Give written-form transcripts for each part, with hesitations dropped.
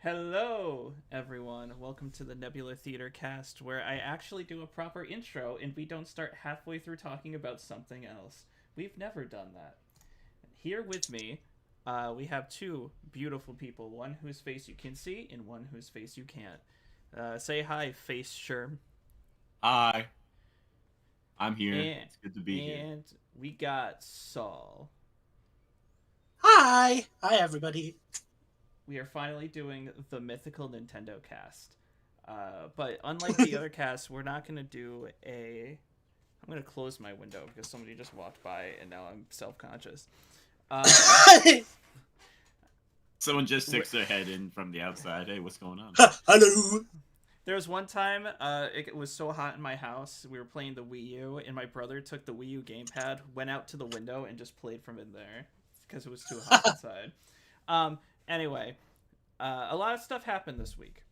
Hello, everyone. Welcome to the Nebula Theater cast, where I actually do a proper intro and we don't start halfway through talking about something else. We've never done that. Here with me, we have two beautiful people, one whose face you can see and one whose face you can't. Say hi, face Sherm. Hi, I'm here. And, It's good to be here. and we got Saul. Hi! Hi, everybody. We are finally doing the mythical Nintendo cast. But unlike the other casts, we're not going to do a. I'm going to close my window because somebody just walked by and now I'm self conscious. Uh, Someone just sticks their head in from the outside. Hey, what's going on? Hello! there was one time it was so hot in my house. We were playing the Wii U, and my brother took the Wii U gamepad, went out to the window, and just played from in there because it was too hot inside. Anyway, a lot of stuff happened this week.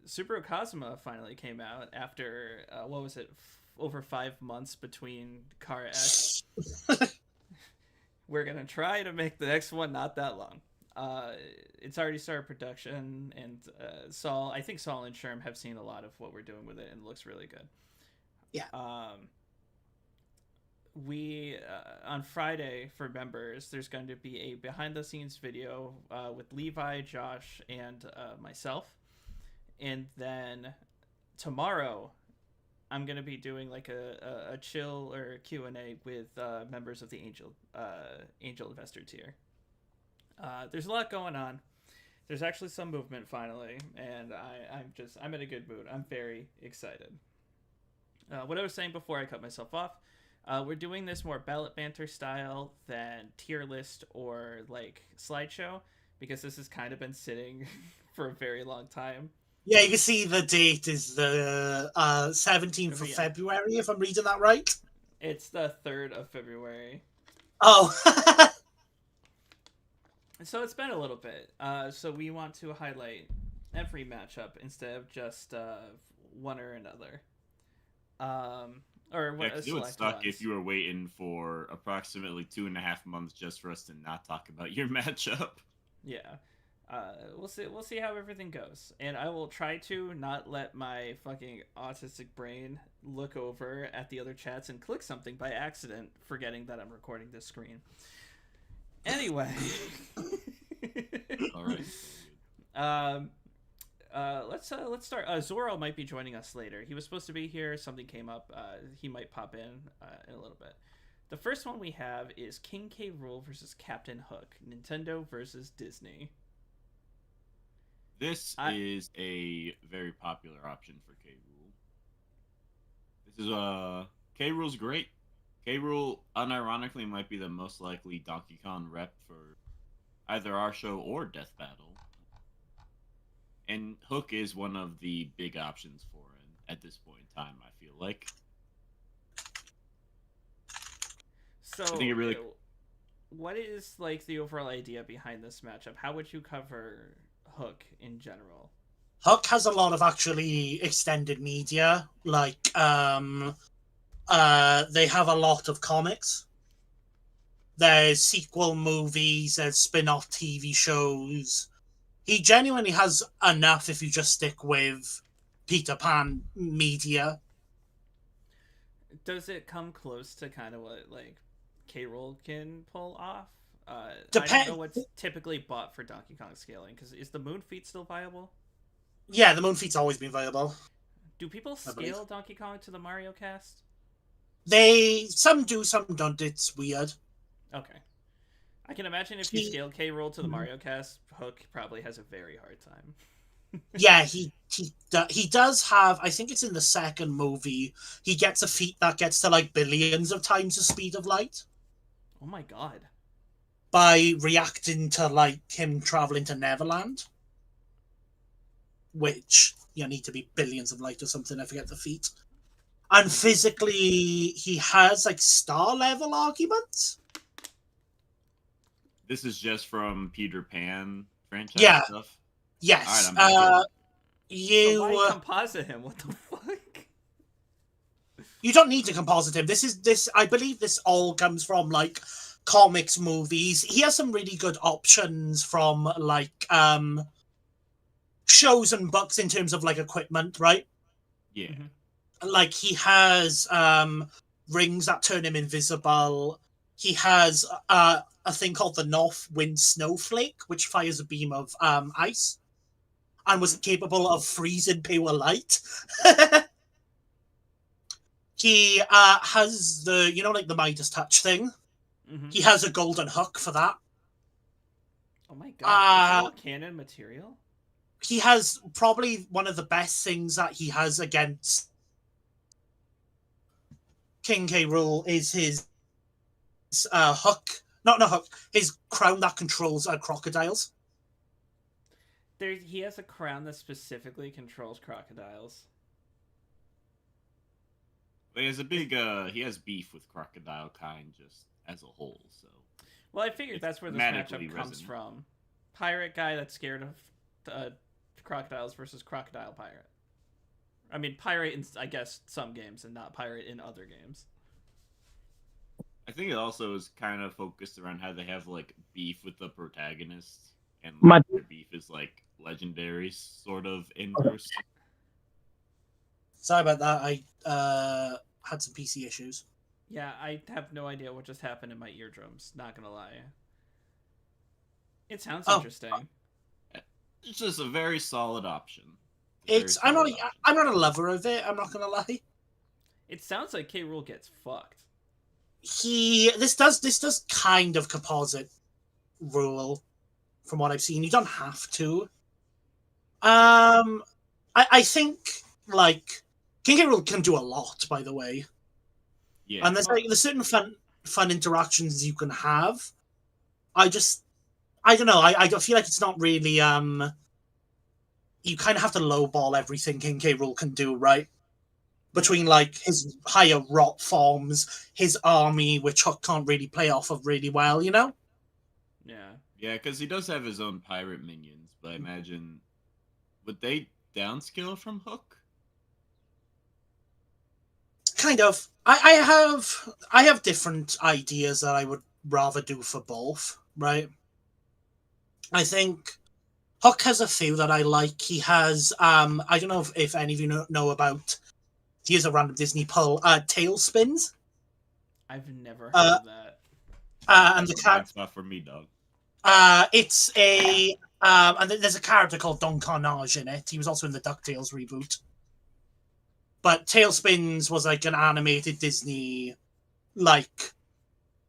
Super Kazuma finally came out after what was it? Over 5 months between Car X. We're gonna try to make the next one not that long. It's already started production, and I think Saul and Sherm have seen a lot of what we're doing with it, and it looks really good. Yeah. We on Friday for members, there's going to be a behind the scenes video with Levi, Josh, and myself, and then tomorrow I'm gonna be doing like a chill or Q&A with members of the Angel Investor tier. There's a lot going on. There's actually some movement finally, and I'm in a good mood. I'm very excited. What I was saying before I cut myself off, we're doing this more ballot banter style than tier list or like slideshow because this has kind of been sitting for a very long time. Yeah, you can see the date is the 17th of Yeah. February, if I'm reading that right. It's the 3rd of February. Oh. So it's been a little bit. So we want to highlight every matchup instead of just one or another. Or Yeah, because it would select suck ones. if you were waiting for approximately 2.5 months just for us to not talk about your matchup. Yeah. We'll see. We'll see how everything goes, and I will try to not let my fucking autistic brain look over at the other chats and click something by accident, forgetting that I'm recording this screen. Anyway, All right. let's start. Zoro might be joining us later. He was supposed to be here. Something came up. He might pop in a little bit. The first one we have is King K. Rool versus Captain Hook. Nintendo versus Disney. This is a very popular option for K. Rool. This is K. Rool's great. K. Rool, unironically, might be the most likely Donkey Kong rep for either our show or Death Battle. And Hook is one of the big options for him at this point in time, I feel like. So, I think it really... what is like the overall idea behind this matchup? How would you cover Hook in general? Hook has a lot of actually extended media. Like, they have a lot of comics. There's sequel movies, there's spin-off TV shows. He genuinely has enough if you just stick with Peter Pan media. Does it come close to kind of what like K. Rool can pull off? I don't know what's typically bought for Donkey Kong scaling, because is the Moon Feet still viable? Yeah, the Moon Feet's always been viable. Do people scale Donkey Kong to the Mario cast? Some do, some don't. It's weird. Okay. I can imagine if you scale K. Rool to the Mario cast, Hook probably has a very hard time. Yeah, he does have, I think it's in the second movie, he gets a feat that gets to like billions of times the speed of light. Oh my god. By reacting to like him traveling to Neverland. Which, you need to be billions of light or something, I forget the feat. And physically, he has like star level arguments. This is just from Peter Pan franchise stuff? Yes. All right, so why composite him? What the fuck? You don't need to composite him. I believe this all comes from like comics, movies. He has some really good options from like shows and books in terms of like equipment, right? Yeah. Like he has rings that turn him invisible. He has a thing called the North Wind Snowflake, which fires a beam of ice and was capable of freezing pure light. He has the, you know, like the Midas touch thing. He has a golden hook for that. Oh my god, is all canon material? He has probably one of the best things that he has against King K. Rool is his hook. Not hook. His crown that controls crocodiles. He has a crown that specifically controls crocodiles. He has he has beef with crocodile kind just as a whole, so. Well, I figured that's where this matchup comes from. Pirate guy that's scared of crocodiles versus crocodile pirate. I mean, pirate in, I guess, some games and not pirate in other games. I think it also is kind of focused around how they have, like, beef with the protagonist. And like, their beef is, like, legendary sort of inverse. Sorry about that. I had some PC issues. Yeah, I have no idea what just happened in my eardrums. Not gonna lie. It sounds interesting. It's just a very solid option. I'm not a lover of it. I'm not gonna lie. It sounds like K. Rool gets fucked. This does kind of composite Rool, from what I've seen. You don't have to. I think like King K. Rool can do a lot, by the way. Yeah. And there's certain fun interactions you can have. I don't know. I feel like it's not really you kind of have to lowball everything King K. Rool can do, right? Between like his higher rot forms, his army, which Hook can't really play off of really well, you know? Yeah. Yeah, because he does have his own pirate minions, but I imagine would they downscale from Hook? Kind of. I have different ideas that I would rather do for both, right? I think Hook has a few that I like. He has I don't know if any of you know about, here's a random Disney poll, Tailspins. I've never heard of that. And the cat. That's not for me, dog. It's a and there's a character called Don Carnage in it. He was also in the DuckTales reboot. But Tailspins was like an animated Disney, like,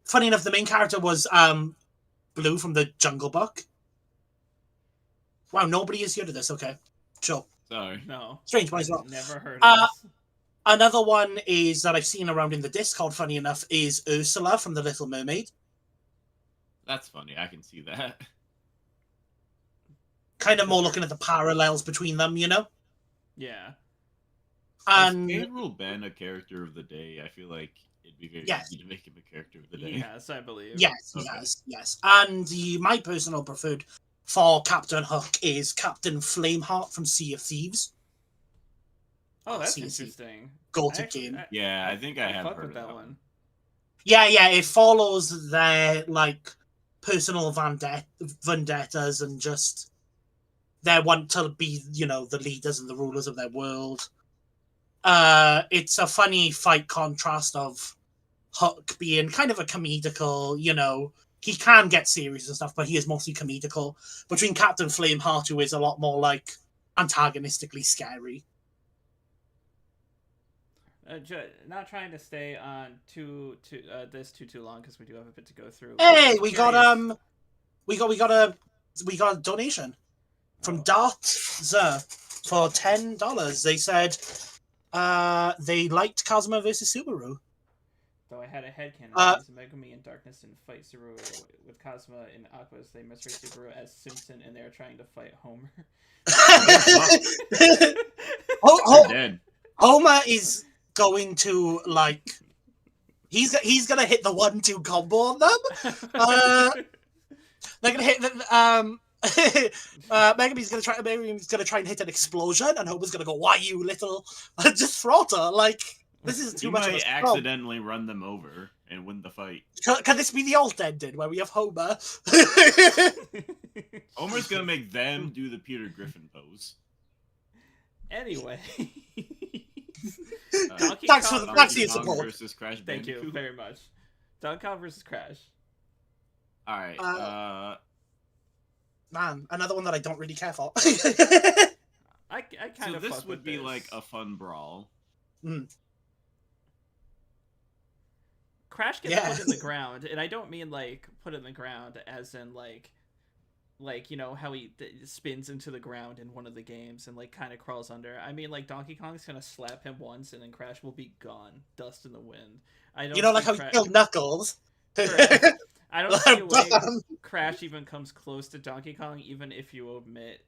funny enough, the main character was Blue from the Jungle Book. Wow, nobody is here to this. Okay, sure. Sorry. No. Strange, but well. Never heard of this. Another one is that I've seen around in the Discord, funny enough, is Ursula from The Little Mermaid. That's funny. I can see that. Kind of more looking at the parallels between them, you know? Yeah. And If K. Rool been a character of the day, I feel like it'd be very easy to make him a character of the day. Yes, I believe. Yes, yes. And my personal preferred for Captain Hook is Captain Flameheart from Sea of Thieves. Oh, that's interesting. Go-to game. Yeah, I think I have heard of of that one. Yeah, it follows their, like, personal vendettas and just their want to be, you know, the leaders and the rulers of their world. It's a funny fight contrast of Hook being kind of a comedical, you know, he can get serious and stuff, but he is mostly comedical, between Captain Flameheart, who is a lot more, like, antagonistically scary. Not trying to stay on too long because we do have a bit to go through. Hey, we got a donation from Dartzer for $10. They said they liked Kazuma versus Subaru. Though I had a headcanon, use Megumi in Darkness and fight Subaru with Kazuma in Aquas. They misread Subaru as Simpson, and they are trying to fight Homer. Homer is going to, like, he's gonna hit the 1-2 combo on them. They're gonna hit Megumi's gonna try and hit an explosion, and Homer's gonna go, "Why, you little just frotter?" Like, This is too He much of a might scroll. accidentally run them over and win the fight. Can this be the alt ending where we have Homer? Homer's gonna make them do the Peter Griffin pose. Anyway. Thanks for your support. Versus Crash Thank Bandicoot. you very much. Donkey Kong versus Crash. All right. Man, another one that I don't really care for. I kind So of this fuck would with be this. like a fun brawl. Crash gets Yeah. put in the ground, and I don't mean like put in the ground as in like you know how he spins into the ground in one of the games and like kind of crawls under. I mean like Donkey Kong's gonna slap him once, and then Crash will be gone, dust in the wind. I don't. You know, like how see he killed Knuckles. Correct. I don't see a way Bam. Crash even comes close to Donkey Kong, even if you omit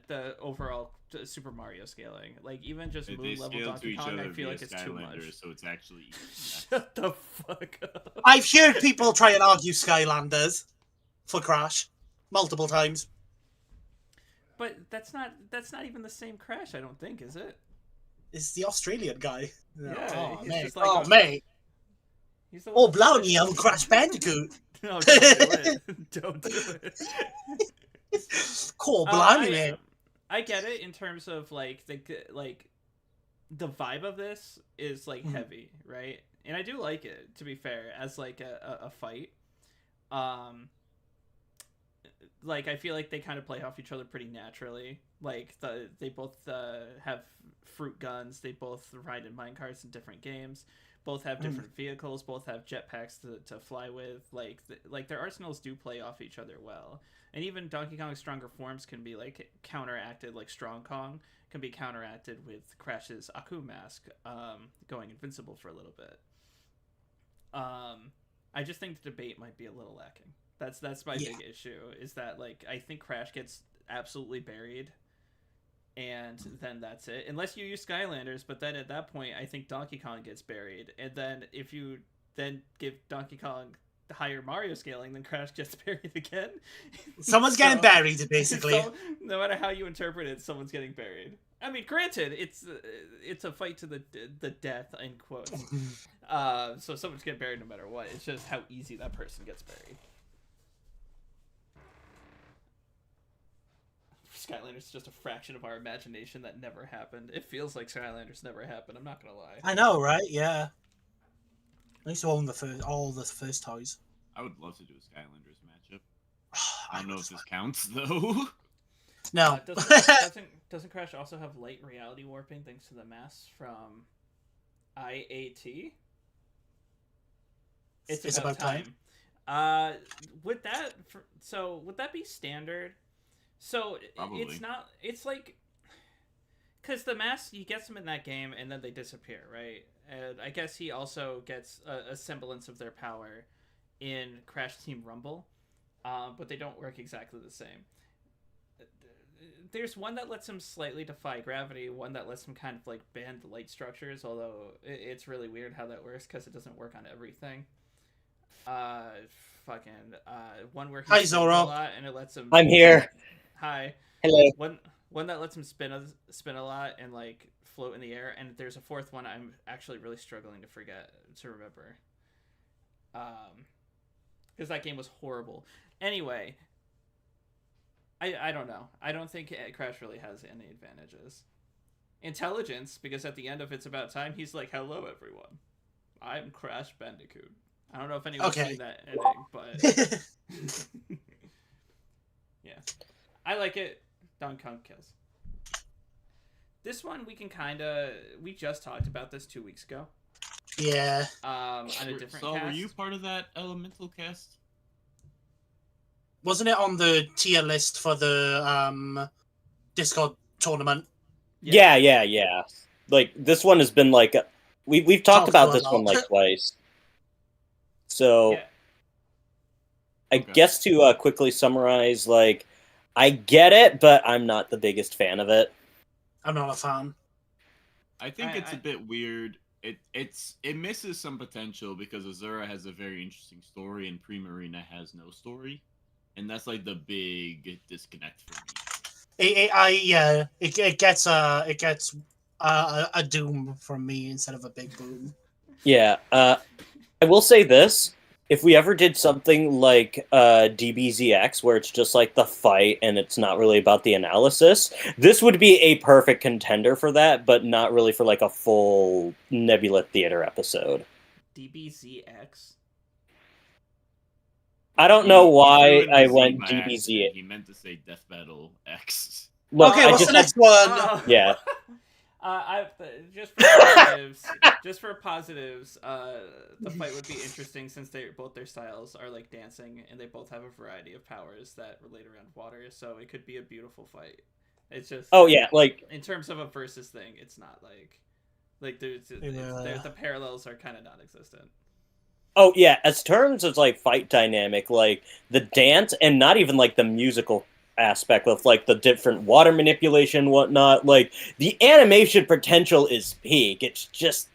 the overall Super Mario scaling. Like even just They moon level scale to Donkey each Kong, other I feel via like it's too Skylanders, much. so it's actually easy. Shut the fuck up. I've heard people try and argue Skylanders for Crash multiple times. But that's not even the same Crash, I don't think, is it? It's the Australian guy. Yeah, oh, he's mate. just like oh, a- mate. He's the Oh, one that- blimey, I'm Crash Bandicoot. No, don't do it. Don't do it. Cool, blimey, I, mate. I get it in terms of like the vibe of this is like heavy, right? And I do like it, to be fair, as like a fight. Like I feel like they kind of play off each other pretty naturally. Like they both have fruit guns. They both ride in minecarts in different games. Both have different vehicles. Both have jetpacks to fly with. Like their arsenals do play off each other well. And even Donkey Kong's stronger forms can be like counteracted. Like Strong Kong can be counteracted with Crash's Aku mask, going invincible for a little bit. I just think the debate might be a little lacking. That's my big issue. Is that like I think Crash gets absolutely buried, and then that's it. Unless you use Skylanders, but then at that point, I think Donkey Kong gets buried. And then if you then give Donkey Kong the higher Mario scaling, then Crash gets buried again. Someone's getting buried, basically. So, no matter how you interpret it, someone's getting buried. I mean, granted, it's a fight to the death, end quote. So someone's getting buried no matter what. It's just how easy that person gets buried. Skylanders is just a fraction of our imagination that never happened. It feels like Skylanders never happened. I'm not gonna lie. I know, right? Yeah. I used to own all the first toys. I would love to do a Skylanders matchup. I don't know if this counts though. No. Doesn't Crash also have light reality warping thanks to the mass from IAT? It's about time. Would that be standard? So Probably. it's not. It's like because the mass he gets them in that game and then they disappear, right? And I guess he also gets a semblance of their power in Crash Team Rumble, but they don't work exactly the same. There's one that lets him slightly defy gravity, one that lets him kind of like bend the light structures, although it's really weird how that works because it doesn't work on everything. One where he Hi, spins a Zoro. lot and it lets him. I'm here. Hi. Hello. One that lets him spin a lot and like float in the air, and there's a fourth one I'm actually really struggling to remember. Because that game was horrible. Anyway, I don't know. I don't think Crash really has any advantages. Intelligence, because at the end of It's About Time, he's like, "Hello, everyone. I'm Crash Bandicoot." I don't know if anyone's seen that ending, but yeah, I like it. Donkey Kong kills. This one we just talked about this 2 weeks ago. Yeah. On a different So cast. were you part of that Elemental cast? Wasn't it on the tier list for the Discord tournament? Yeah. Like this one has been like we've talked about this one like twice. So Yeah. I guess to quickly summarize, like I get it, but I'm not the biggest fan of it. I'm not a fan. I think it's a bit weird. It misses some potential because Azura has a very interesting story and Primarina has no story, and that's like the big disconnect for me. It gets a doom from me instead of a big boom. Yeah, I will say this. If we ever did something like DBZX, where it's just like the fight and it's not really about the analysis, this would be a perfect contender for that, but not really for like a full Nebula Theater episode. DBZX? I don't know He why threw in the I Z went by DBZ. accident. He meant to say Death Battle X. Look, Okay, I what's just the next one? Oh. Yeah. Just for positives, the fight would be interesting since both their styles are like dancing, and they both have a variety of powers that relate around water. So it could be a beautiful fight. It's just Oh yeah, like in terms of a versus thing, it's not like there's Yeah. the parallels are kind of non-existent. oh yeah, as terms of like fight dynamic, like the dance and not even like the musical aspect of like the different water manipulation and whatnot, like the animation potential is peak. It's just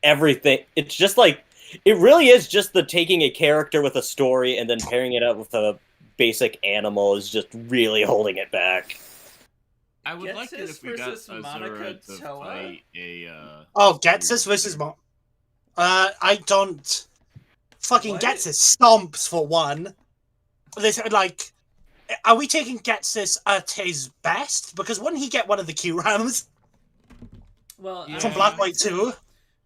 everything. It's just like it really is just the taking a character with a story and then pairing it up with a basic animal is just really holding it back. I would like it if we got versus Azura Monica to Toa? fight a. Oh, Getsus versus Mo. I don't. Fucking What? Getsus stomps for one. This like, are we taking Getsus at his best? Because wouldn't he get one of the Q rams Well, Yeah. from Black White 2?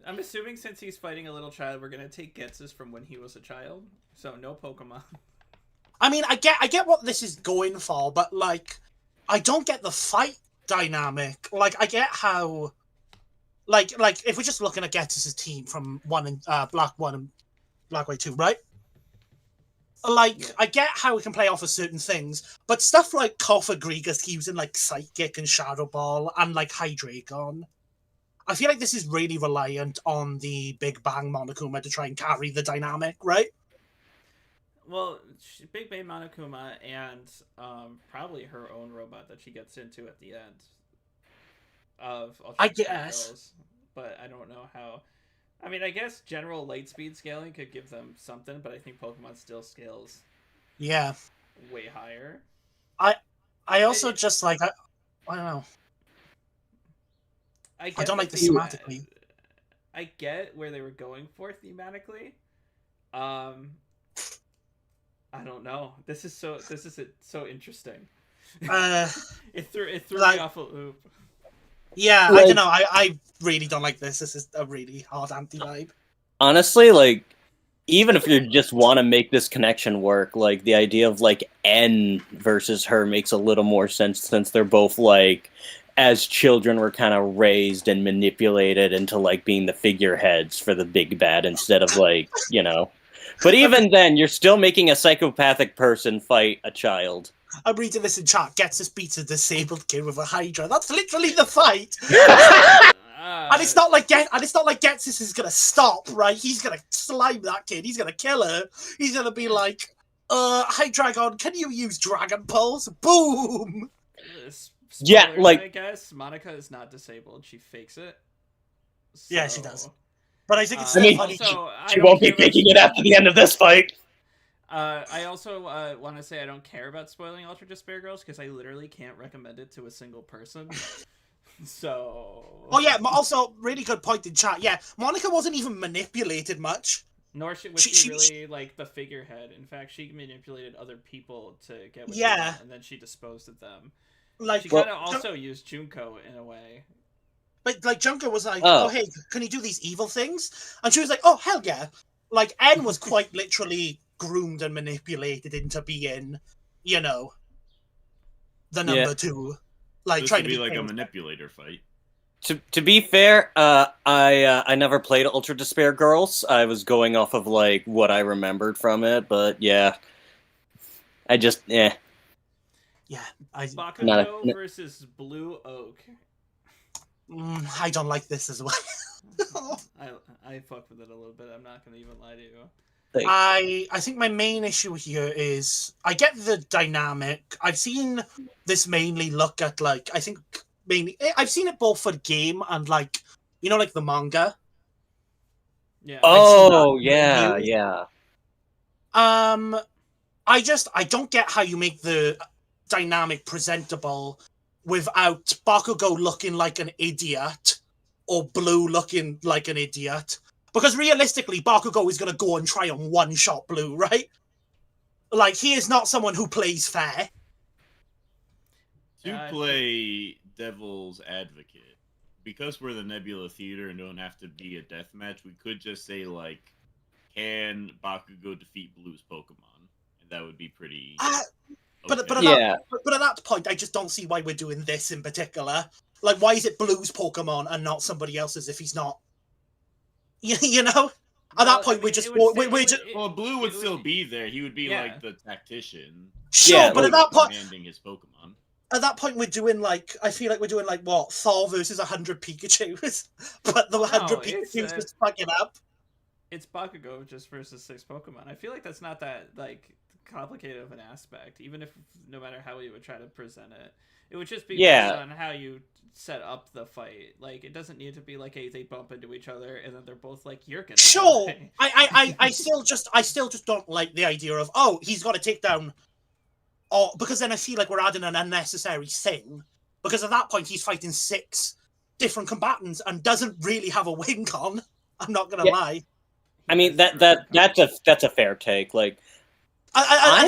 I'm assuming since he's fighting a little child, we're gonna take Getsus from when he was a child. So no Pokemon. I mean, I get what this is going for, but like, I don't get the fight dynamic. Like, I get how, like if we're just looking at Getsus' team from Black 1 and Black White 2, right? Like, Yeah. I get how we can play off of certain things, but stuff like Koffagrigus using like Psychic and Shadow Ball and like Hydreigon, I feel like this is really reliant on the Big Bang Monokuma to try and carry the dynamic, right? Well, Big Bang Monokuma and probably her own robot that she gets into at the end of Ultra I Instinct guess. Girls, but I don't know how. I mean, I guess general light speed scaling could give them something, but I think Pokemon still scales Yeah. way higher. I also just like, I don't know. I don't like the theme- thematically. I get where they were going for thematically. I don't know. This is so interesting. It threw like- me off a loop. Yeah, I Like- don't know. I really don't like this. This is a really hard anti-vibe. Honestly, like even if you just want to make this connection work, like the idea of like N versus her makes a little more sense since they're both like as children were kind of raised and manipulated into like being the figureheads for the big bad instead of like, you know. But even then, you're still making a psychopathic person fight a child. I'm reading this in chat. Getsus beats a disabled kid with a Hydra. That's literally the fight. And it's not like Getsus is gonna stop, right? He's gonna slime that kid. He's gonna kill her. He's gonna be like, Hydreigon, can you use Dragon Pulse? Boom! Yeah, Spoiler, like- I guess Monica is not disabled. She fakes it. Yeah, she does. But I think it's I still mean, funny. She won't be faking it after the end of this fight. I also want to say I don't care about spoiling Ultra Despair Girls because I literally can't recommend it to a single person. So. Oh yeah, also really good point in chat. Yeah, Monica wasn't even manipulated much. Nor was She- she really like the figurehead. In fact, she manipulated other people to get what she Yeah. wanted, and then she disposed of them. Like, She Well- kind of also used Junko in a way. but like Junker was like, Oh. oh hey, can you do these evil things? And she was like, oh hell yeah. Like N was quite literally groomed and manipulated into being, you know, the number Yeah. two. Like This trying would to be like a things. manipulator fight. To be fair, I never played Ultra Despair Girls. I was going off of like what I remembered from it, but yeah, I just Yeah, Bakugo no. versus Blue Oak. I don't like this as well. I fucked with it a little bit. I'm not gonna even lie to you. like, I think my main issue here is I get the dynamic. I've seen this mainly look at like I think mainly I've seen it both for game and like you know like the manga. Yeah. oh that yeah, review. yeah. I don't get how you make the dynamic presentable without Bakugo looking like an idiot or Blue looking like an idiot. Because realistically, Bakugo is going to go and try and one-shot Blue, right? Like, he is not someone who plays fair. To play devil's advocate, because we're the Nebula Theater and don't have to be a death match, we could just say, like, can Bakugo defeat Blue's Pokemon? And that would be pretty... But at that point, I just don't see why we're doing this in particular. Like, why is it Blue's Pokemon and not somebody else's if he's not? You know? At that point, Well, Blue would still be there. He would be, like, the tactician. Sure, but at that point... commanding his Pokemon. At that point, we're doing, like... I feel like we're doing, like, what? Thor versus 100 Pikachus? But the 100 Pikachus just fucking up. It's Bakugo just versus 6 Pokemon. I feel like that's not that, like, complicated of an aspect, even if no matter how you would try to present it. It would just be based on how you set up the fight. Like, it doesn't need to be like, hey, they bump into each other and then they're both like, you're gonna die. I still just don't like the idea of, oh, he's got to take down, or because then I feel like we're adding an unnecessary thing, because at that point he's fighting 6 different combatants and doesn't really have a wing con. I'm not gonna lie. I mean, that's a fair take. Like, at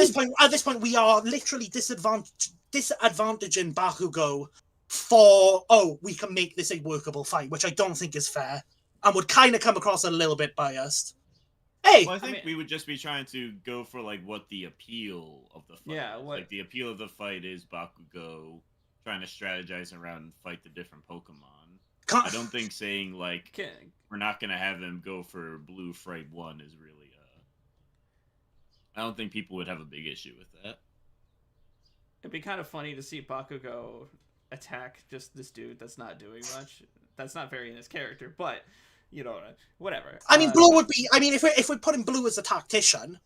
this point, we are literally disadvantaging Bakugo for, oh, we can make this a workable fight, which I don't think is fair, and would kind of come across a little bit biased. Hey, well, I think we would just be trying to go for like what the appeal of the fight. Yeah, is. Like the appeal of the fight is Bakugo trying to strategize around and fight the different Pokemon. I don't think saying like we're not gonna have him go for Blue Fright 1 is really. I don't think people would have a big issue with that. It'd be kind of funny to see Bakugo attack just this dude that's not doing much. That's not very in his character, but you know, whatever. I mean, Blue would be. I mean, if we put in Blue as a tactician,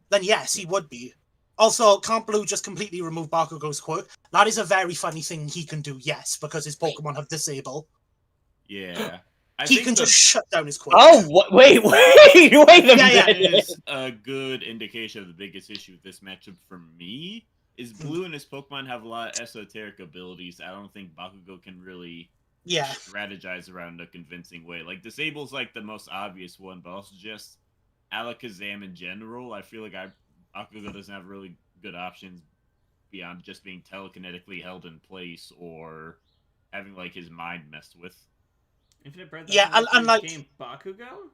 then yes, he would be. Also, can't Blue just completely remove Bakugo's quirk? That is a very funny thing he can do, yes, because his Pokemon have disable. Yeah. He can just shut down his quirk. Oh, wait a minute. That is a good indication of the biggest issue with this matchup for me. Is Blue and his Pokemon have a lot of esoteric abilities I don't think Bakugo can really strategize around in a convincing way. Like, Disable's like the most obvious one, but also just Alakazam in general. I feel like Bakugo doesn't have really good options beyond just being telekinetically held in place or having like his mind messed with. Infinite Breath. And like game Bakugo.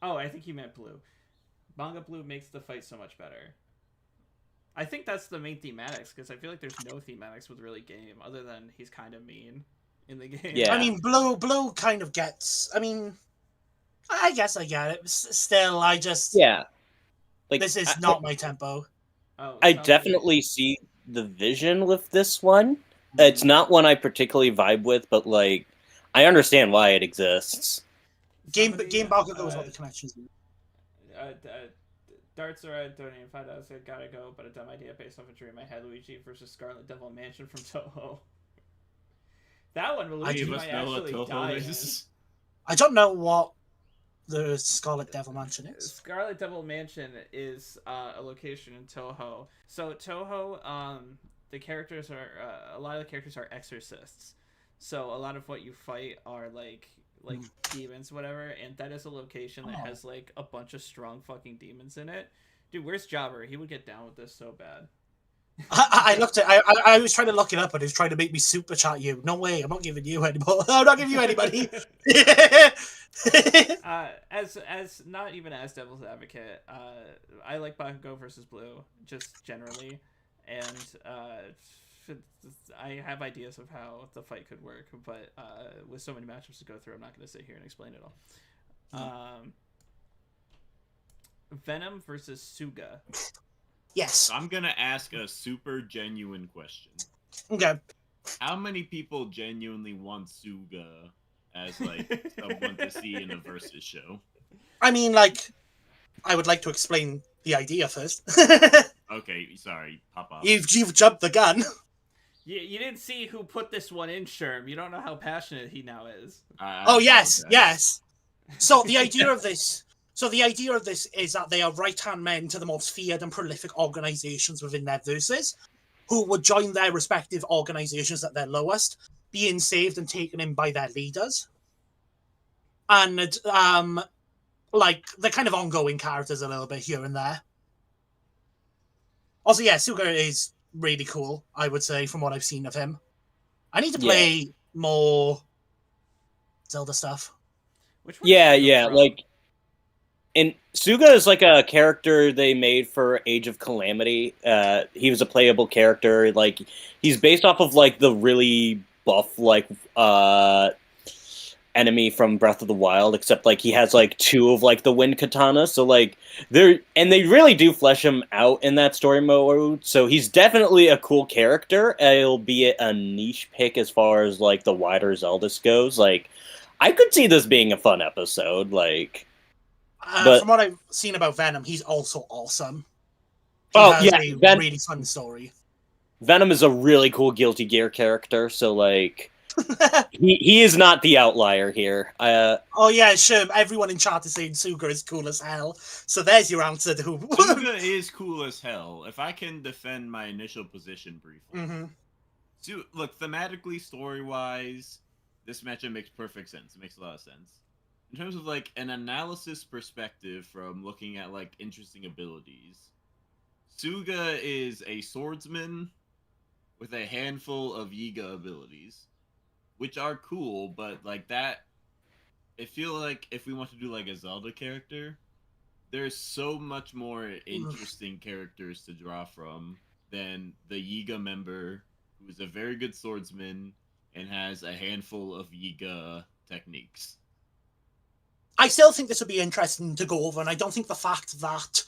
Oh, I think he meant Blue. Manga Blue makes the fight so much better. I think that's the main thematics, because I feel like there's no thematics with really game other than he's kind of mean in the game. Yeah. I mean, Blue kind of gets. I mean, I guess I get it. Still, I just like this is not my tempo. I definitely see the vision with this one. It's not one I particularly vibe with, but like I understand why it exists. Game Bakugo is what the connections are. Darts are at donating $5. I gotta go, but a dumb idea based off a dream I had. Luigi versus Scarlet Devil Mansion from Toho. That one, Luigi might actually die. I don't know what the Scarlet Devil Mansion is. Scarlet Devil Mansion is a location in Toho. So Toho, the characters are a lot of the characters are exorcists. So a lot of what you fight are like demons, whatever, and that is a location that has like a bunch of strong fucking demons in it. Dude, where's Jobber? He would get down with this so bad. I looked at. I was trying to look it up, and he was trying to make me super chat you. No way, I'm not giving you anymore. I'm not giving you anybody. As not even as Devil's Advocate, I like Bakugo versus Blue just generally, and I have ideas of how the fight could work, but with so many matchups to go through, I'm not going to sit here and explain it all. Venom versus Suga. Yes. I'm going to ask a super genuine question. Okay. How many people genuinely want Suga as like someone to see in a versus show? I mean, like, I would like to explain the idea first. Okay, sorry, pop off. You've jumped the gun. You didn't see who put this one in, Sherm. You don't know how passionate he now is. Yes. So the idea of this is that they are right-hand men to the most feared and prolific organizations within their verses. who would join their respective organizations at their lowest, being saved and taken in by their leaders. And like they're kind of ongoing characters a little bit here and there. Also, yeah, Suga is really cool, I would say, from what I've seen of him. I need to play more Zelda stuff. Which one is Suga from? like, and Suga is like a character they made for Age of Calamity. He was a playable character. Like, he's based off of like the really buff like enemy from Breath of the Wild, except like he has like 2 of like the wind katana. So like they really do flesh him out in that story mode. So he's definitely a cool character, albeit a niche pick as far as like the wider Zelda goes. Like, I could see this being a fun episode. Like. From what I've seen about Venom, he's also awesome. He has a really fun story. Venom is a really cool Guilty Gear character, so like he is not the outlier here. Oh yeah, sure. Everyone in chat is saying Suga is cool as hell. So there's your answer to who. Suga is cool as hell. If I can defend my initial position briefly. Mm-hmm. So, look, thematically, story-wise, this matchup makes perfect sense. It makes a lot of sense. In terms of, like, an analysis perspective from looking at, like, interesting abilities, Suga is a swordsman with a handful of Yiga abilities, which are cool, but, like, that... I feel like if we want to do, like, a Zelda character, there's so much more interesting characters to draw from than the Yiga member, who is a very good swordsman and has a handful of Yiga techniques. I still think this would be interesting to go over, and I don't think the fact that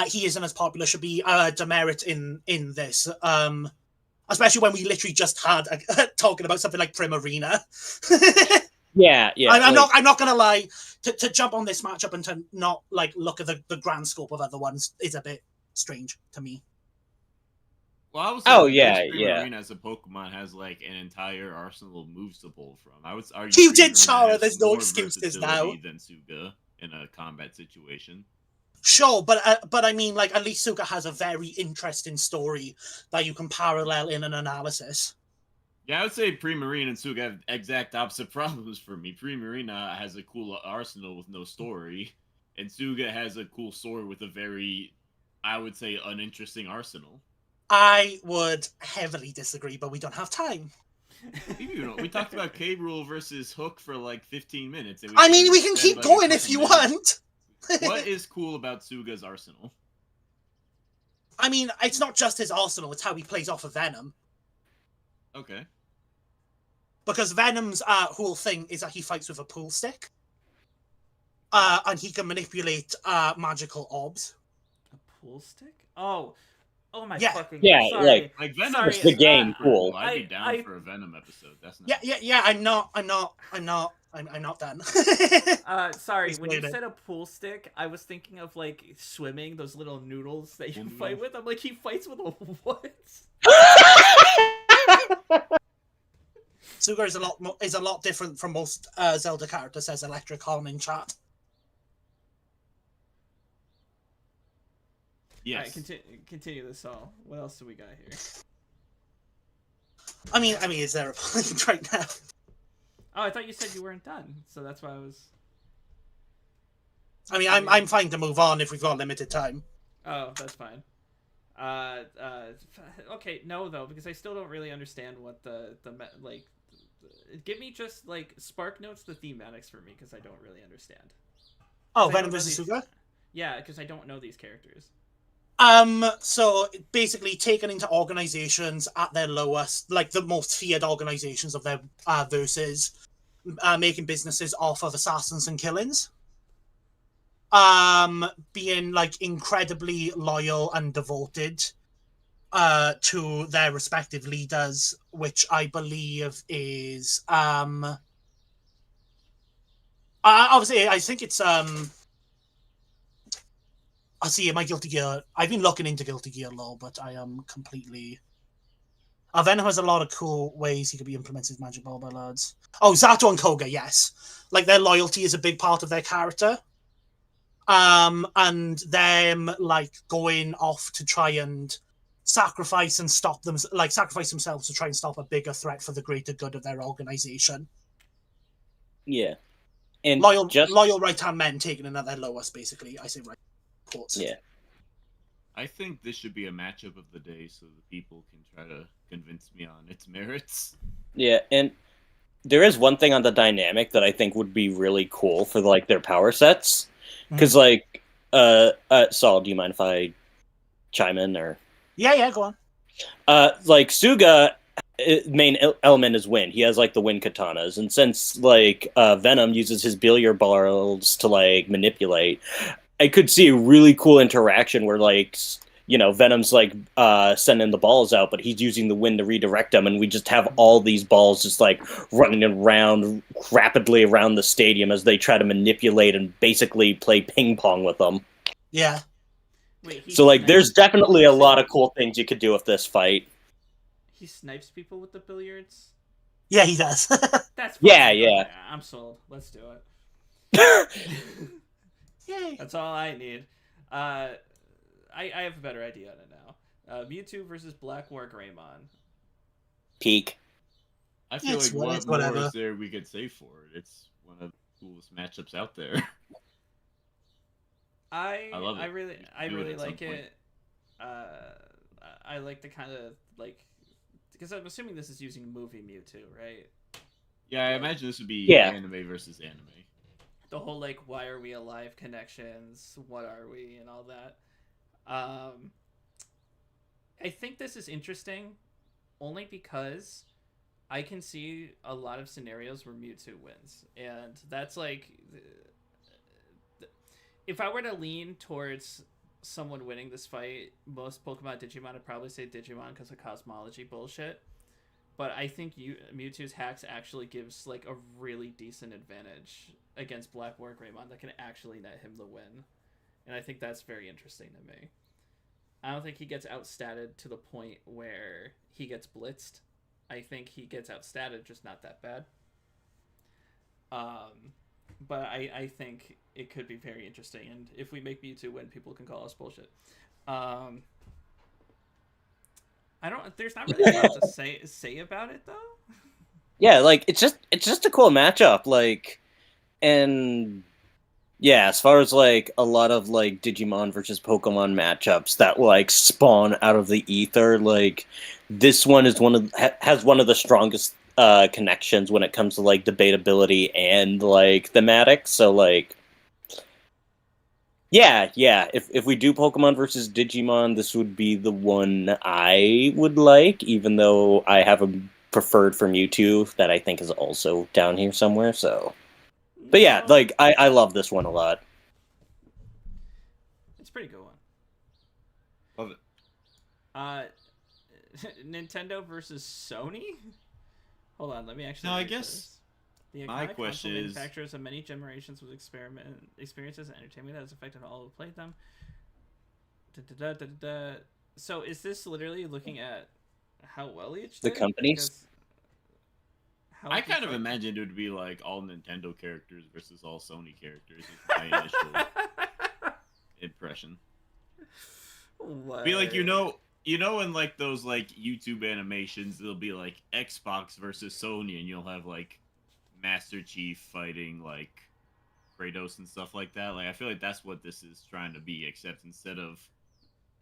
he isn't as popular should be a demerit in this. Especially when we literally just had talking about something like Primarina. yeah. I'm not gonna lie. To jump on this matchup and to not like look at the grand scope of other ones is a bit strange to me. Well, I was Primarina as a Pokemon has like an entire arsenal of moves to pull from. I would argue you did, Chara. There's no excuses now. Than Suga in a combat situation. Sure, but I mean, like, at least Suga has a very interesting story that you can parallel in an analysis. Yeah, I would say Primarina and Suga have exact opposite problems for me. Primarina has a cool arsenal with no story, and Suga has a cool sword with a very, I would say, uninteresting arsenal. I would heavily disagree, but we don't have time. We talked about K. Rool versus Hook for like 15 minutes. I mean, we can keep going if you want. What is cool about Suga's arsenal? I mean, it's not just his arsenal, it's how he plays off of Venom. Okay. Because Venom's whole thing is that he fights with a pool stick. And he can manipulate magical orbs. A pool stick? Oh my fucking yeah, sorry. like Venom is the game cool. I'd be down for a Venom episode. That's not Yeah. I'm not done. Sorry, when you said a pool stick, I was thinking of like swimming, those little noodles that you fight with. I'm like, he fights with a what? Suga is a lot different from most Zelda characters, says Electric Horn in chat. Yes. All right, continue this all. What else do we got here? I mean, is there a point right now? Oh, I thought you said you weren't done, so that's why I was. I mean, I'm fine to move on if we've got limited time. Oh, that's fine. Okay, no though, because I still don't really understand what the like. Give me just like spark notes the thematics for me, because I don't really understand. Oh, Venom vs. Suga? Yeah, because I don't know these characters. So basically taken into organizations at their lowest, like the most feared organizations of their versus making businesses off of assassins and killings. Being like incredibly loyal and devoted to their respective leaders, which I believe is obviously I think it's I see my Guilty Gear. I've been looking into Guilty Gear lore, but I am completely. Venom has a lot of cool ways he could be implemented Magic Ball by lads. Oh, Zato and Koga, yes. Like their loyalty is a big part of their character. And them like going off to try and sacrifice and stop them, like sacrifice themselves to try and stop a bigger threat for the greater good of their organization. Yeah. And loyal right-hand men taking another lowest, basically. I say right quotes. Yeah. I think this should be a matchup of the day so the people can try to convince me on its merits. Yeah, and there is one thing on the dynamic that I think would be really cool for like their power sets. Because like Saul, do you mind if I chime in or Yeah, go on. like Suga main element is wind. He has like the wind katanas, and since like Venom uses his billiard balls to like manipulate, I could see a really cool interaction where like Venom's like sending the balls out, but he's using the wind to redirect them, and we just have all these balls just like running around rapidly around the stadium as they try to manipulate and basically play ping pong with them. Yeah. Wait, so like there's definitely a lot of cool things you could do with this fight. He snipes people with the billiards? Yeah, he does. That's yeah. I'm sold. Let's do it. Yay. That's all I need. I have a better idea on it now. Mewtwo versus Black War Greymon. Peak. I feel like what more is there we could say for it? It's one of the coolest matchups out there. I love it. I really it like it. I like the kind of like, because I'm assuming this is using movie Mewtwo, right? Yeah, I imagine this would be anime versus anime. The whole like, why are we alive connections? What are we and all that. I think this is interesting, only because I can see a lot of scenarios where Mewtwo wins, and that's like, if I were to lean towards someone winning this fight, most Pokemon Digimon would probably say Digimon because of cosmology bullshit. But I think Mewtwo's hacks actually gives like a really decent advantage against Black War Greymon that can actually net him the win. And I think that's very interesting to me. I don't think he gets outstatted to the point where he gets blitzed. I think he gets outstatted, just not that bad. But I think it could be very interesting, and if we make Mewtwo win, people can call us bullshit. There's not really a lot to say about it though. Yeah, like it's just a cool matchup, like, and yeah, as far as like a lot of like Digimon versus Pokemon matchups that like spawn out of the ether, like this one is has one of the strongest connections when it comes to like debatability and like thematic. So like, yeah. If we do Pokemon versus Digimon, this would be the one I would like, even though I have a preferred for Mewtwo that I think is also down here somewhere. So, but yeah, like I love this one a lot. It's a pretty good one. Love it. Nintendo versus Sony. Hold on, let me actually. No, I guess the my question is, manufacturers of many generations with experiences and entertainment that has affected all who played them. So is this literally looking at how well each the companies? I kind of imagined it would be like all Nintendo characters versus all Sony characters. Is my initial impression. What? Be like, in like those like YouTube animations, it'll be like Xbox versus Sony, and you'll have like Master Chief fighting like Kratos and stuff like that. Like I feel like that's what this is trying to be, except instead of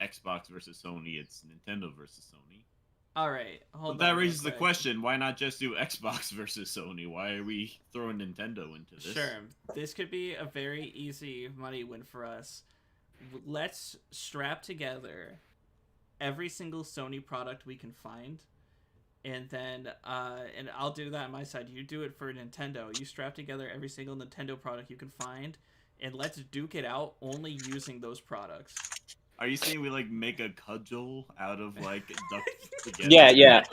Xbox versus Sony, it's Nintendo versus Sony. All right, hold on. But that raises the question: why not just do Xbox versus Sony? Why are we throwing Nintendo into this? Sure, this could be a very easy money win for us. Let's strap together every single Sony product we can find, and then and I'll do that on my side. You do it for Nintendo. You strap together every single Nintendo product you can find, and let's duke it out only using those products. Are you saying we like make a cudgel out of like duct together? Yeah.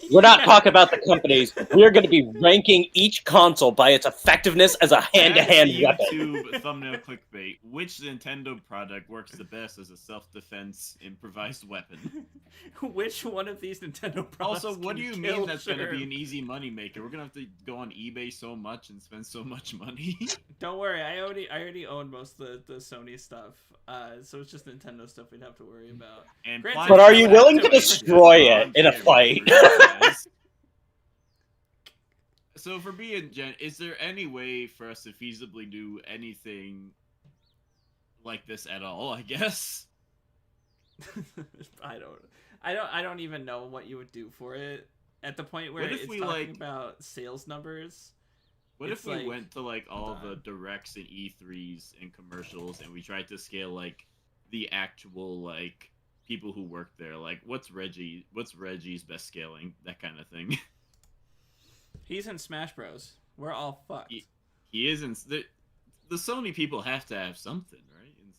We're not talking about the companies. We're going to be ranking each console by its effectiveness as a hand-to-hand weapon. YouTube thumbnail clickbait. Which Nintendo product works the best as a self-defense improvised weapon? Which one of these Nintendo products? Also, what do you mean that's going to be an easy money maker? We're going to have to go on eBay so much and spend so much money. Don't worry, I already own most of the Sony stuff. So it's just Nintendo stuff stuff we'd have to worry about. And Granted, Planet But are you Yeah, willing to yeah, destroy yeah. it in a fight? So for being is there any way for us to feasibly do anything like this at all? I guess. I don't even know what you would do for it at the point where What if it's we, talking like- about sales numbers. What It's if we like- went to like all hold the on. directs and E3s and commercials, and we tried to scale like the actual like people who work there? Like, what's Reggie's best scaling? That kind of thing. He's in Smash Bros. We're all fucked. He isn't. The Sony people have to have something, right? In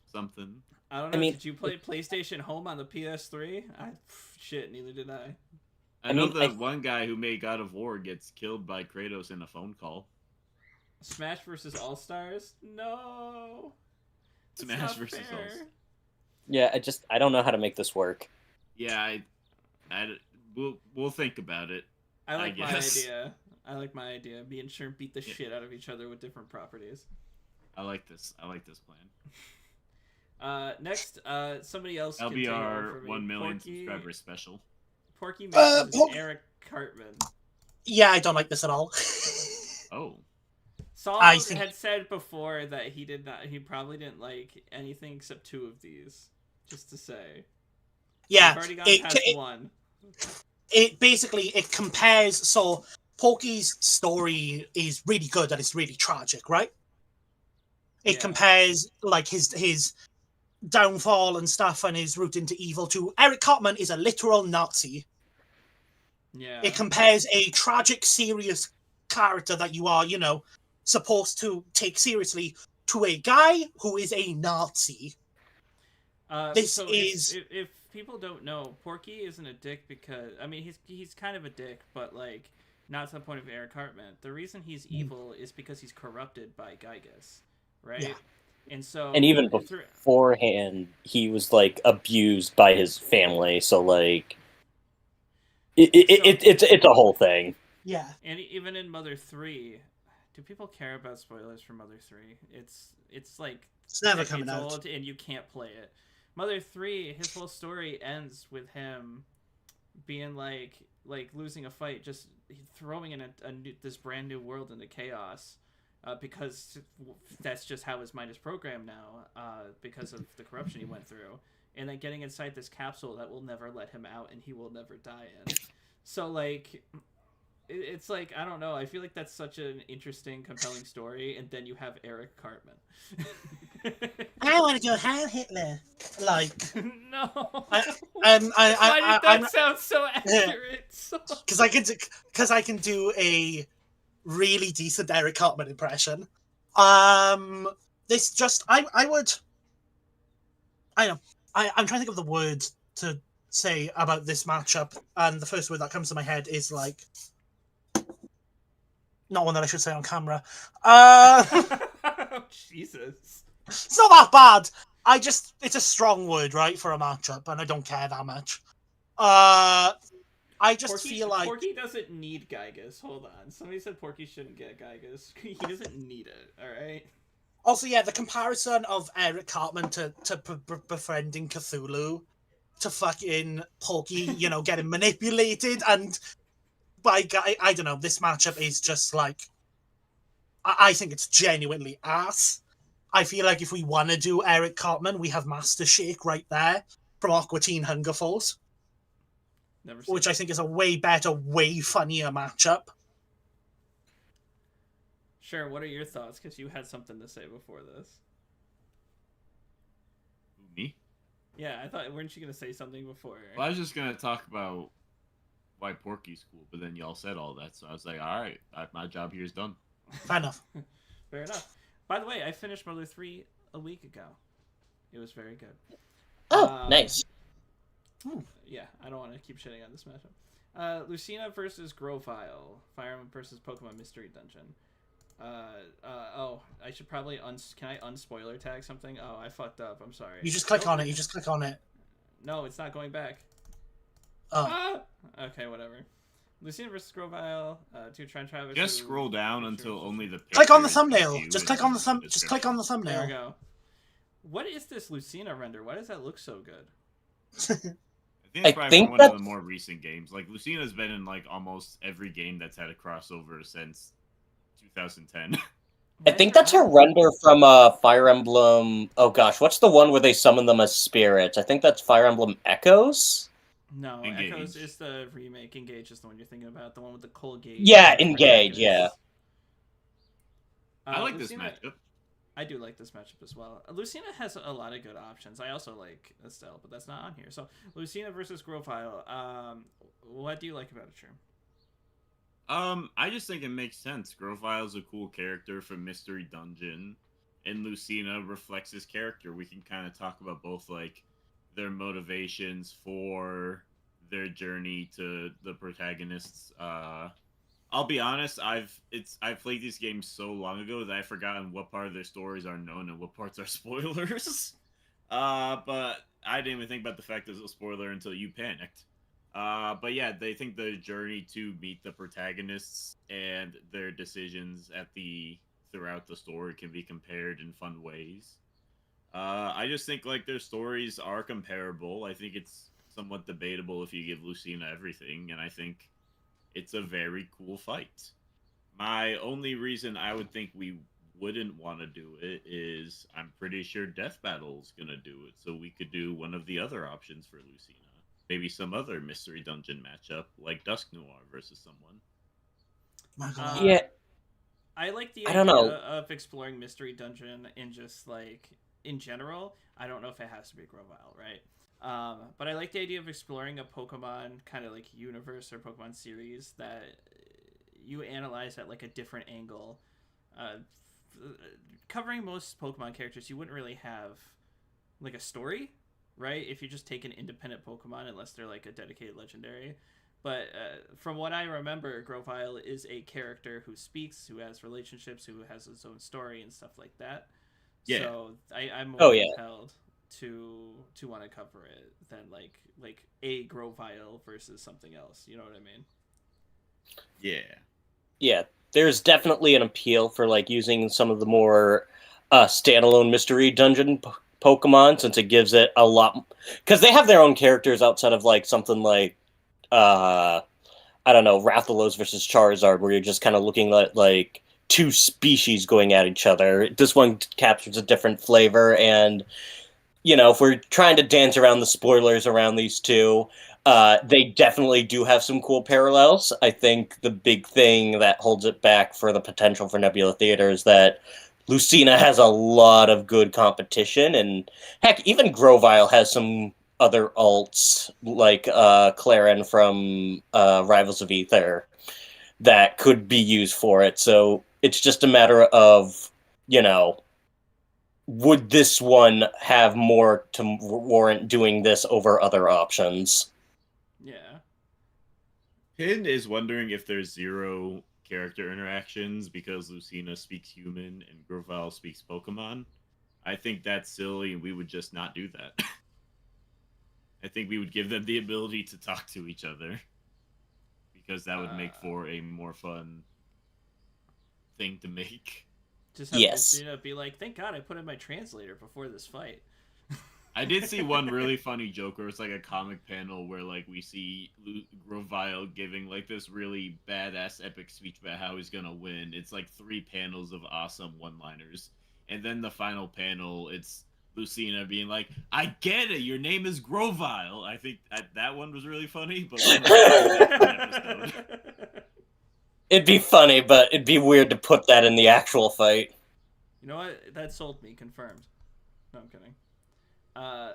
something. I don't know. I mean- did you play PlayStation Home on the PS3? Shit, neither did I. I know mean, that one guy who made God of War gets killed by Kratos in a phone call. Smash versus All Stars? No. That's Smash not versus fair. All. Yeah, I don't know how to make this work. Yeah, we'll think about it. I like my guess. idea. I like my idea. Me and Sherm beat the shit out of each other with different properties. I like this plan. Next, somebody else That'll can be take over our for me. 1 million Porky, subscriber special. Porky mentions Porky- Eric Cartman. Yeah, I don't like this at all. Oh, Saul I think- had said before that he probably didn't like anything except 2 of these. Just to say. Yeah, We've already gone it, past it, 1. it basically it compares. So Porky's story is really good and it's really tragic, right? It Yeah. compares like his downfall and stuff and his route into evil to Eric Cartman is a literal Nazi. Yeah. It compares a tragic, serious character that you are, supposed to take seriously to a guy who is a Nazi. This so is- if people don't know, Porky isn't a dick because he's kind of a dick, but like not to the point of Eric Cartman. The reason he's evil is because he's corrupted by Gygas, right? Yeah. And so And even beforehand, he was like abused by his family. So like, it's a whole thing. Yeah. and even in Mother 3, do people care about spoilers for Mother 3? It's like It's never coming decades out. old and you can't play it. Mother 3, his whole story ends with him being like losing a fight, just throwing in this brand new world into chaos, because that's just how his mind is programmed now, because of the corruption he went through, and then getting inside this capsule that will never let him out and he will never die in. So like, it's like, I don't know, I feel like that's such an interesting, compelling story, and then you have Eric Cartman. I want to go Heil Hitler. Like, No. Why Why did that I'm sound so accurate? because I can do a really decent Eric Cartman impression. This just I'm trying to think of the word to say about this matchup, and the first word that comes to my head is like not one that I should say on camera. Jesus. It's not that bad. It's a strong word, right, for a matchup, and I don't care that much. I just feel like Porky doesn't need Gygas. Hold on. Somebody said Porky shouldn't get Gygas. He doesn't need it, alright? also, yeah, the comparison of Eric Cartman to befriending Cthulhu to fucking Porky, getting manipulated and by guy. I don't know. This matchup is just like, I think it's genuinely ass. I feel like if we want to do Eric Cartman, we have Master Shake right there from Aqua Teen Hunger Force, Never seen which it. I think is a way better, way funnier matchup. Sure, what are your thoughts? Because you had something to say before this. me? Yeah, I thought, weren't you going to say something before? Well, I was just gonna talk about why Porky's cool, but then y'all said all that, so I was like, all right, my job here is done. Fair enough. Fair enough. By the way, I finished Mother 3 a week ago. It was very good. Oh, nice. Yeah, I don't want to keep shitting on this matchup. Lucina versus Grovile. Fire Emblem versus Pokemon Mystery Dungeon. I should probably can I unspoiler tag something? Oh, I fucked up. I'm sorry. You just click on it. You just click on it. No, it's not going back. Oh. Ah! Okay, whatever. Lucina versus Grovile. To try and travel. Just scroll down until only the Click on the picture is thumbnail. you Just and click on the then Just click on the There we thumbnail. go. What is this Lucina render? Why does that look so good? I think I it's probably think from one of the that's- more recent games. Like Lucina's been in like almost every game that's had a crossover since 2010. I think that's a render from Fire Emblem. Oh gosh, what's the one where they summon them as spirits? I think that's Fire Emblem Echoes. No, Engage. Echoes is the remake. Engage is the one you're thinking about. The one with the Cole Gate. Yeah, and the Engage, protagonists. I like this Lucina- matchup. I do like this matchup as well. Lucina has a lot of good options. I also like Estelle, but that's not on here. So Lucina versus Grovile. What do you like about it, Sherm? I just think it makes sense. Grovile's a cool character from Mystery Dungeon, and Lucina reflects his character. We can kind of talk about both like their motivations for their journey to the protagonists. I'll be honest, I've played these games so long ago that I've forgotten what part of their stories are known and what parts are spoilers. But I didn't even think about the fact that it was a spoiler until you panicked. But yeah, they think the journey to meet the protagonists and their decisions throughout the story can be compared in fun ways. I just think like their stories are comparable. I think it's somewhat debatable if you give Lucina everything, and I think it's a very cool fight. My only reason I would think we wouldn't want to do it is I'm pretty sure Death Battle's gonna do it, so we could do one of the other options for Lucina. Maybe some other Mystery Dungeon matchup, like Dusk Noir versus someone. My God. Yeah. I like the I idea don't know. of exploring Mystery Dungeon in just like in general. I don't know if it has to be Grovile, right? But I like the idea of exploring a Pokemon kind of like universe or Pokemon series that you analyze at like a different angle. Covering most Pokemon characters, you wouldn't really have like a story, right? If you just take an independent Pokemon, unless they're like a dedicated legendary. But from what I remember, Grovile is a character who speaks, who has relationships, who has his own story and stuff like that. Yeah. So I'm more Oh, yeah. compelled to want to cover it than like a Grovile versus something else. You know what I mean? Yeah. Yeah, there's definitely an appeal for like using some of the more standalone Mystery Dungeon Pokemon, since it gives it a lot, because they have their own characters outside of like something like I don't know, Rathalos versus Charizard, where you're just kind of looking at like two species going at each other. This one captures a different flavor, and you know, if we're trying to dance around the spoilers around these two, they definitely do have some cool parallels. I think the big thing that holds it back for the potential for Nebula Theater is that Lucina has a lot of good competition, and heck, even Grovile has some other alts, like Claren from Rivals of Ether, that could be used for it. So it's just a matter of, you know, would this one have more to warrant doing this over other options? Yeah. Pin is wondering if there's zero character interactions because Lucina speaks human and Grovile speaks Pokemon. I think that's silly, and we would just not do that. I think we would give them the ability to talk to each other because that would make for a more fun thing to make. Just have Yes. Lucina be like, "Thank God I put in my translator before this fight." I did see one really funny joke where it's like a comic panel where like we see Grovile giving like this really badass epic speech about how he's gonna win. It's like 3 panels of awesome one-liners, and then the final panel, it's Lucina being like, "I get it, your name is Grovile." I think that one was really funny, but we episode. It'd be funny, but it'd be weird to put that in the actual fight. You know what? That sold me. Confirmed. No, I'm kidding.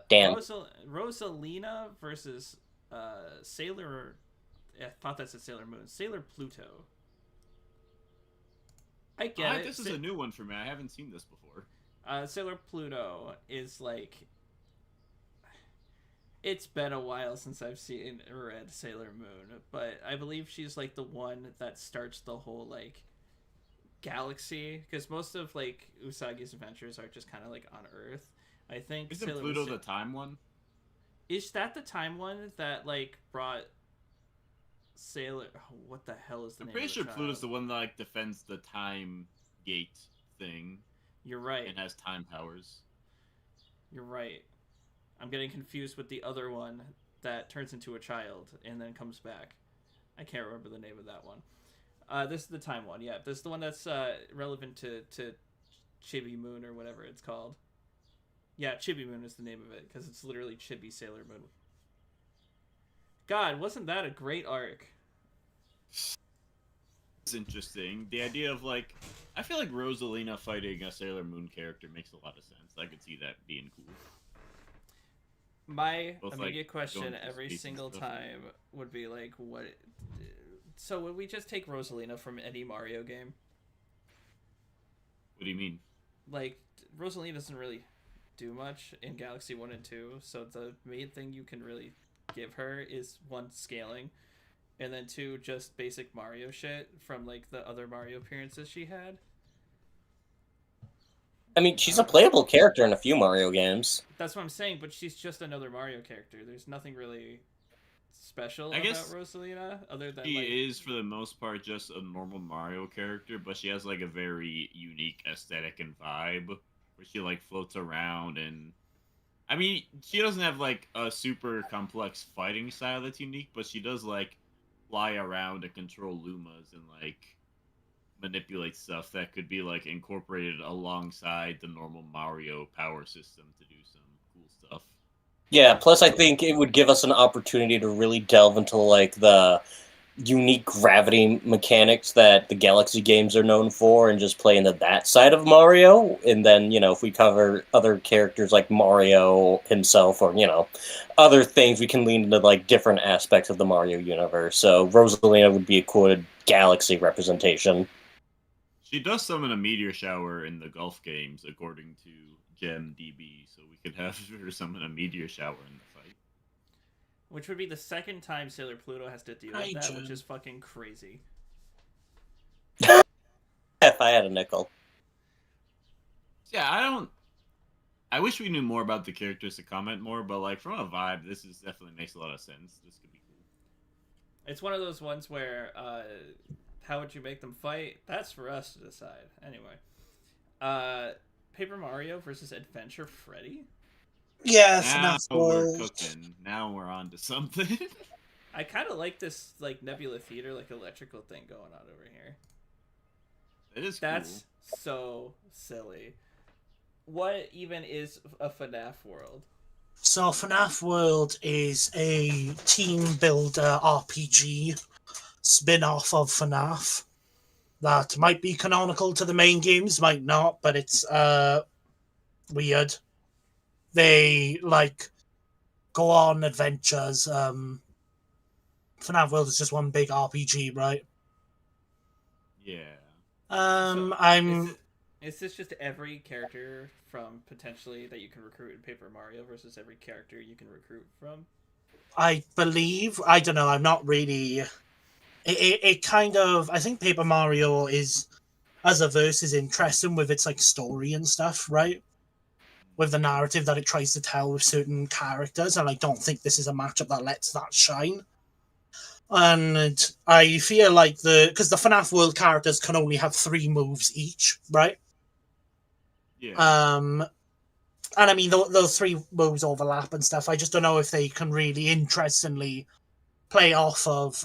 Damn. Rosalina versus Sailor. I thought that's a Sailor Moon. Sailor Pluto. I get it. This is a new one for me. I haven't seen this before. Sailor Pluto is like. It's been a while since I've seen or read Sailor Moon, but I believe she's like the one that starts the whole like galaxy, because most of like Usagi's adventures are just kind of like on Earth. I think Isn't Pluto the time one? Is that the time one that like brought Sailor? Oh, what the hell is the name? I'm pretty of the sure child? Pluto's the one that like defends the time gate thing You're right. and has time powers. You're right. I'm getting confused with the other one that turns into a child and then comes back. I can't remember the name of that one. This is the time one. Yeah, this is the one that's relevant to Chibi Moon or whatever it's called. Yeah, Chibi Moon is the name of it because it's literally Chibi Sailor Moon. God, wasn't that a great arc? It's interesting. The idea of like, I feel like Rosalina fighting a Sailor Moon character makes a lot of sense. I could see that being cool. My Both, immediate like, question going to every space and single stuff. time would be like, what? So would we just take Rosalina from any Mario game? What do you mean? Like, Rosalina doesn't really do much in Galaxy 1 and 2, so the main thing you can really give her is, one, scaling, and then two, just basic Mario shit from, like, the other Mario appearances she had. I mean, she's a playable character in a few Mario games. That's what I'm saying, but she's just another Mario character. There's nothing really special I about guess Rosalina other than, She like... is, for the most part, just a normal Mario character, but she has like a very unique aesthetic and vibe where she like floats around and. I mean, she doesn't have like a super complex fighting style that's unique, but she does like fly around and control Lumas and like manipulate stuff that could be like incorporated alongside the normal Mario power system to do some cool stuff. Yeah, plus I think it would give us an opportunity to really delve into like the unique gravity mechanics that the Galaxy games are known for and just play into that side of Mario. And then, if we cover other characters like Mario himself or, other things, we can lean into like different aspects of the Mario universe. So Rosalina would be a good Galaxy representation. She does summon a meteor shower in the golf games, according to GemDB, so we could have her summon a meteor shower in the fight. Which would be the second time Sailor Pluto has to deal with that, which is fucking crazy. If I had a nickel. Yeah, I wish we knew more about the characters to comment more, but like from a vibe, this is definitely makes a lot of sense. This could be cool. It's one of those ones where, how would you make them fight? That's for us to decide. Anyway. Paper Mario versus Adventure Freddy? Yeah, Now FNAF we're World. cooking. Now we're on to something. I kind of like this, like, Nebula Theater, like, electrical thing going on over here. It is That's so silly. What even is a FNAF world? So FNAF World is a team builder RPG spin-off of FNAF that might be canonical to the main games, might not, but it's weird. They like go on adventures. FNAF World is just one big RPG, right? Yeah. Is this just every character from potentially that you can recruit in Paper Mario versus every character you can recruit from? I believe. I don't know. I'm not really. It kind of. I think Paper Mario is, as a verse, is interesting with its like story and stuff, right? With the narrative that it tries to tell with certain characters, and I don't think this is a matchup that lets that shine. And I feel like because the FNAF World characters can only have 3 moves each, right? Yeah. And I mean, those 3 moves overlap and stuff. I just don't know if they can really interestingly play off of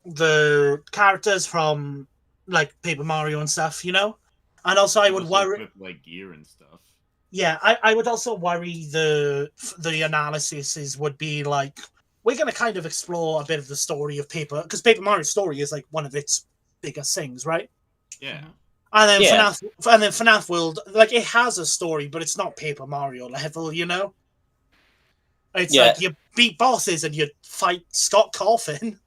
the characters from like Paper Mario and stuff, And also, I would worry with like gear and stuff. Yeah, I would also worry the analysis would be like, we're going to kind of explore a bit of the story of because Paper Mario's story is like one of its biggest things, right? Yeah. And then FNAF World, like, it has a story, but it's not Paper Mario level, It's like you beat bosses and you fight Scott Coffin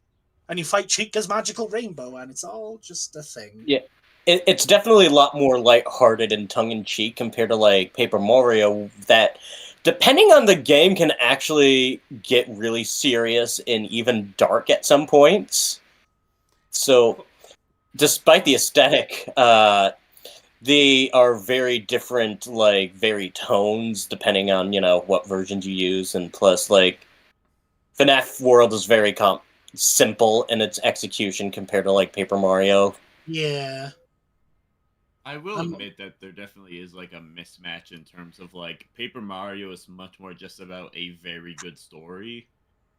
and you fight Chica's Magical Rainbow, and it's all just a thing. Yeah. It's definitely a lot more lighthearted and tongue-in-cheek compared to, like, Paper Mario that, depending on the game, can actually get really serious and even dark at some points. So, despite the aesthetic, they are very different, like, very tones, depending on, what versions you use. And plus, like, FNAF World is very simple in its execution compared to, like, Paper Mario. Yeah. I will admit that there definitely is like a mismatch in terms of like Paper Mario is much more just about a very good story,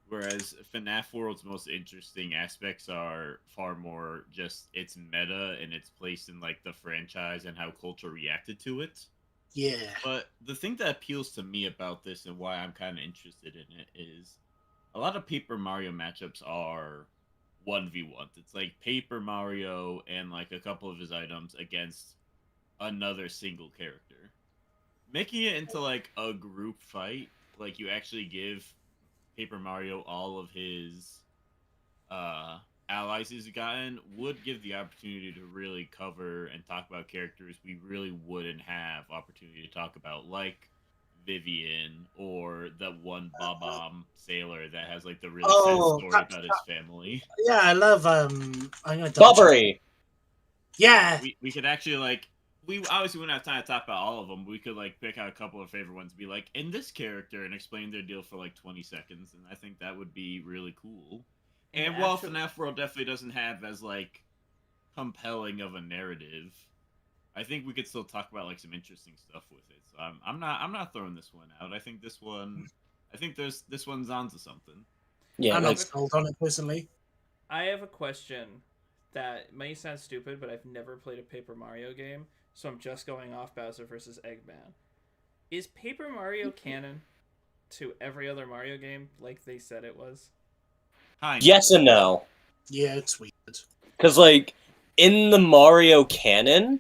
whereas FNAF World's most interesting aspects are far more just its meta and its place in like the franchise and how culture reacted to it. Yeah. But the thing that appeals to me about this and why I'm kind of interested in it is a lot of Paper Mario matchups are 1v1. It's like Paper Mario and like a couple of his items against another single character. Making it into like a group fight, like you actually give Paper Mario all of his allies he's gotten, would give the opportunity to really cover and talk about characters we really wouldn't have opportunity to talk about, like Vivian or the one Bob-omb sailor that has like the really sad story about his family. Yeah, I love I'm gonna Bubbery. Yeah. We could actually like we obviously wouldn't have time to talk about all of them. We could like pick out a couple of favorite ones, be like in this character, and explain their deal for like 20 seconds, and I think that would be really cool. And while FNAF World definitely doesn't have as like compelling of a narrative, I think we could still talk about like some interesting stuff with it. So I'm not throwing this one out. I think this one's onto something. Yeah, I'm like not sold on it personally. I have a question that may sound stupid, but I've never played a Paper Mario game, so I'm just going off Bowser versus Eggman. Is Paper Mario canon to every other Mario game like they said it was? yes and no. Yeah, it's weird. Because like in the Mario canon,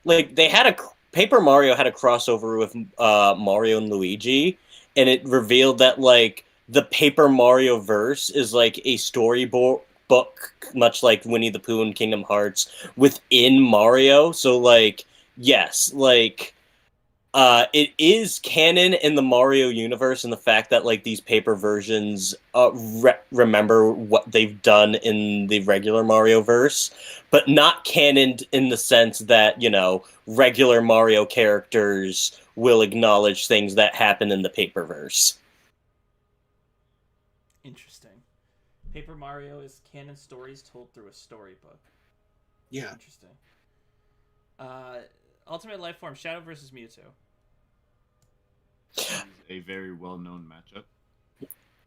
like they had Paper Mario had a crossover with Mario and Luigi, and it revealed that like the Paper Mario verse is like a storybook book, much like Winnie the Pooh and Kingdom Hearts, within Mario. So like yes, like it is canon in the Mario universe, and the fact that like these paper versions remember what they've done in the regular Mario verse, but not canon in the sense that, you know, regular Mario characters will acknowledge things that happen in the paper verse. Interesting. Paper Mario is canon stories told through a storybook. Yeah. Interesting. Ultimate Life Form Shadow versus Mewtwo. This is a very well-known matchup.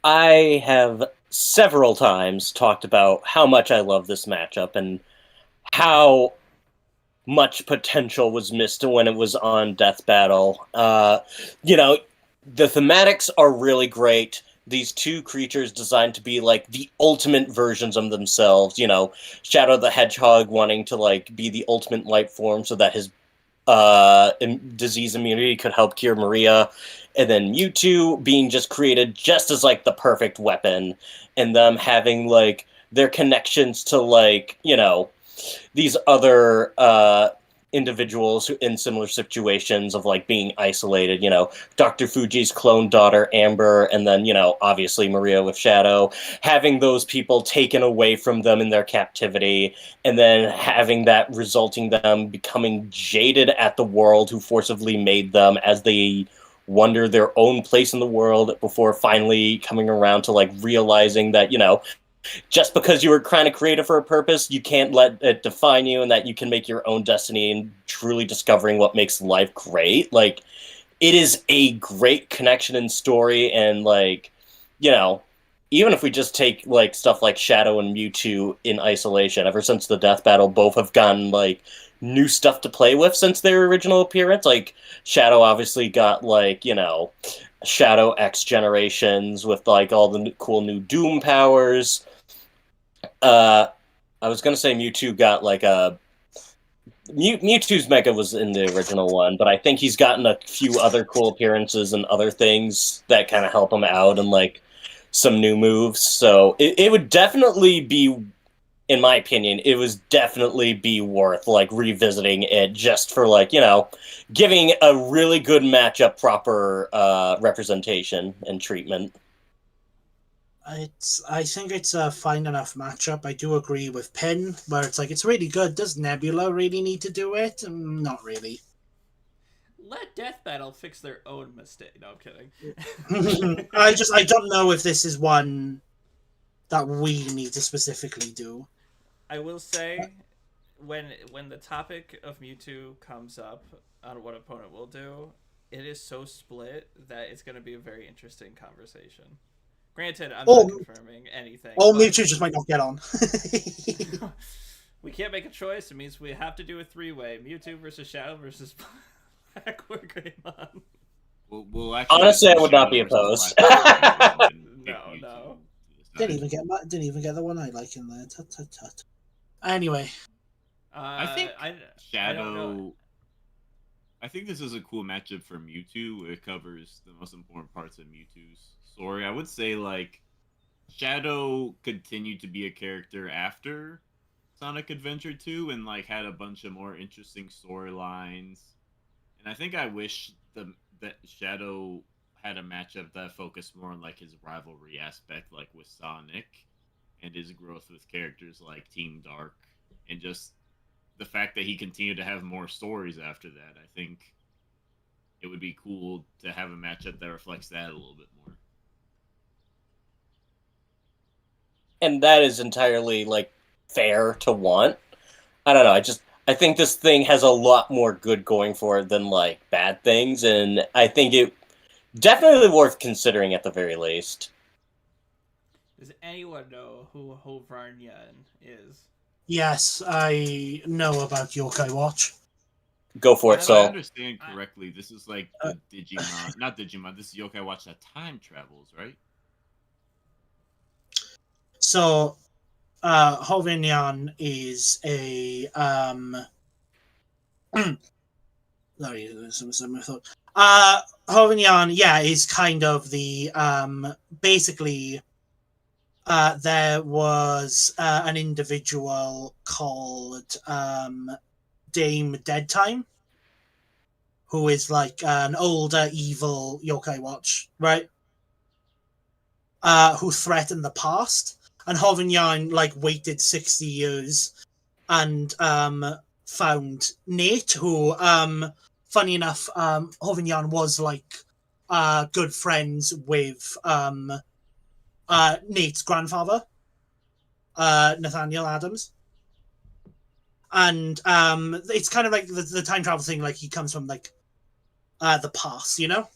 I have several times talked about how much I love this matchup and how much potential was missed when it was on Death Battle. You know, the thematics are really great. These two creatures designed to be like the ultimate versions of themselves. You know, Shadow the Hedgehog wanting to like be the ultimate life form so that his disease immunity could help cure Maria, and then Mewtwo being just created just as like the perfect weapon, and them having like their connections to like, you know, these other individuals in similar situations of like being isolated, you know, Dr. Fuji's clone daughter Amber, and then, you know, obviously Maria with Shadow, having those people taken away from them in their captivity, and then having that resulting them becoming jaded at the world who forcibly made them as they wonder their own place in the world before finally coming around to like realizing that, you know, just because you were kind of creative for a purpose, you can't let it define you, and that you can make your own destiny and truly discovering what makes life great. Like, it is a great connection and story, and like, you know, even if we just take like stuff like Shadow and Mewtwo in isolation, ever since the Death Battle, both have gotten like new stuff to play with since their original appearance. Like, Shadow obviously got like, you know, Shadow X Generations with like all the cool new Doom powers. I was gonna say Mewtwo got like a Mewtwo's Mega was in the original one, but I think he's gotten a few other cool appearances and other things that kind of help him out and like some new moves. So it would definitely be, in my opinion, it was definitely be worth like revisiting it just for like, you know, giving a really good matchup proper representation and treatment. I think it's a fine enough matchup. I do agree with Pin, where it's like, it's really good. Does Nebula really need to do it? Not really. Let Death Battle fix their own mistake. No, I'm kidding. I don't know if this is one that we need to specifically do. I will say, when the topic of Mewtwo comes up on what opponent will do, it is so split that it's going to be a very interesting conversation. Granted, I'm not confirming anything. Or Mewtwo just might not get on. We can't make a choice. It means we have to do a 3-way: Mewtwo versus Shadow versus Black or Greymon. We'll actually honestly, I would not be opposed. No. Didn't even get the one I like in there. Tut, tut, tut. Anyway, I think Shadow. I think this is a cool matchup for Mewtwo. It covers the most important parts of Mewtwo's story. I would say like Shadow continued to be a character after Sonic Adventure 2 and like had a bunch of more interesting storylines. And I think I wish that Shadow had a matchup that focused more on like his rivalry aspect, like with Sonic, and his growth with characters like Team Dark, and just the fact that he continued to have more stories after that. I think it would be cool to have a matchup that reflects that a little bit more. And that is entirely like fair to want. I don't know. I think this thing has a lot more good going for it than like bad things, and I think it definitely worth considering at the very least. Does anyone know who Hovarnian is? yes, I know about Yokai Watch. Go for it, If I Sol. understand correctly, this is like the Digimon, not Digimon. This is Yokai Watch that time travels, right? So, Hovinian is a sorry, some thought. Hovinian, yeah, is kind of the basically. There was an individual called Dame Deadtime, who is like an older evil Yokai Watch, right? Who threatened the past. And Hovinian like waited 60 years and found Nate, who funny enough, Hovinian was like good friends with Nate's grandfather, Nathaniel Adams. And it's kind of like the time travel thing, like he comes from like the past, you know?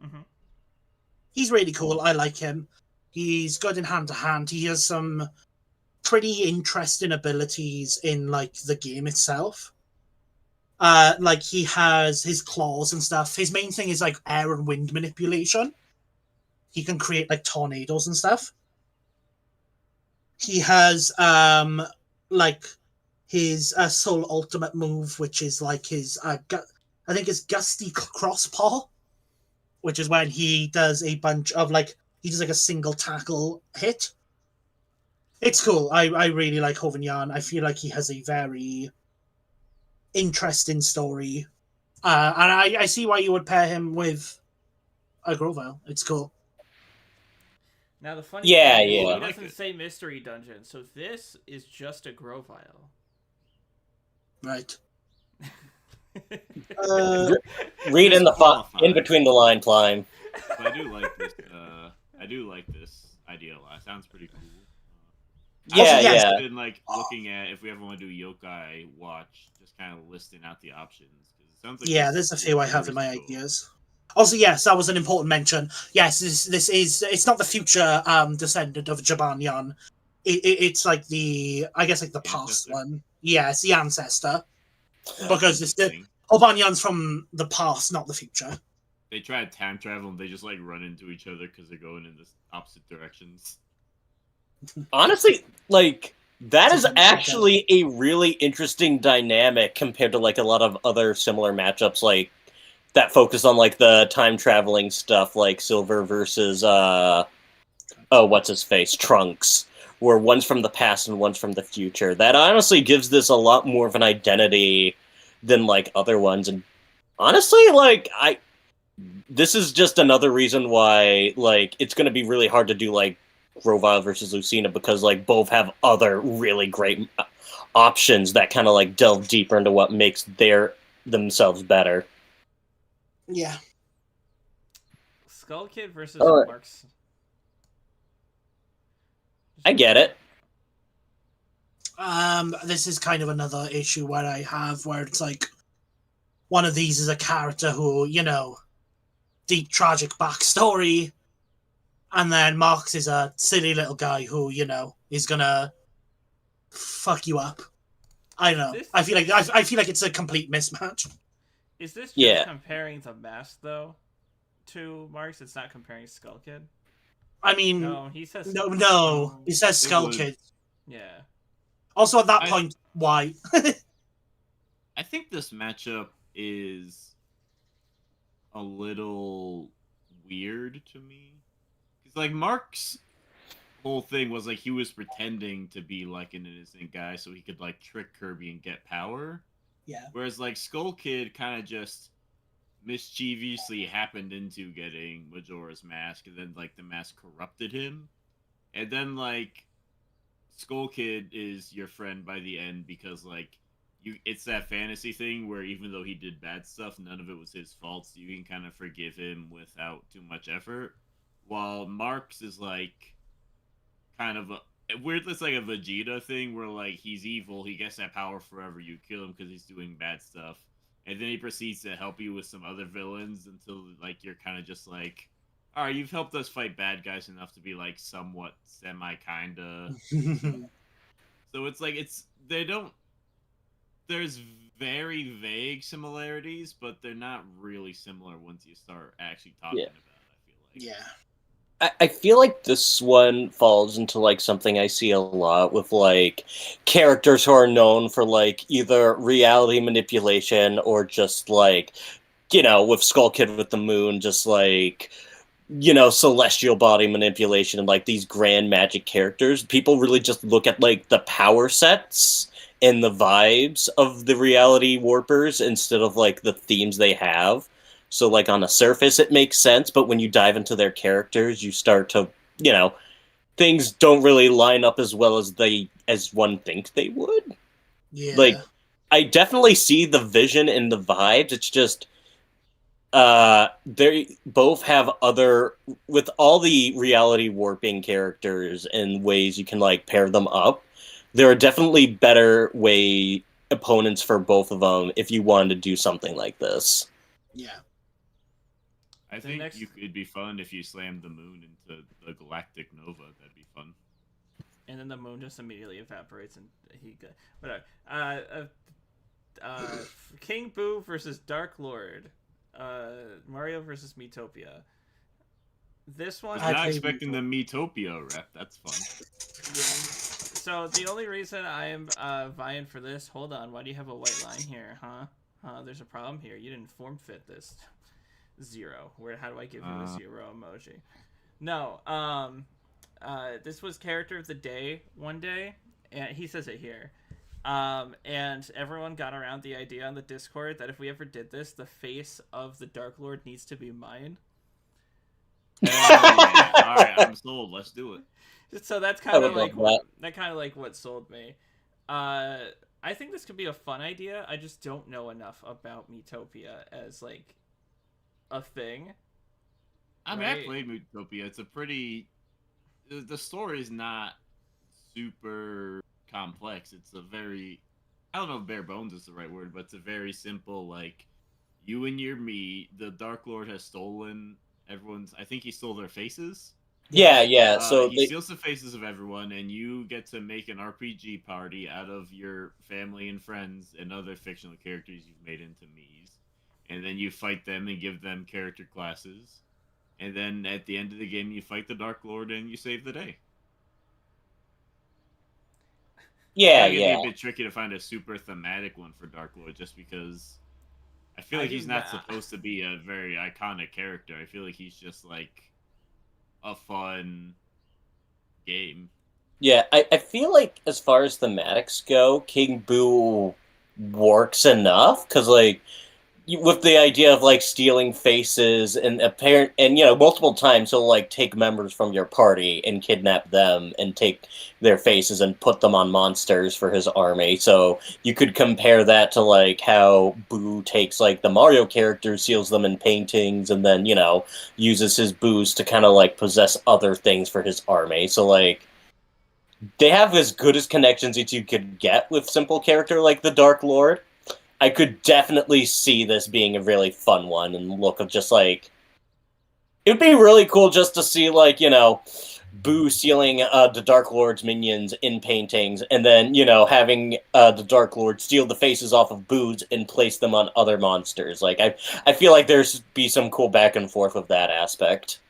Mm-hmm. He's really cool. I like him. He's good in hand to hand. He has some pretty interesting abilities in like the game itself. Like he has his claws and stuff. His main thing is like air and wind manipulation. He can create like tornadoes and stuff. He has like his soul ultimate move, which is like his I think it's Gusty Crosspaw, which is when he does a bunch of like he does like a single tackle hit. It's cool. I really like Hovinian. I feel like he has a very interesting story. And I see why you would pair him with a Grovyle. It's cool. Now the funny Yeah, thing is, yeah. he doesn't say mystery dungeon, so this is just a Grovyle. Right. Read in between the line, climb. But I do like this. I do like this idea a lot. It sounds pretty cool. Yeah, yes. yeah. Been like looking at if we ever want to do Yokai Watch, just kind of listing out the options. 'Cause it sounds like Yeah, there's a few I have in my ideas. Also, yes, that was an important mention. Yes, this is it's not the future descendant of Jabanian. It's like the I guess like the past Ancestor. one. Yeah, it's the ancestor. Because it's the Jabanian's from the past, not the future. They tried time travel and they just like run into each other because they're going in the opposite directions. Honestly, like that is actually a really interesting dynamic compared to like a lot of other similar matchups like that focus on like the time traveling stuff like Silver versus what's his face? Trunks, where one's from the past and one's from the future. That honestly gives this a lot more of an identity than like other ones. And honestly, like this is just another reason why like it's gonna be really hard to do like Grovyle versus Lucina because like both have other really great options that kind of like delve deeper into what makes themselves better. Yeah. Skull Kid versus Alright. Marks. I get it. This is kind of another issue where I have where it's like one of these is a character who, deep tragic backstory, and then Marx is a silly little guy who, is gonna fuck you up. I don't know. This- I feel like it's a complete mismatch. Is this just Yeah. comparing the mask though to Marks? It's not comparing Skull Kid. I mean, No, he says no. He says It Skull was- Kid. Yeah. Also, at that I- point, why? I think this matchup is a little weird to me. Because, like, Mark's whole thing was, like, he was pretending to be, like, an innocent guy so he could, like, trick Kirby and get power. Yeah. Whereas, like, Skull Kid kind of just mischievously happened into getting Majora's Mask, and then, like, the mask corrupted him. And then, like, Skull Kid is your friend by the end because, like, it's that fantasy thing where even though he did bad stuff, none of it was his fault, so you can kind of forgive him without too much effort. While Marx is like kind of it's like a Vegeta thing where like he's evil, he gets that power forever, you kill him because he's doing bad stuff, and then he proceeds to help you with some other villains until like you're kind of just like, all right, you've helped us fight bad guys enough to be like somewhat semi kinda. So it's like there's very vague similarities, but they're not really similar once you start actually talking Yeah. about it, I feel like. Yeah. I feel like this one falls into like something I see a lot with like characters who are known for like either reality manipulation or just like, with Skull Kid with the moon, just like, celestial body manipulation and like these grand magic characters. People really just look at like the power sets and the vibes of the reality warpers instead of like the themes they have. So like on the surface it makes sense, but when you dive into their characters, you start to, things don't really line up as well as one thinks they would. Yeah. Like I definitely see the vision and the vibes. It's just they both have with all the reality warping characters and ways you can like pair them up. There are definitely better opponents for both of them if you wanted to do something like this. Yeah. I think it'd be fun if you slammed the moon into the galactic nova. That'd be fun. And then the moon just immediately evaporates, and whatever. King Boo versus Dark Lord. Mario versus Miitopia. This one. I was not expecting the Miitopia rep. That's fun. So the only reason I am vying for this. Hold on. Why do you have a white line here, huh? There's a problem here. You didn't form fit this. 0. How do I give you a 0 emoji? No. This was character of the day one day, and he says it here. And everyone got around the idea on the Discord that if we ever did this, the face of the Dark Lord needs to be mine. Yeah. All right, I'm sold. Let's do it. So that's kind of like that. What sold me. I think this could be a fun idea. I just don't know enough about Miitopia as like a thing. I mean, I played Miitopia. It's a pretty. The story is not super complex. It's a very. I don't know if bare bones is the right word, but it's a very simple like. You and your me. The Dark Lord has stolen everyone's. I think he stole their faces. Yeah. So he steals the faces of everyone, and you get to make an RPG party out of your family and friends and other fictional characters you've made into Miis. And then you fight them and give them character classes. And then at the end of the game, you fight the Dark Lord and you save the day. Yeah. It'd be a bit tricky to find a super thematic one for Dark Lord, just because I feel like he's not supposed to be a very iconic character. I feel like he's just like a fun game. Yeah, I feel like as far as thematics go, King Boo works enough because like with the idea of like stealing faces and multiple times he'll like take members from your party and kidnap them and take their faces and put them on monsters for his army. So you could compare that to like how Boo takes like the Mario characters, seals them in paintings, and then uses his boos to kind of like possess other things for his army. So like they have as good as connections as you could get with simple character like the Dark Lord. I could definitely see this being a really fun one and look of just like it'd be really cool just to see like, you know, Boo stealing the Dark Lord's minions in paintings, and then, you know, having the Dark Lord steal the faces off of Boo's and place them on other monsters. Like, I feel like there's be some cool back and forth of that aspect.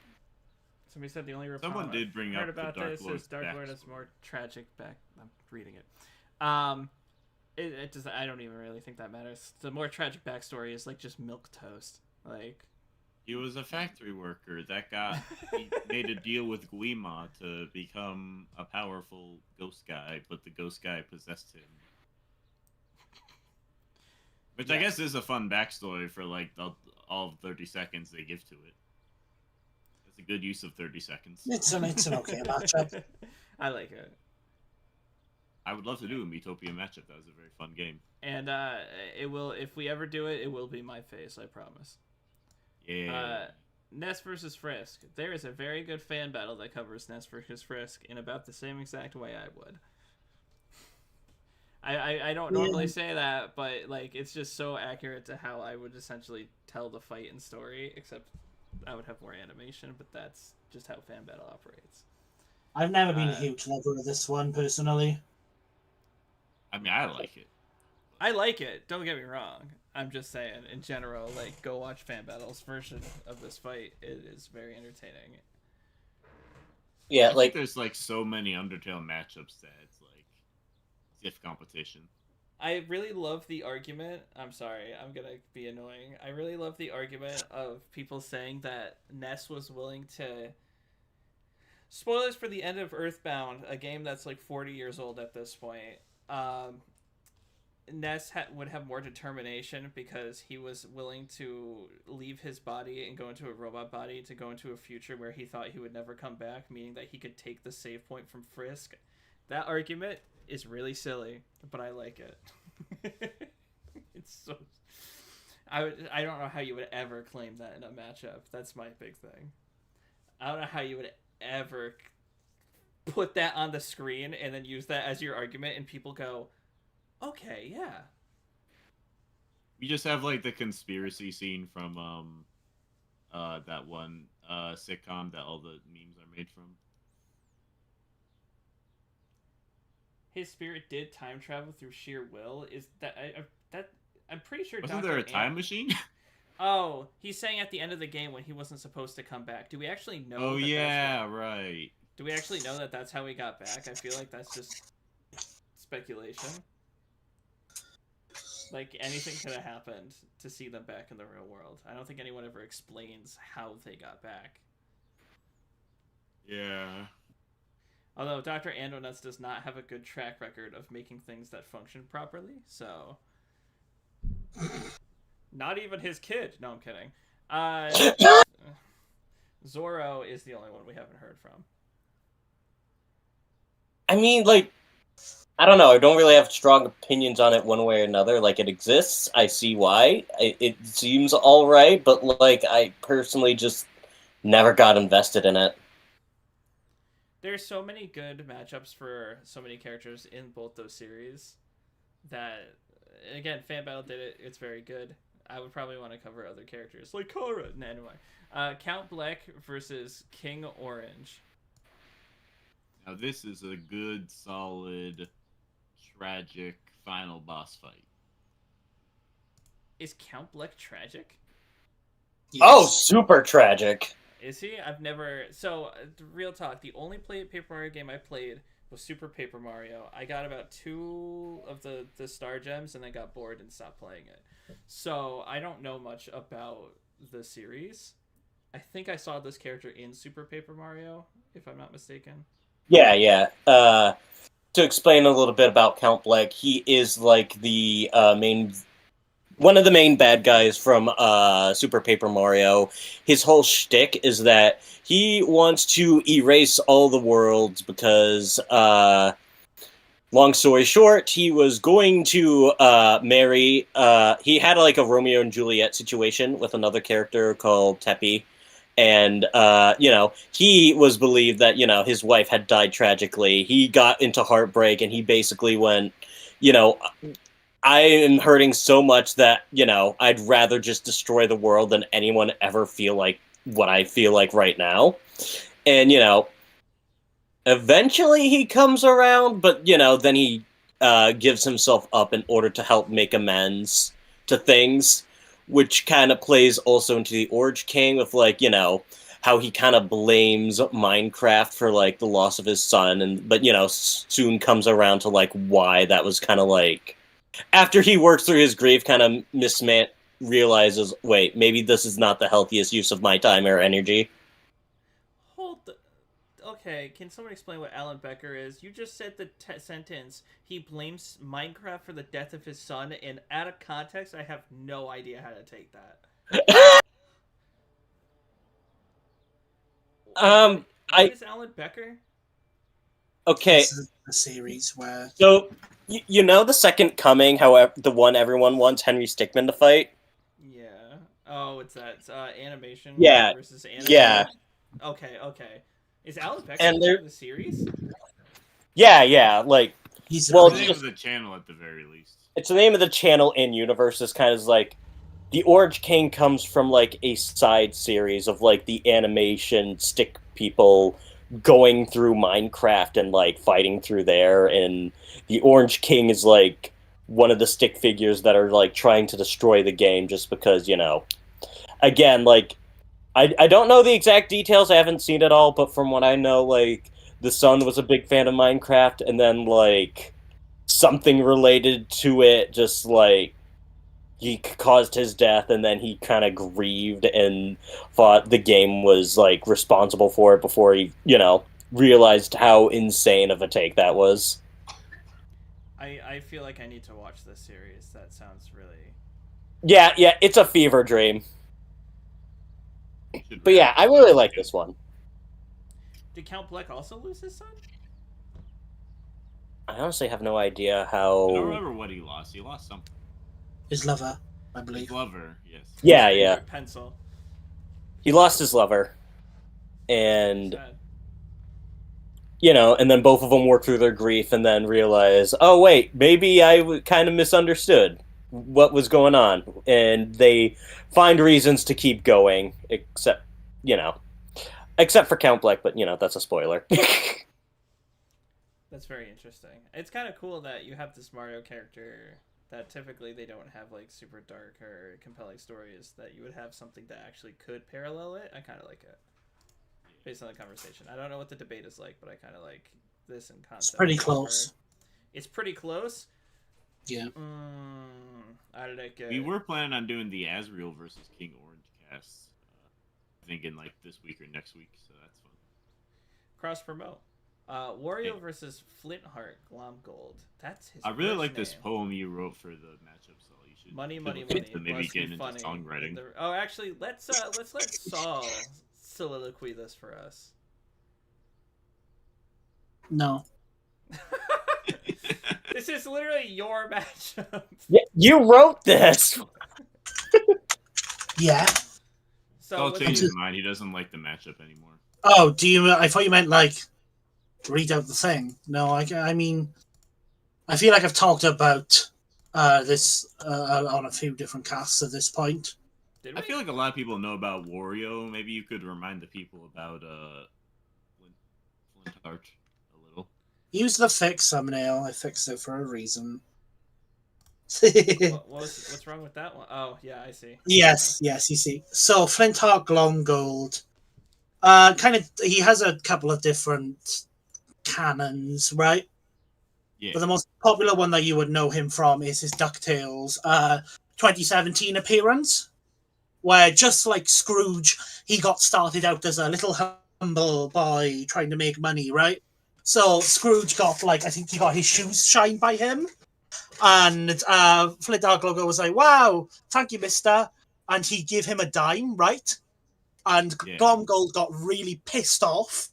Somebody said the only Someone did bring heard up the about Dark this Lord's is Dark Lord backstory. is more tragic back. I'm reading it. It just I don't even really think that matters. The more tragic backstory is like just milk toast. Like He was a factory worker that he made a deal with Guima to become a powerful ghost guy, but the ghost guy possessed him. Which I guess is a fun backstory for like all of 30 seconds they give to it. It's a good use of 30 seconds. It's an okay matchup. I like it. I would love to do a Metopia matchup. That was a very fun game. And it will, if we ever do it, it will be my face, I promise. Yeah. Ness versus Frisk. There is a very good fan battle that covers Ness versus Frisk in about the same exact way I would. I don't normally say that, but like it's just so accurate to how I would essentially tell the fight and story, except I would have more animation, but that's just how fan battle operates. I've never been a huge lover of this one, personally. I mean, I like it. I like it, don't get me wrong. I'm just saying, in general, like, go watch Fan Battle's version of this fight. It is very entertaining. Yeah, like there's like so many Undertale matchups that it's like stiff competition. I really love the argument. I'm sorry, I'm gonna be annoying. I really love the argument of people saying that Ness was willing to. Spoilers for the end of Earthbound, a game that's like 40 years old at this point. Ness would have more determination because he was willing to leave his body and go into a robot body to go into a future where he thought he would never come back, meaning that he could take the save point from Frisk. That argument is really silly, but I like it. It's so... I don't know how you would ever claim that in a matchup. That's my big thing. I don't know how you would ever put that on the screen and then use that as your argument and people go, okay, yeah. We just have like the conspiracy scene from that one sitcom that all the memes are made from. His spirit did time travel through sheer will. Is that I'm pretty sure. Wasn't Dr. there a time machine? Oh, he's saying at the end of the game when he wasn't supposed to come back. Do we actually know? Oh yeah, right. Do we actually know that that's how he got back? I feel like that's just speculation. Like, anything could have happened to see them back in the real world. I don't think anyone ever explains how they got back. Yeah. Although Dr. Andonuts does not have a good track record of making things that function properly, so... Not even his kid. No, I'm kidding. Zorro is the only one we haven't heard from. I mean, like, I don't know. I don't really have strong opinions on it one way or another. Like, it exists. I see why. It seems all right, but, like, I personally just never got invested in it. There's so many good matchups for so many characters in both those series that, again, Fan Battle did it. It's very good. I would probably want to cover other characters, like Kara. Nah, anyway. Count Black versus King Orange. Now, this is a good, solid... tragic final boss fight. Is Count Black tragic? Yes. Oh, super tragic. Is he? I've never... So, real talk, the only Paper Mario game I played was Super Paper Mario. I got about 2 of the Star Gems and then got bored and stopped playing it. So, I don't know much about the series. I think I saw this character in Super Paper Mario, if I'm not mistaken. Yeah. To explain a little bit about Count Black, he is like the one of the main bad guys from Super Paper Mario. His whole shtick is that he wants to erase all the worlds because, long story short, he was going to marry... he had like a Romeo and Juliet situation with another character called Teppy. And he was believed that his wife had died tragically. He got into heartbreak, and he basically went, I am hurting so much that I'd rather just destroy the world than anyone ever feel like what I feel like right now. And eventually he comes around, but then he gives himself up in order to help make amends to things, which kind of plays also into the Orange King with how he kind of blames Minecraft for the loss of his son, but soon comes around to why that was kind of after he works through his grief, kind of realizes, wait, maybe this is not the healthiest use of my time or energy. Okay, can someone explain what Alan Becker is? You just said the sentence, he blames Minecraft for the death of his son, and out of context, I have no idea how to take that. What is Alan Becker? Okay. This is a series where... So, the Second Coming, however, the one everyone wants Henry Stickmin to fight? Yeah. Oh, it's that animation versus animation? Yeah. Okay. Is Alan Becker part of the series? Yeah. It's the name of the channel at the very least. It's the name of the channel in universe. Is kind of the Orange King comes from a side series of the animation stick people going through Minecraft and fighting through there, and the Orange King is one of the stick figures that are trying to destroy the game just because again I don't know the exact details. I haven't seen it all, but from what I know, the son was a big fan of Minecraft, and then something related to it just he caused his death, and then he kind of grieved and thought the game was responsible for it before he realized how insane of a take that was. I feel like I need to watch this series. That sounds really... Yeah, it's a fever dream. But yeah, I really like this one. Did Count Bleck also lose his son? I honestly have no idea how... I don't remember what he lost. He lost something. His lover, I believe. His lover, yes. Yeah. Pencil. He lost his lover. And... and then both of them work through their grief and then realize, oh wait, maybe I kind of misunderstood what was going on. And they find reasons to keep going, except for Count Bleck, but that's a spoiler. That's very interesting. It's kind of cool that you have this Mario character that typically they don't have super dark or compelling stories, that you would have something that actually could parallel it. I kind of like it. Based on the conversation. I don't know what the debate is like, but I kind of like this in concept. It's pretty close. It's pretty close? Yeah. I like it. We were planning on doing the Asriel versus King Orange cast. I think in this week or next week, so that's fun. Cross promote. Wario versus Flintheart Glomgold. That's his I really first like this name. poem you wrote for the matchup, so you should Money. maybe get into songwriting. Oh, actually, let's let Saul soliloquy this for us. No. This is literally your matchup. Yeah, you wrote this. Yeah. So I'll change his mind. He doesn't like the matchup anymore. Oh, do you? I thought you meant read out the thing. No, I mean, I feel like I've talked about this on a few different casts at this point. I feel like a lot of people know about Wario. Maybe you could remind the people about Flintheart a little. Use the fix thumbnail. I fixed it for a reason. What's wrong with that one? Oh, yeah, I see. Yes, you see. So, Flintheart Glomgold. He has a couple of different canons, right? Yeah. But the most popular one that you would know him from is his DuckTales 2017 appearance, where just like Scrooge, he got started out as a little humble boy trying to make money, right? So Scrooge got I think he got his shoes shined by him. And Flintheart Glomgold was like, wow, thank you, mister. And he gave him a dime, right? And Glomgold got really pissed off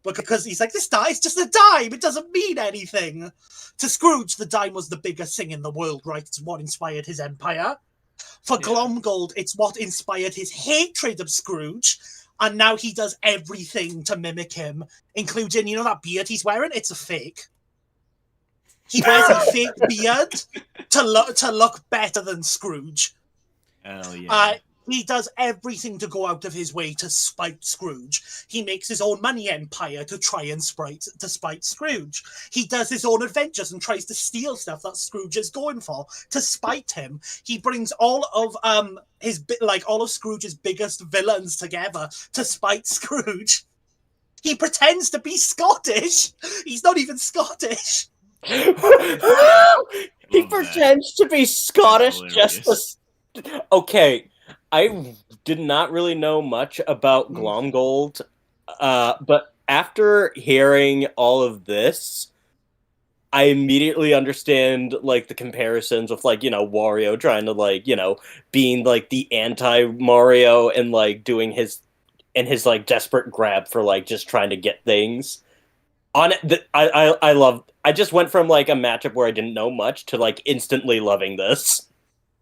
because he's like, this is just a dime. It doesn't mean anything. To Scrooge, the dime was the biggest thing in the world, right? It's what inspired his empire. For Glomgold, it's what inspired his hatred of Scrooge. And now he does everything to mimic him, including, you know, that beard he's wearing? It's a fake. He wears a fake beard to look better than Scrooge. Hell yeah. He does everything to go out of his way to spite Scrooge. He makes his own money empire to try and spite Scrooge. He does his own adventures and tries to steal stuff that Scrooge is going for to spite him. He brings all of all of Scrooge's biggest villains together to spite Scrooge. He pretends to be Scottish. He's not even Scottish. He Love pretends to be Scottish That's just to... Okay, I did not really know much about Glomgold, but after hearing all of this, I immediately understand, like, the comparisons of, like, you know, Wario trying to, like, you know, being, like, the anti-Mario and, like, doing his like, desperate grab for, like, just trying to get things. I just went from, like, a matchup where I didn't know much to, like, instantly loving this.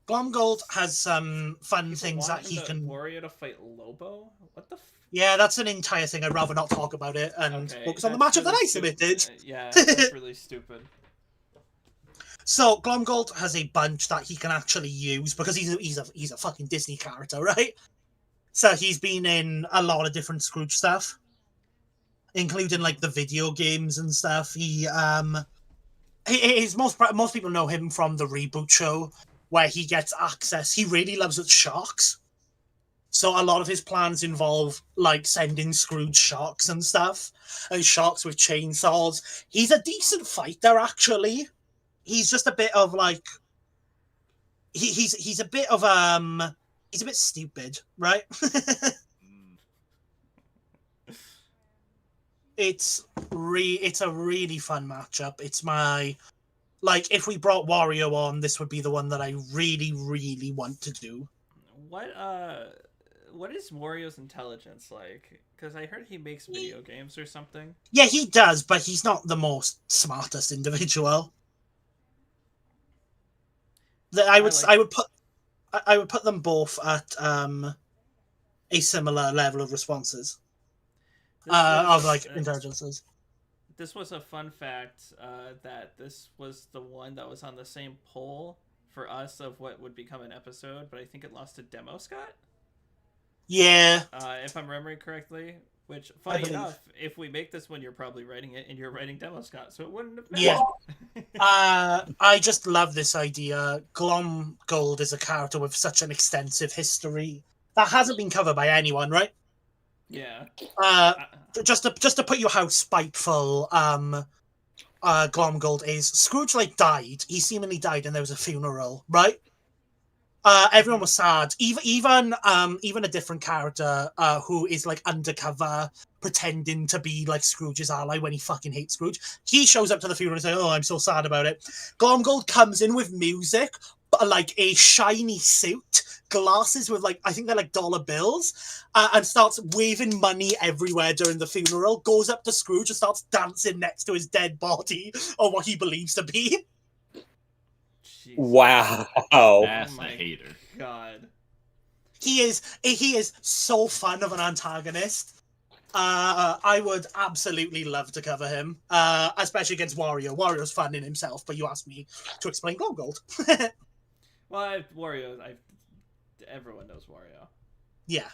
Glomgold has some fun things that he can... Wario to fight Lobo? What the Yeah, that's an entire thing. I'd rather not talk about it and focus on the matchup that I submitted. Yeah, that's really stupid. So Glomgold has a bunch that he can actually use because he's a fucking Disney character, right? So he's been in a lot of different Scrooge stuff, including like the video games and stuff. Most people know him from the reboot show where he gets access. He really loves sharks. So a lot of his plans involve like sending Scrooge sharks and stuff, and sharks with chainsaws. He's a decent fighter, actually. He's just a bit of like he's a bit of he's a bit stupid, right? It's a really fun matchup. It's my, like, if we brought Wario on, this would be the one that I really, really want to do. What is Wario's intelligence like? Because I heard he makes video games or something. Yeah, he does, but he's not the most smartest individual. I would put them both at a similar level of responses. Intelligences. This was a fun fact that this was the one that was on the same poll for us of what would become an episode, but I think it lost to Demo Scott. Yeah. If I'm remembering correctly, which, funny enough, if we make this one, you're probably writing it, and you're writing Demo Scott, so it wouldn't have mattered. Yeah. I just love this idea. Glomgold is a character with such an extensive history that hasn't been covered by anyone, right? Yeah. Just to put you how spiteful Glomgold is. Scrooge died. He seemingly died, and there was a funeral, right? Everyone was sad. Even a different character who is undercover, pretending to be Scrooge's ally when he fucking hates Scrooge. He shows up to the funeral and says, "Oh, I'm so sad about it." Glomgold comes in with music, a shiny suit, glasses with I think they're dollar bills, and starts waving money everywhere during the funeral. Goes up to Scrooge and starts dancing next to his dead body, or what he believes to be. Jesus. Wow. That's a hater. God. He is so fun of an antagonist. I would absolutely love to cover him, especially against Wario. Wario's fun in himself, but you asked me to explain Glomgold. Well, everyone knows Wario. Yeah.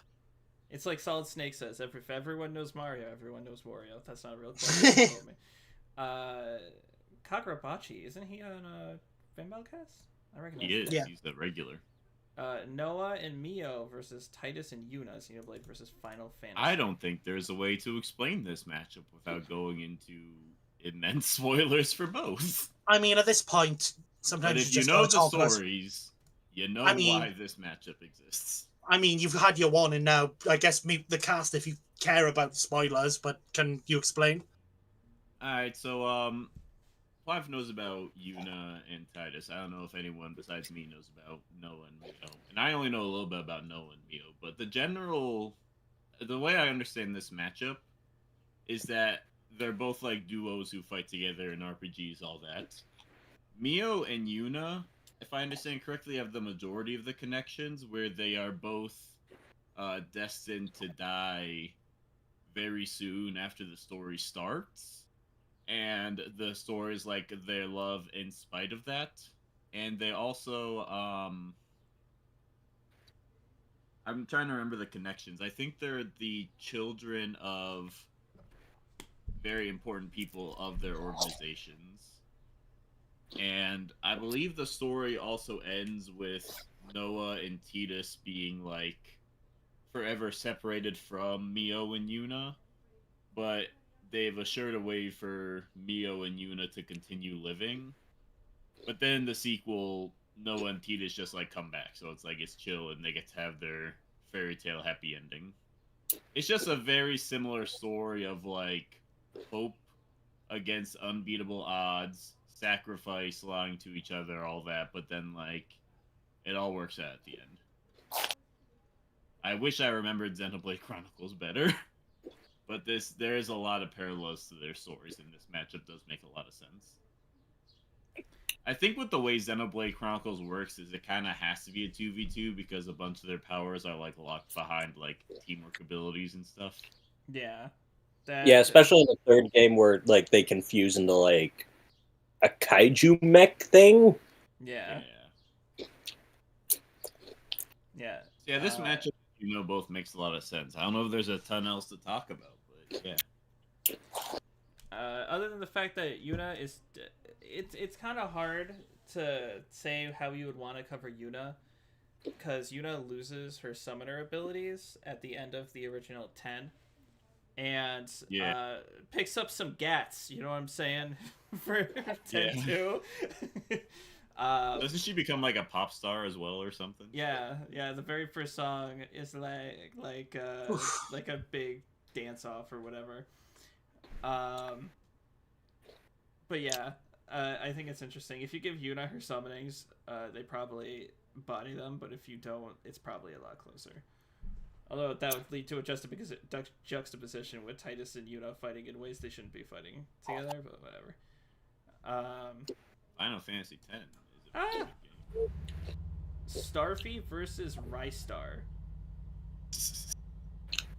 It's like Solid Snake says, if everyone knows Mario, everyone knows Wario. That's not a real quote. Kagurabachi, isn't he on Fanbellcast? I recognize He is. Yeah. He's the regular. Noah and Mio versus Titus and Yuna, Xenoblade versus Final Fantasy. I don't think there's a way to explain this matchup without going into immense spoilers for both. I mean, at this point, sometimes But if you know the stories, you know why this matchup exists. I mean, you've had your warning now. I guess meet the cast if you care about spoilers, but can you explain? Alright, so, Clive knows about Yuna and Titus. I don't know if anyone besides me knows about Noah and Mio. And I only know a little bit about Noah and Mio. But the way I understand this matchup is that they're both duos who fight together in RPGs, all that. Mio and Yuna, if I understand correctly, have the majority of the connections where they are both destined to die very soon after the story starts, and the story is like their love in spite of that. And they also, I'm trying to remember the connections. I think they're the children of very important people of their organizations. And I believe the story also ends with Noah and Titus being like forever separated from Mio and Yuna, but they've assured a way for Mio and Yuna to continue living. But then the sequel, Noah and Titus just like come back, so it's like it's chill and they get to have their fairy tale happy ending. It's just a very similar story of like hope against unbeatable odds, sacrifice, lying to each other, all that, but then like it all works out at the end. I wish I remembered Xenoblade Chronicles better, but there is a lot of parallels to their stories, and this matchup does make a lot of sense. I think with the way Xenoblade Chronicles works is it kind of has to be a 2v2 because a bunch of their powers are like locked behind like teamwork abilities and stuff. Yeah. Yeah, especially in the third game where like they confuse into like a kaiju mech thing. Yeah. Yeah, this matchup, both makes a lot of sense. I don't know if there's a ton else to talk about, but yeah. Other than the fact that Yuna is, it's kind of hard to say how you would want to cover Yuna, because Yuna loses her summoner abilities at the end of the original 10, and picks up some gats. You know what I'm saying? For 10-2. Doesn't she become like a pop star as well or something? Yeah. The very first song is like a big dance off or whatever. But yeah, I think it's interesting. If you give Yuna her summonings, they probably body them, but if you don't, it's probably a lot closer. Although that would lead to a juxtaposition with Titus and Yuna fighting in ways they shouldn't be fighting together, but whatever. Final Fantasy X is a good game. Starfy versus Rystar.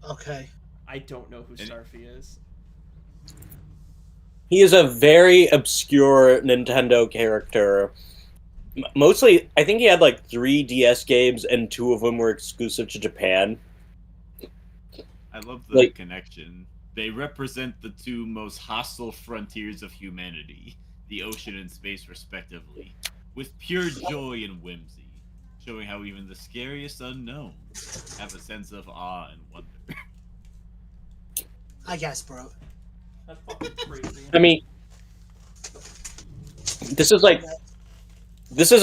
Okay. I don't know who Starfy is. He is a very obscure Nintendo character. Mostly, I think he had like 3 DS games, and 2 of them were exclusive to Japan. I love the connection. They represent the 2 most hostile frontiers of humanity, the ocean and space respectively, with pure joy and whimsy, showing how even the scariest unknowns have a sense of awe and wonder. I guess, bro. That's fucking crazy. I mean, this is a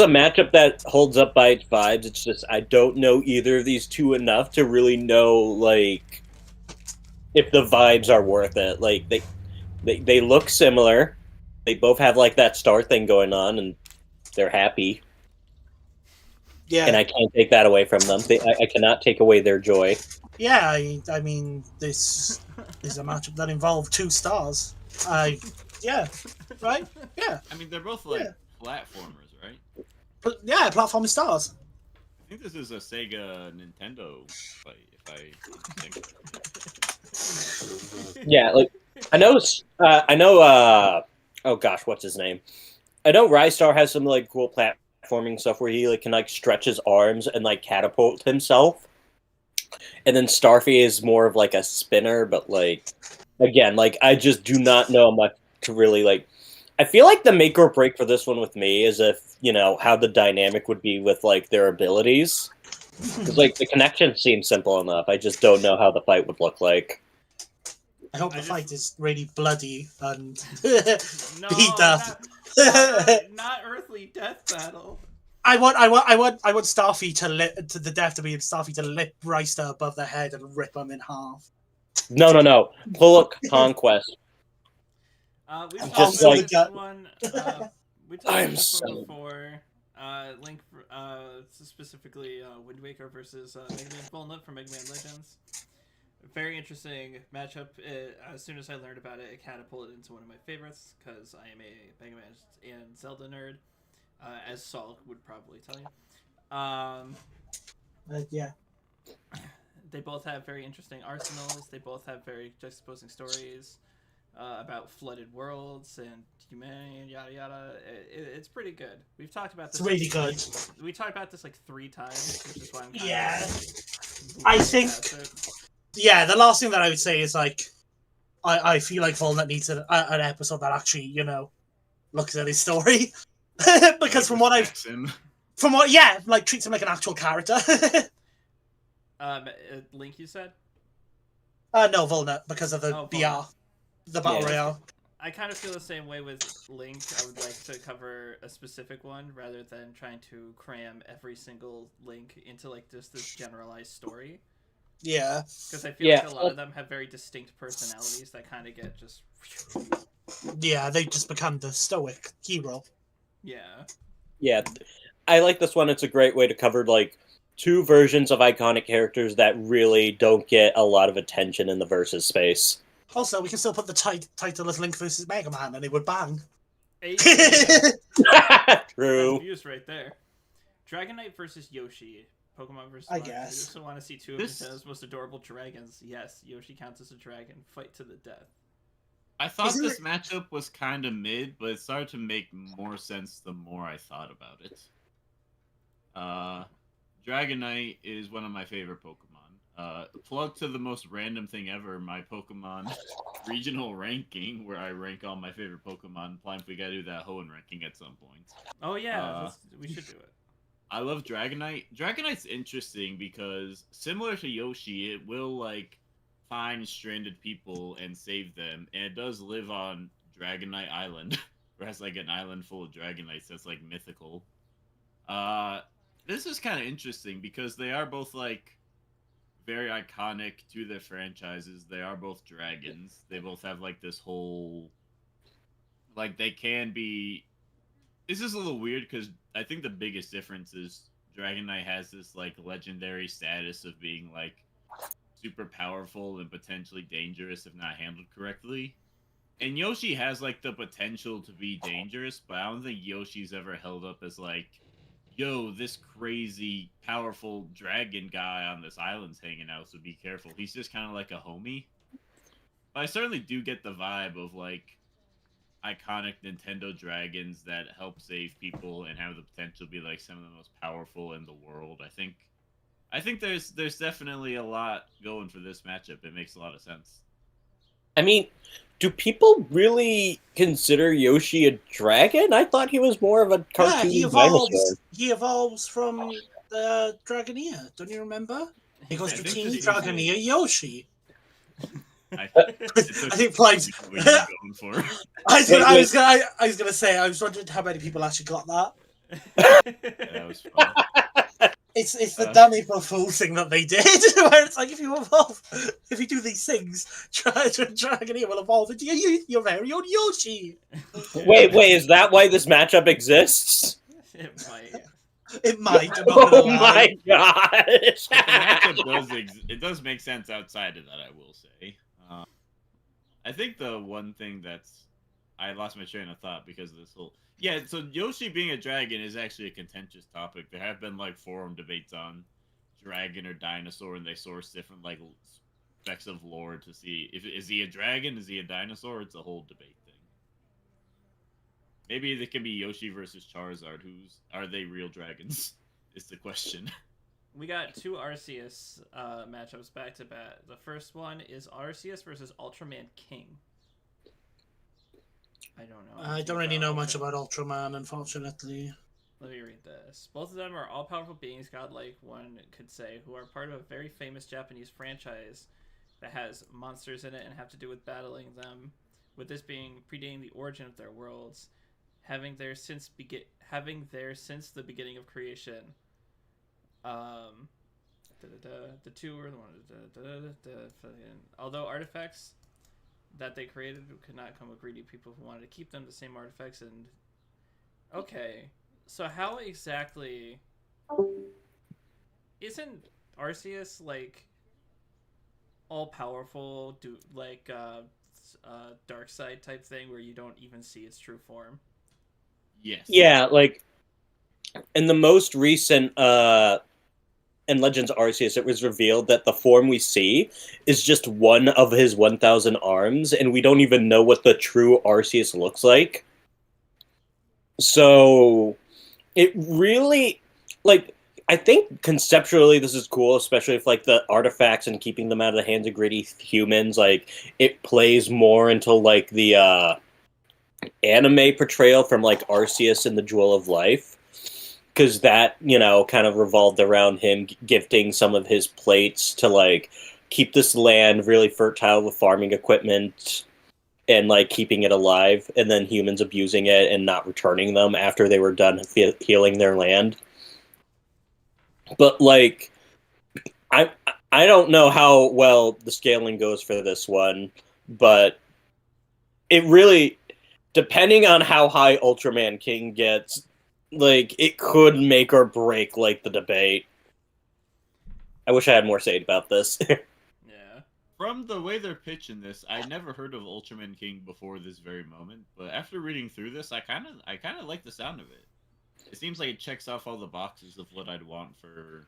matchup that holds up by its vibes. It's just I don't know either of these 2 enough to really know like if the vibes are worth it. Like they look similar. They both have like that star thing going on, and they're happy. Yeah. And I can't take that away from them. I cannot take away their joy. Yeah, I mean, this is a matchup that involved 2 stars. Yeah, right? Yeah. I mean, they're both like platformers, right? Yeah, platforming stars. I think this is a Sega Nintendo fight, if I think. Yeah, like I know. Oh gosh, what's his name? I know Rystar has some like cool platforming stuff where he like can like stretch his arms and like catapult himself. And then Starfy is more of like a spinner, but like again, like I just do not know much to really like. I feel like the make or break for this one with me is if how the dynamic would be with like their abilities. Because like the connection seems simple enough. I just don't know how the fight would look like. I hope the fight is really bloody and No, beat up. Not earthly death battle. I want Starfy to the death to be Starfy to lift Rystar above the head and rip him in half. No. Pull up Conquest. We've just talked like about this one. We talked about this one so... before. Link, specifically Wind Waker versus Mega Man Full Nut from Mega Man Legends. Very interesting matchup. As soon as I learned about it, it catapulted into one of my favorites because I am a Mega Man and Zelda nerd, as Saul would probably tell you. Yeah. They both have very interesting arsenals. They both have very juxtaposing stories about flooded worlds and humanity and yada yada. It's pretty good. We've talked about this. It's really good. We talked about this like 3 times, which is why I'm kind Yeah. of I think. past it. Yeah, the last thing that I would say is like, I feel like Volnet needs an episode that actually, you know, looks at his story. Because from what like treats him like an actual character. Link, you said? No, Volnet, because of the Oh, VR, the Battle Royale. I kind of feel the same way with Link. I would like to cover a specific one rather than trying to cram every single Link into like just this generalized story. Yeah. Because I feel like a lot of them have very distinct personalities that kind of get just... Yeah, they just become the stoic hero. Yeah. Yeah, I like this one. It's a great way to cover like 2 versions of iconic characters that really don't get a lot of attention in the versus space. Also, we can still put the title as Link versus Mega Man, and it would bang. True. Views right there. Dragon Knight versus Yoshi. Pokemon versus I Mario. guess. I also want to see 2 of Nintendo's most adorable dragons. Yes, Yoshi counts as a dragon. Fight to the death. I thought this matchup was kind of mid, but it started to make more sense the more I thought about it. Dragonite is one of my favorite Pokemon. Plug to the most random thing ever, my Pokemon regional ranking, where I rank all my favorite Pokemon. Plan if we gotta do that Hoenn ranking at some point. Oh yeah, we should do it. I love Dragonite. Dragonite's interesting because, similar to Yoshi, it will, like, find stranded people and save them, and it does live on Dragonite Island, where it has, like, an island full of Dragonites that's, like, mythical. This is kind of interesting because they are both, like, very iconic to their franchises. They are both dragons. They both have, like, this whole... Like, they can be... This is a little weird because I think the biggest difference is Dragonite has this, like, legendary status of being, like, super powerful and potentially dangerous if not handled correctly. And Yoshi has, like, the potential to be dangerous, but I don't think Yoshi's ever held up as, like, yo, this crazy, powerful dragon guy on this island's hanging out, so be careful. He's just kind of like a homie. But I certainly do get the vibe of, like, iconic Nintendo dragons that help save people and have the potential to be, like, some of the most powerful in the world. I think there's definitely a lot going for this matchup. It makes a lot of sense. I mean, do people really consider Yoshi a dragon? I thought he was more of a cartoon dinosaur. He evolves from the Dragoneer. Don't you remember? He goes to Team Dragoneer Yoshi. I think Flames. I was gonna say. I was wondering how many people actually got that. That was fun. It's the damn April Fool's thing that they did, where it's like if you evolve, if you do these things, Dragoneer will evolve into your very own Yoshi. Wait, is that why this matchup exists? It might. It might. Oh my gosh! The matchup does make sense outside of that, I will say. I think the one thing I lost my train of thought because of this whole... Yeah, so Yoshi being a dragon is actually a contentious topic. There have been, like, forum debates on dragon or dinosaur, and they source different, like, specs of lore to see is he a dragon, is he a dinosaur? It's a whole debate thing. Maybe it can be Yoshi versus Charizard. Are they real dragons? Is the question. We got 2 Arceus matchups back to back. The first one is Arceus versus Ultraman King. I don't know. I don't really know much about Ultraman, unfortunately. Let me read this. Both of them are all-powerful beings, godlike, one could say, who are part of a very famous Japanese franchise that has monsters in it and have to do with battling them, with this being predating the origin of their worlds, having there since the beginning of creation. The 2 are the one. Although artifacts that they created could not come with greedy people who wanted to keep them, the same artifacts. And okay, so how exactly isn't Arceus like all powerful? Do like dark side type thing where you don't even see its true form? Yes. Yeah, like in the most recent in Legends Arceus, it was revealed that the form we see is just one of his 1,000 arms, and we don't even know what the true Arceus looks like. So it really, like, I think conceptually this is cool, especially if like the artifacts and keeping them out of the hands of greedy humans, like it plays more into like the anime portrayal from like Arceus in the Jewel of Life, because that, you know, kind of revolved around him gifting some of his plates to like keep this land really fertile with farming equipment and like keeping it alive, and then humans abusing it and not returning them after they were done healing their land. But like, I I don't know how well the scaling goes for this one, but it really, depending on how high Ultraman King gets, like it could make or break like the debate. I wish I had more to say about this. Yeah. From the way they're pitching this, I never heard of Ultraman King before this very moment, but after reading through this, I kind of like the sound of it. It seems like it checks off all the boxes of what I'd want for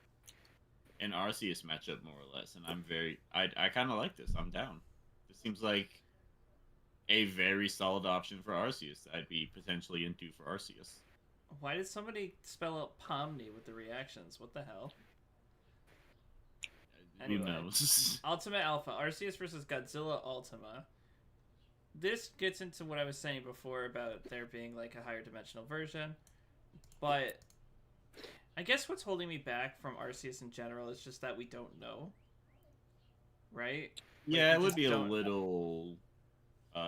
an Arceus matchup, more or less, and I kind of like this. I'm down. This seems like a very solid option for Arceus that I'd be potentially into for Arceus. Why did somebody spell out Pomni with the reactions? What the hell? Anyway. Who knows? Ultimate Alpha, Arceus versus Godzilla Ultima. This gets into what I was saying before about there being like a higher dimensional version, but I guess what's holding me back from Arceus in general is just that we don't know, right? Yeah, it would be a little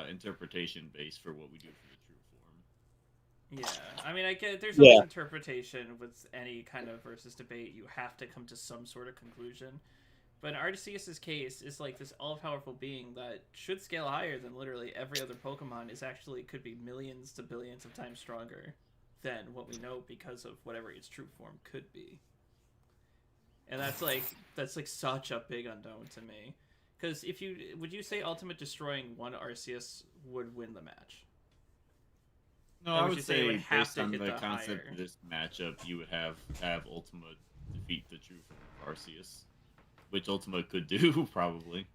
interpretation based for what we do for the true form. Yeah, I mean, I get there's always interpretation with any kind of versus debate. You have to come to some sort of conclusion. But in Arceus' case, is like this all-powerful being that should scale higher than literally every other Pokemon. Is actually could be millions to billions of times stronger than what we know because of whatever its true form could be. And that's like such a big unknown to me. Because would you say Ultimate destroying one Arceus would win the match? No, I would say based on the concept of this matchup, you would have Ultima defeat the true form of Arceus, which Ultima could do probably.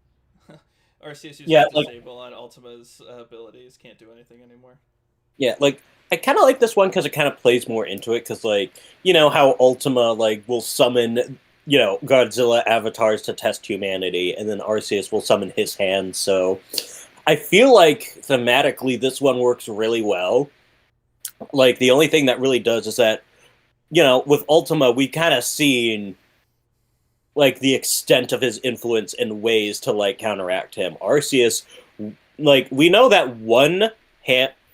Arceus used to disable on Ultima's abilities, can't do anything anymore. Yeah, like I kind of like this one because it kind of plays more into it. Because like, you know how Ultima like will summon, you know, Godzilla avatars to test humanity, and then Arceus will summon his hands. So I feel like thematically this one works really well. Like the only thing that really does is that, you know, with Ultima we kind of seen like the extent of his influence and ways to like counteract him. Arceus, like we know that one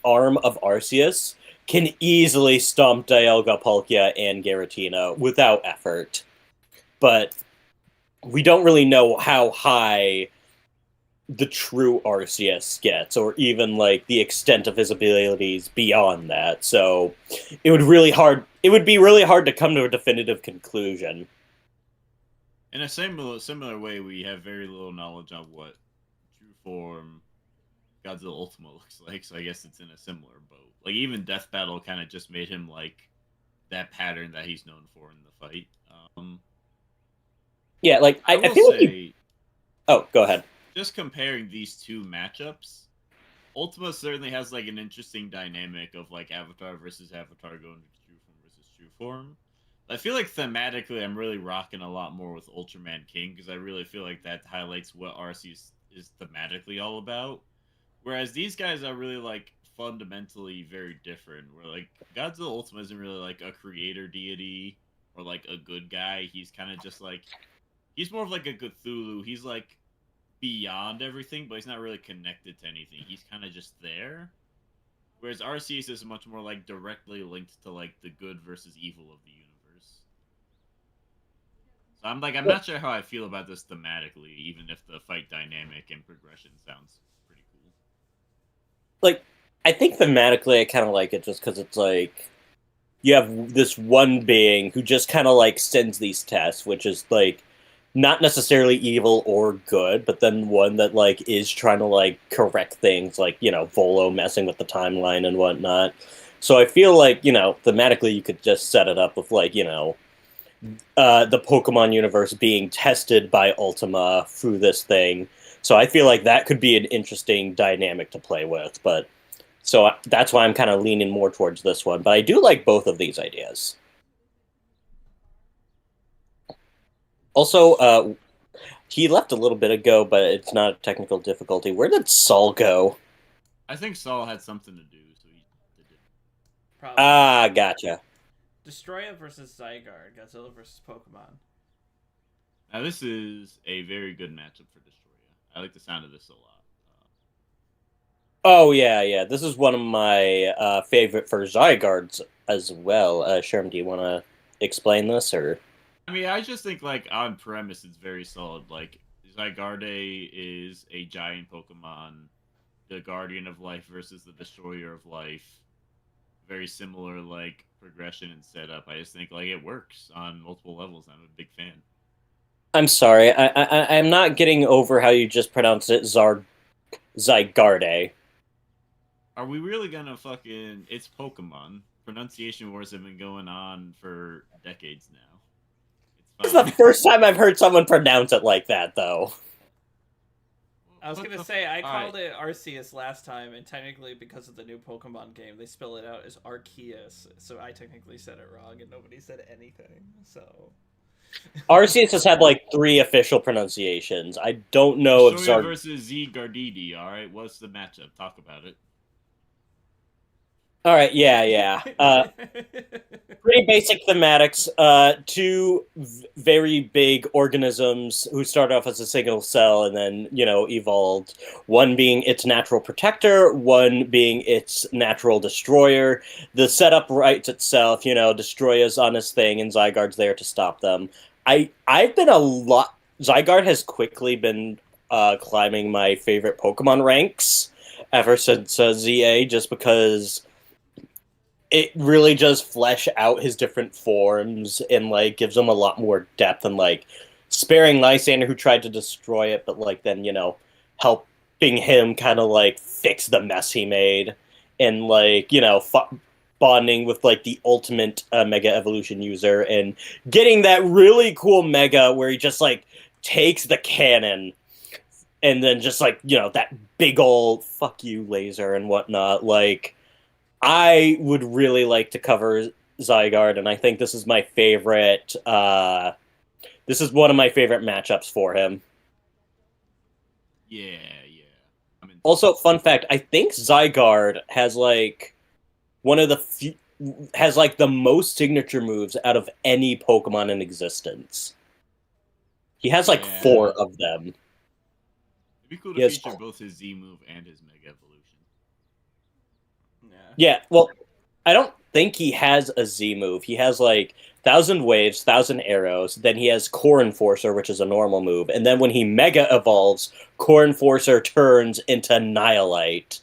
arm of Arceus can easily stomp Dialga, Palkia, and Giratina without effort. But we don't really know how high the true Arceus gets, or even like the extent of his abilities beyond that. So it would be really hard to come to a definitive conclusion. In a similar way, we have very little knowledge on what true form Godzilla Ultima looks like, so I guess it's in a similar boat. Like, even Death Battle kind of just made him, like, that pattern that he's known for in the fight. Yeah, like, I feel like Oh, go ahead. Just comparing these two matchups, Ultima certainly has, like, an interesting dynamic of, like, Avatar versus Avatar going to true form versus true form. I feel like thematically I'm really rocking a lot more with Ultraman King, because I really feel like that highlights what Arceus is thematically all about. Whereas these guys are really, like, fundamentally very different. Where, like, Godzilla Ultima isn't really, like, a creator deity or, like, a good guy. He's kind of just, like... He's more of, like, a Cthulhu. He's, like, beyond everything, but he's not really connected to anything. He's kind of just there. Whereas Arceus is much more, like, directly linked to, like, the good versus evil of the universe. So I'm not sure how I feel about this thematically, even if the fight dynamic and progression sounds pretty cool. Like, I think thematically I kind of like it just because it's like, you have this one being who just kind of like sends these tests, which is like, not necessarily evil or good, but then one that like is trying to like correct things, like, you know, Volo messing with the timeline and whatnot. So I feel like, you know, thematically you could just set it up with like, you know, the Pokemon universe being tested by Ultima through this thing. So I feel like that could be an interesting dynamic to play with. But so that's why I'm kind of leaning more towards this one. But I do like both of these ideas. Also, he left a little bit ago, but it's not a technical difficulty. Where did Saul go? I think Saul had something to do, so he did it. Probably. Ah, gotcha. Destroya versus Zygarde, Godzilla versus Pokemon. Now this is a very good matchup for Destroya. I like the sound of this a lot. Oh, yeah. This is one of my favorite for Zygardes as well. Sherm, do you want to explain this, or? I mean, I just think, like, on premise, it's very solid. Like, Zygarde is a giant Pokemon, the Guardian of Life versus the Destroyer of Life. Very similar, like, progression and setup. I just think, like, it works on multiple levels. I'm a big fan. I'm sorry, I'm not getting over how you just pronounced it Zygarde. Are we really gonna fucking... It's Pokemon. Pronunciation wars have been going on for decades now. It's the first time I've heard someone pronounce it like that, though. I was gonna say, I called it Arceus last time, and technically, because of the new Pokemon game, they spell it out as Arceus, so I technically said it wrong, and nobody said anything, so... Arceus has had, like, 3 official pronunciations. I don't know if Destroyer versus Zygarde, alright? What's the matchup? Talk about it. Alright, yeah. Pretty basic thematics. 2 very big organisms who started off as a single cell and then, evolved. One being its natural protector, one being its natural destroyer. The setup writes itself, Destroya's on his thing and Zygarde's there to stop them. I've been Zygarde has quickly been climbing my favorite Pokemon ranks ever since ZA, just because it really does flesh out his different forms and, like, gives him a lot more depth and, like, sparing Lysander who tried to destroy it, but, like, then, helping him kind of, like, fix the mess he made and, like, bonding with, like, the ultimate Mega Evolution user and getting that really cool Mega where he just, like, takes the cannon and then just, like, that big old fuck you laser and whatnot, like... I would really like to cover Zygarde, and I think this is my favorite. This is one of my favorite matchups for him. Yeah. Also, fun fact: I think Zygarde has like one of the has like the most signature moves out of any Pokemon in existence. He has like 4 of them. It'd be cool to feature both his Z move and his Mega Evolution. Yeah, well, I don't think he has a Z move. He has, like, 1,000 Waves, 1,000 Arrows, then he has Core Enforcer, which is a normal move, and then when he Mega Evolves, Core Enforcer turns into Nihilite,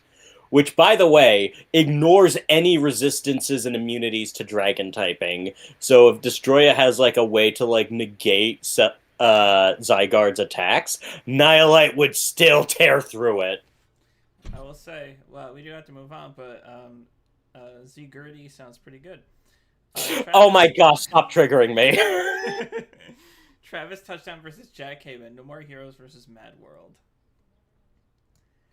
which, by the way, ignores any resistances and immunities to Dragon typing. So if Destroya has, like, a way to, like, negate Zygarde's attacks, Nihilite would still tear through it. I will say, well, we do have to move on, but Zygarde sounds pretty good. Oh my gosh, stop triggering me. Travis Touchdown versus Jack Haven. No More Heroes versus Mad World.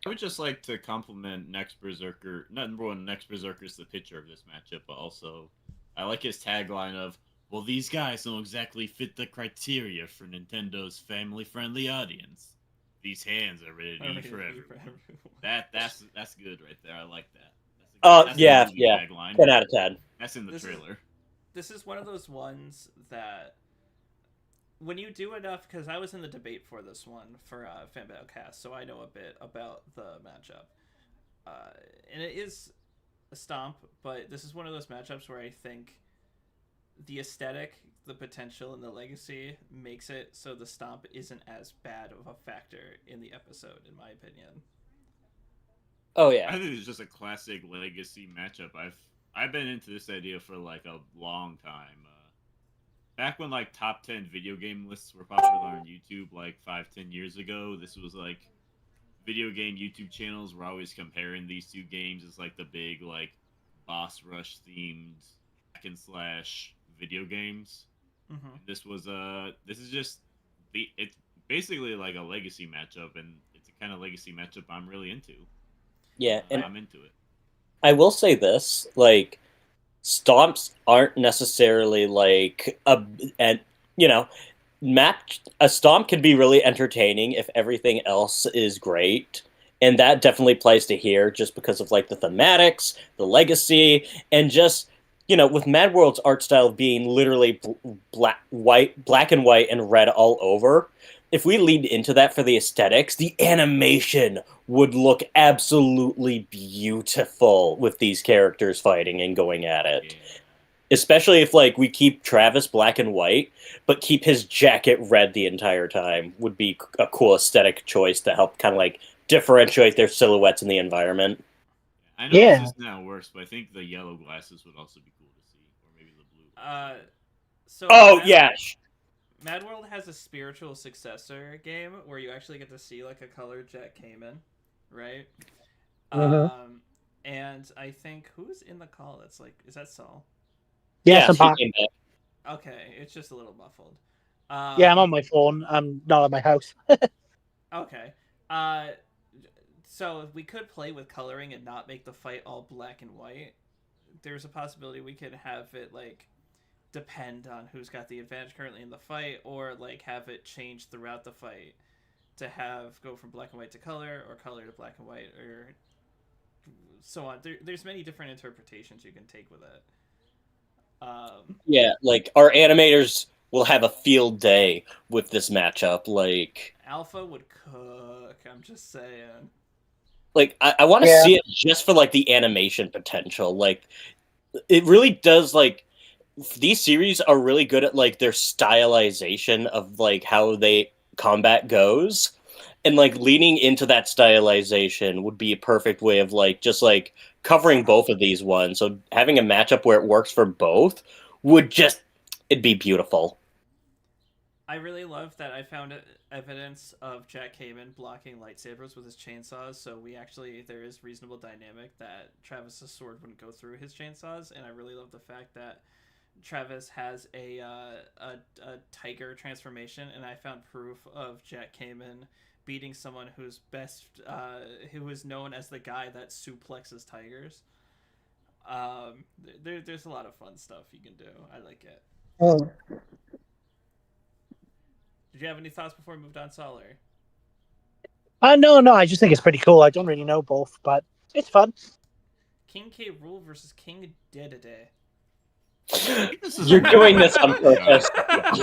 I would just like to compliment Next Berserker. Number one, Next Berserker is the pitcher of this matchup, but also I like his tagline of, well, these guys don't exactly fit the criteria for Nintendo's family-friendly audience. These hands are ready to eat for everyone. That's good right there. I like that. That's yeah. Tagline. 10 out of 10. That's in the trailer. This is one of those ones that when you do enough, because I was in the debate for this one for Fanbattle Cast, so I know a bit about the matchup. And it is a stomp, but this is one of those matchups where I think the aesthetic, the potential, and the legacy makes it so the stomp isn't as bad of a factor in the episode, in my opinion. Oh yeah, I think it's just a classic legacy matchup. I've been into this idea for like a long time. Back when like top 10 video game lists were popular on YouTube, like 5-10 years ago, this was like video game YouTube channels were always comparing these two games as like the big like boss rush themed hack and slash video games. Mm-hmm. This is just it's basically like a legacy matchup, and it's a kind of legacy matchup I'm really into. Yeah, and I'm into it. I will say this, like stomps aren't necessarily like and you know, match a stomp can be really entertaining if everything else is great. And that definitely plays to here just because of like the thematics, the legacy, and just with Mad World's art style being literally black and white and red all over, if we leaned into that for the aesthetics, the animation would look absolutely beautiful with these characters fighting and going at it. Yeah. Especially if like we keep Travis black and white, but keep his jacket red the entire time would be a cool aesthetic choice to help kind of like differentiate their silhouettes in the environment. I know Yeah. this now works, but I think the yellow glasses would also be cool to see, or maybe the blue. So Oh yeah, Mad World has a spiritual successor game where you actually get to see like a colored Jack Cayman, right? Mhm. And I think who's in the call? That's like, is that Saul? Yes, I'm he back. came back. Okay, it's just a little muffled. Yeah, I'm on my phone. I'm not at my house. Okay. Uh, so we could play with coloring and not make the fight all black and white. There's a possibility we could have it like depend on who's got the advantage currently in the fight, or like have it change throughout the fight to have go from black and white to color, or color to black and white, or so on. There's many different interpretations you can take with it. Yeah, like our animators will have a field day with this matchup. Alpha would cook. I'm just saying. I want to Yeah. see it just for like the animation potential. Like it really does like these series are really good at like their stylization of like how they combat goes, and like leaning into that stylization would be a perfect way of like just like covering both of these ones. So having a matchup where it works for both would just it'd be beautiful. I really love that I found evidence of Jack Cayman blocking lightsabers with his chainsaws, so there is reasonable dynamic that Travis's sword wouldn't go through his chainsaws, and I really love the fact that Travis has a tiger transformation, and I found proof of Jack Cayman beating someone who is known as the guy that suplexes tigers. There's a lot of fun stuff you can do. I like it. Oh. Did you have any thoughts before we moved on, Solar? No. I just think it's pretty cool. I don't really know both, but it's fun. King K. Rool versus King Dedede. You're doing this on purpose.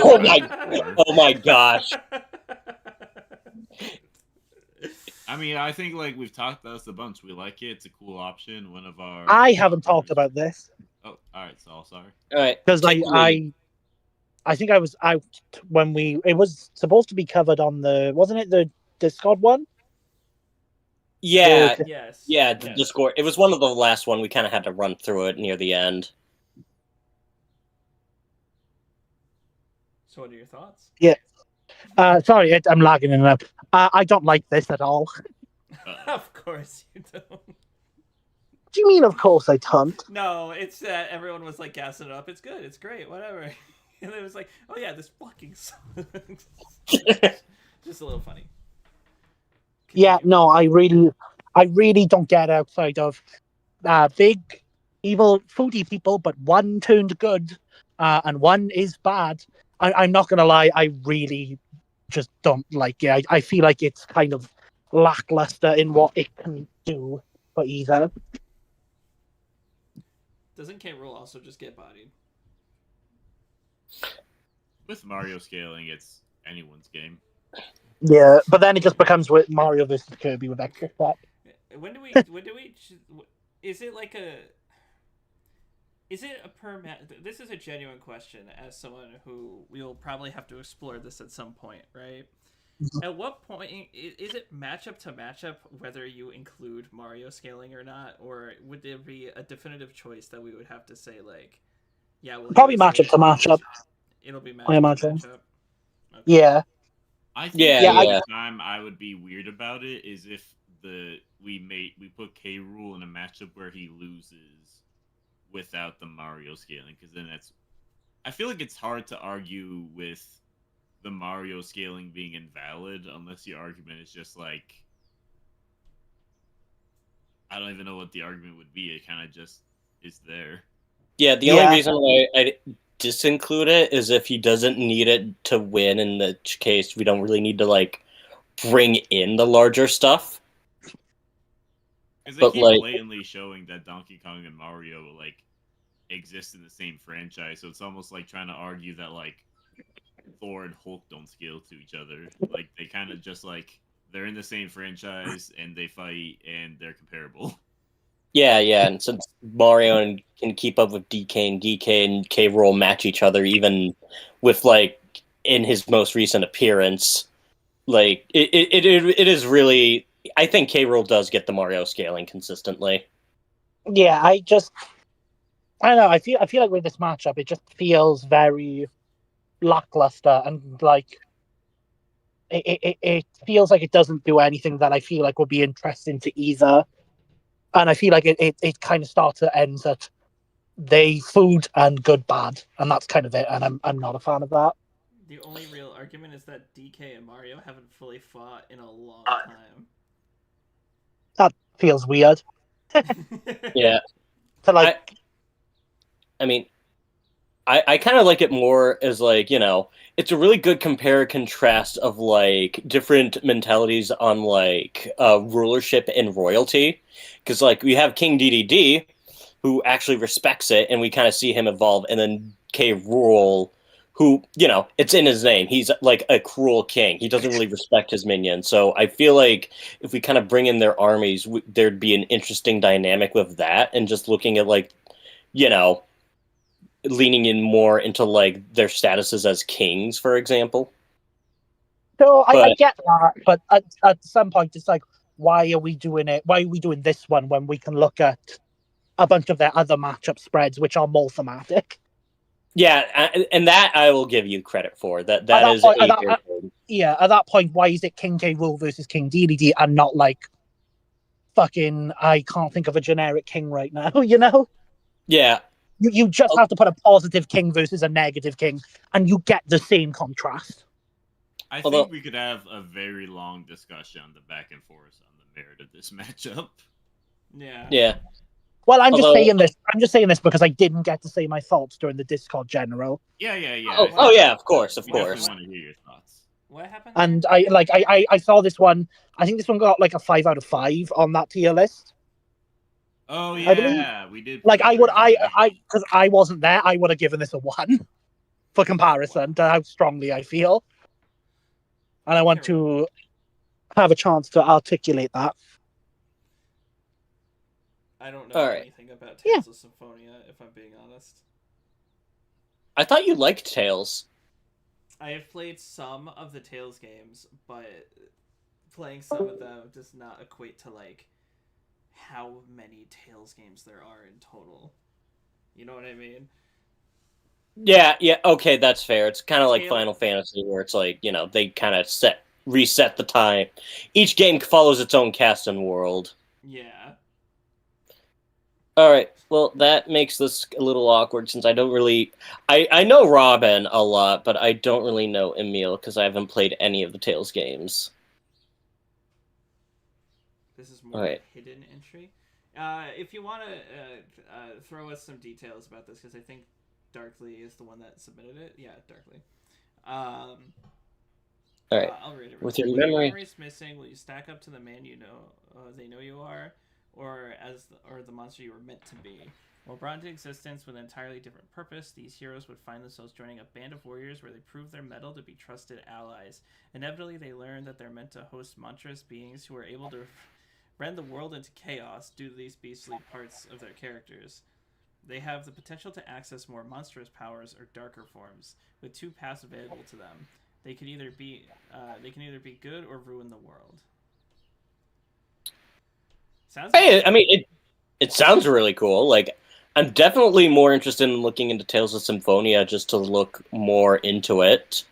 Oh my gosh. I mean, I think like we've talked about this a bunch. We like it. It's a cool option. One of our. I haven't talked about this Oh, all right, Saul. Sorry. All right, because I think I was out when it was supposed to be covered on wasn't it the Discord one? yeah, Yes. yeah, the Yes. Discord. It was one of the last one. We kind of had to run through it near the end. So, what are your thoughts? Yeah. Sorry, I'm lagging in up. I don't like this at all. Of course you don't. What do you mean? Of course I don't. No, it's that everyone was like gassing it up. It's good. It's great. Whatever. And it was like, oh yeah, this fucking sucks. Just a little funny. Yeah, no, I really don't get outside of big evil foodie people, but one turned good and one is bad. I'm not gonna lie, I really just don't like it. I feel like it's kind of lackluster in what it can do for either. Doesn't K. Rool also just get bodied? With Mario scaling, it's anyone's game. Yeah, but then it just becomes with Mario versus Kirby with extra stuff. When do we? Is it like a? Is it a This is a genuine question. As someone who we'll probably have to explore this at some point, right? At what point is it matchup to matchup whether you include Mario scaling or not, or would there be a definitive choice that we would have to say like, yeah, we'll Probably matchup to matchup. It'll be I matchup imagine. to matchup. Okay. Yeah. I think Yeah, the yeah. only time I would be weird about it is if we put K. Rool in a matchup where he loses without the Mario scaling, because then that's I feel like it's hard to argue with the Mario scaling being invalid unless your argument is just like, I don't even know what the argument would be. It kind of just is there. Yeah, the only reason why I disinclude it is if he doesn't need it to win, in which case we don't really need to like bring in the larger stuff. Because they But, keep like- blatantly showing that Donkey Kong and Mario like exist in the same franchise, so it's almost like trying to argue that like Thor and Hulk don't scale to each other. Like they kind of just like they're in the same franchise and they fight and they're comparable. Yeah, and since Mario can keep up with DK and K. Rool match each other, even with like in his most recent appearance, like it is really. I think K. Rool does get the Mario scaling consistently. Yeah, I don't know. I feel like with this matchup, it just feels very lackluster and like it feels like it doesn't do anything that I feel like would be interesting to either. And I feel like it kind of starts and ends at they food and good bad, and that's kind of it. And I'm not a fan of that. The only real argument is that DK and Mario haven't fully fought in a long time. That feels weird. Yeah. To like, I mean, I kind of like it more as like, you know, it's a really good compare and contrast of like different mentalities on like rulership and royalty, because like we have King DDD who actually respects it, and we kind of see him evolve, and then K. Rool, who, you know, it's in his name. He's like a cruel king. He doesn't really respect his minions. So I feel like if we kind of bring in their armies, there'd be an interesting dynamic with that, and just looking at like, you know, leaning in more into like their statuses as kings, for example. so I get that, but at some point it's like, why are we doing it? Why are we doing this one when we can look at a bunch of their other matchup spreads, which are more thematic? Yeah, and that I will give you credit for. That is point, a at that point, why is it King K. Rool versus King DDD and not like fucking, I can't think of a generic king right now, you know? Yeah. You just have to put a positive king versus a negative king, and you get the same contrast. I think we could have a very long discussion on the back and forth on the merit of this matchup. Yeah. Well, I'm just saying this because I didn't get to say my thoughts during the Discord general. Yeah. Oh yeah, of course. We definitely want to hear your thoughts. What happened? And I saw this one. I think this one got like a 5 out of 5 on that tier list. Oh yeah, we did. Like because I wasn't there, I would have given this a 1 for comparison to how strongly I feel, and I want to have a chance to articulate that. I don't know anything about Tales of Symphonia, if I'm being honest. I thought you liked Tales. I have played some of the Tales games, but playing some of them does not equate to like how many Tales games there are in total. You know what I mean? Yeah, okay, that's fair. It's kind of like Final Fantasy, where it's like, you know, they kind of reset the time. Each game follows its own cast and world. Yeah. All right. Well, that makes this a little awkward since I don't really... I know Robin a lot, but I don't really know Emil because I haven't played any of the Tales games. This is more a hidden entry. If you want to throw us some details about this, because I think Darkly is the one that submitted it. Yeah, Darkly. All right. I'll read it. With your memory is missing, will you stack up to the man you know they know you are, or the monster you were meant to be? While brought into existence with an entirely different purpose, these heroes would find themselves joining a band of warriors where they prove their mettle to be trusted allies. Inevitably, they learn that they're meant to host monstrous beings who are able to rend the world into chaos due to these beastly parts of their characters. They have the potential to access more monstrous powers or darker forms, with 2 paths available to them. They can either be good or ruin the world. I mean, it sounds really cool. Like, I'm definitely more interested in looking into Tales of Symphonia just to look more into it.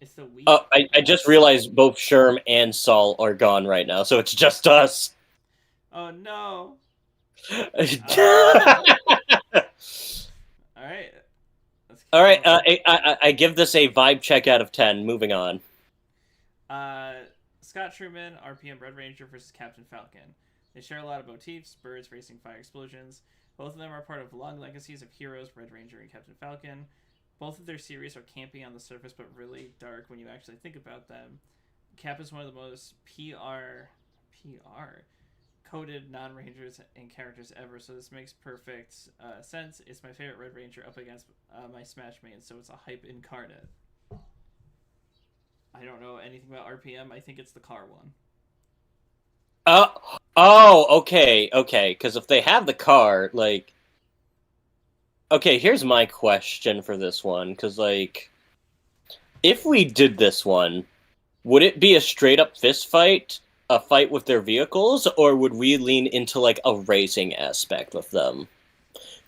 It's the week. I just realized both Sherm and Saul are gone right now, so it's just us. Oh no. All right. Let's keep All right, going. I give this a vibe check out of 10. Moving on. Scott Truman, RPM Red Ranger versus Captain Falcon. They share a lot of motifs: birds, racing, fire, explosions. Both of them are part of long legacies of heroes, Red Ranger and Captain Falcon. Both of their series are campy on the surface, but really dark when you actually think about them. Cap is one of the most PR coded non-rangers and characters ever, so this makes perfect sense. It's my favorite Red Ranger up against my Smash main, so it's a hype incarnate. I don't know anything about RPM. I think it's the car one. Okay. Because if they have the car, like, okay, here's my question for this one. Because, like, if we did this one, would it be a straight up fist fight, a fight with their vehicles, or would we lean into like a racing aspect with them?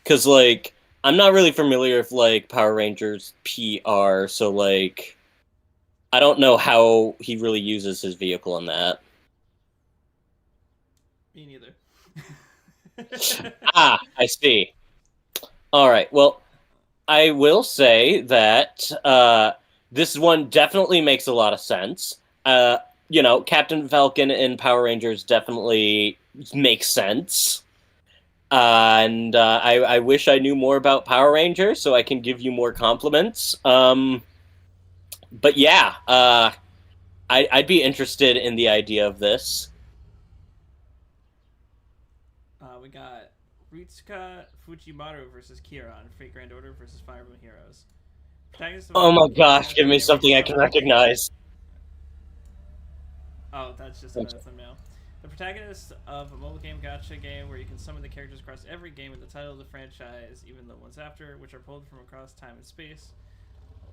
Because, like, I'm not really familiar with like Power Rangers PR, so like, I don't know how he really uses his vehicle in that. Me neither. I see. All right. Well, I will say that this one definitely makes a lot of sense. Captain Falcon and Power Rangers definitely makes sense. And I wish I knew more about Power Rangers so I can give you more compliments. But yeah, I'd be interested in the idea of this. We got Ritsuka Fujimaru versus Kieran, Fate Grand Order versus Fire Emblem Heroes. Oh my gosh, give me something I can recognize. Oh, that's just another thumbnail. The protagonist of a mobile game gacha game where you can summon the characters across every game in the title of the franchise, even the ones after, which are pulled from across time and space,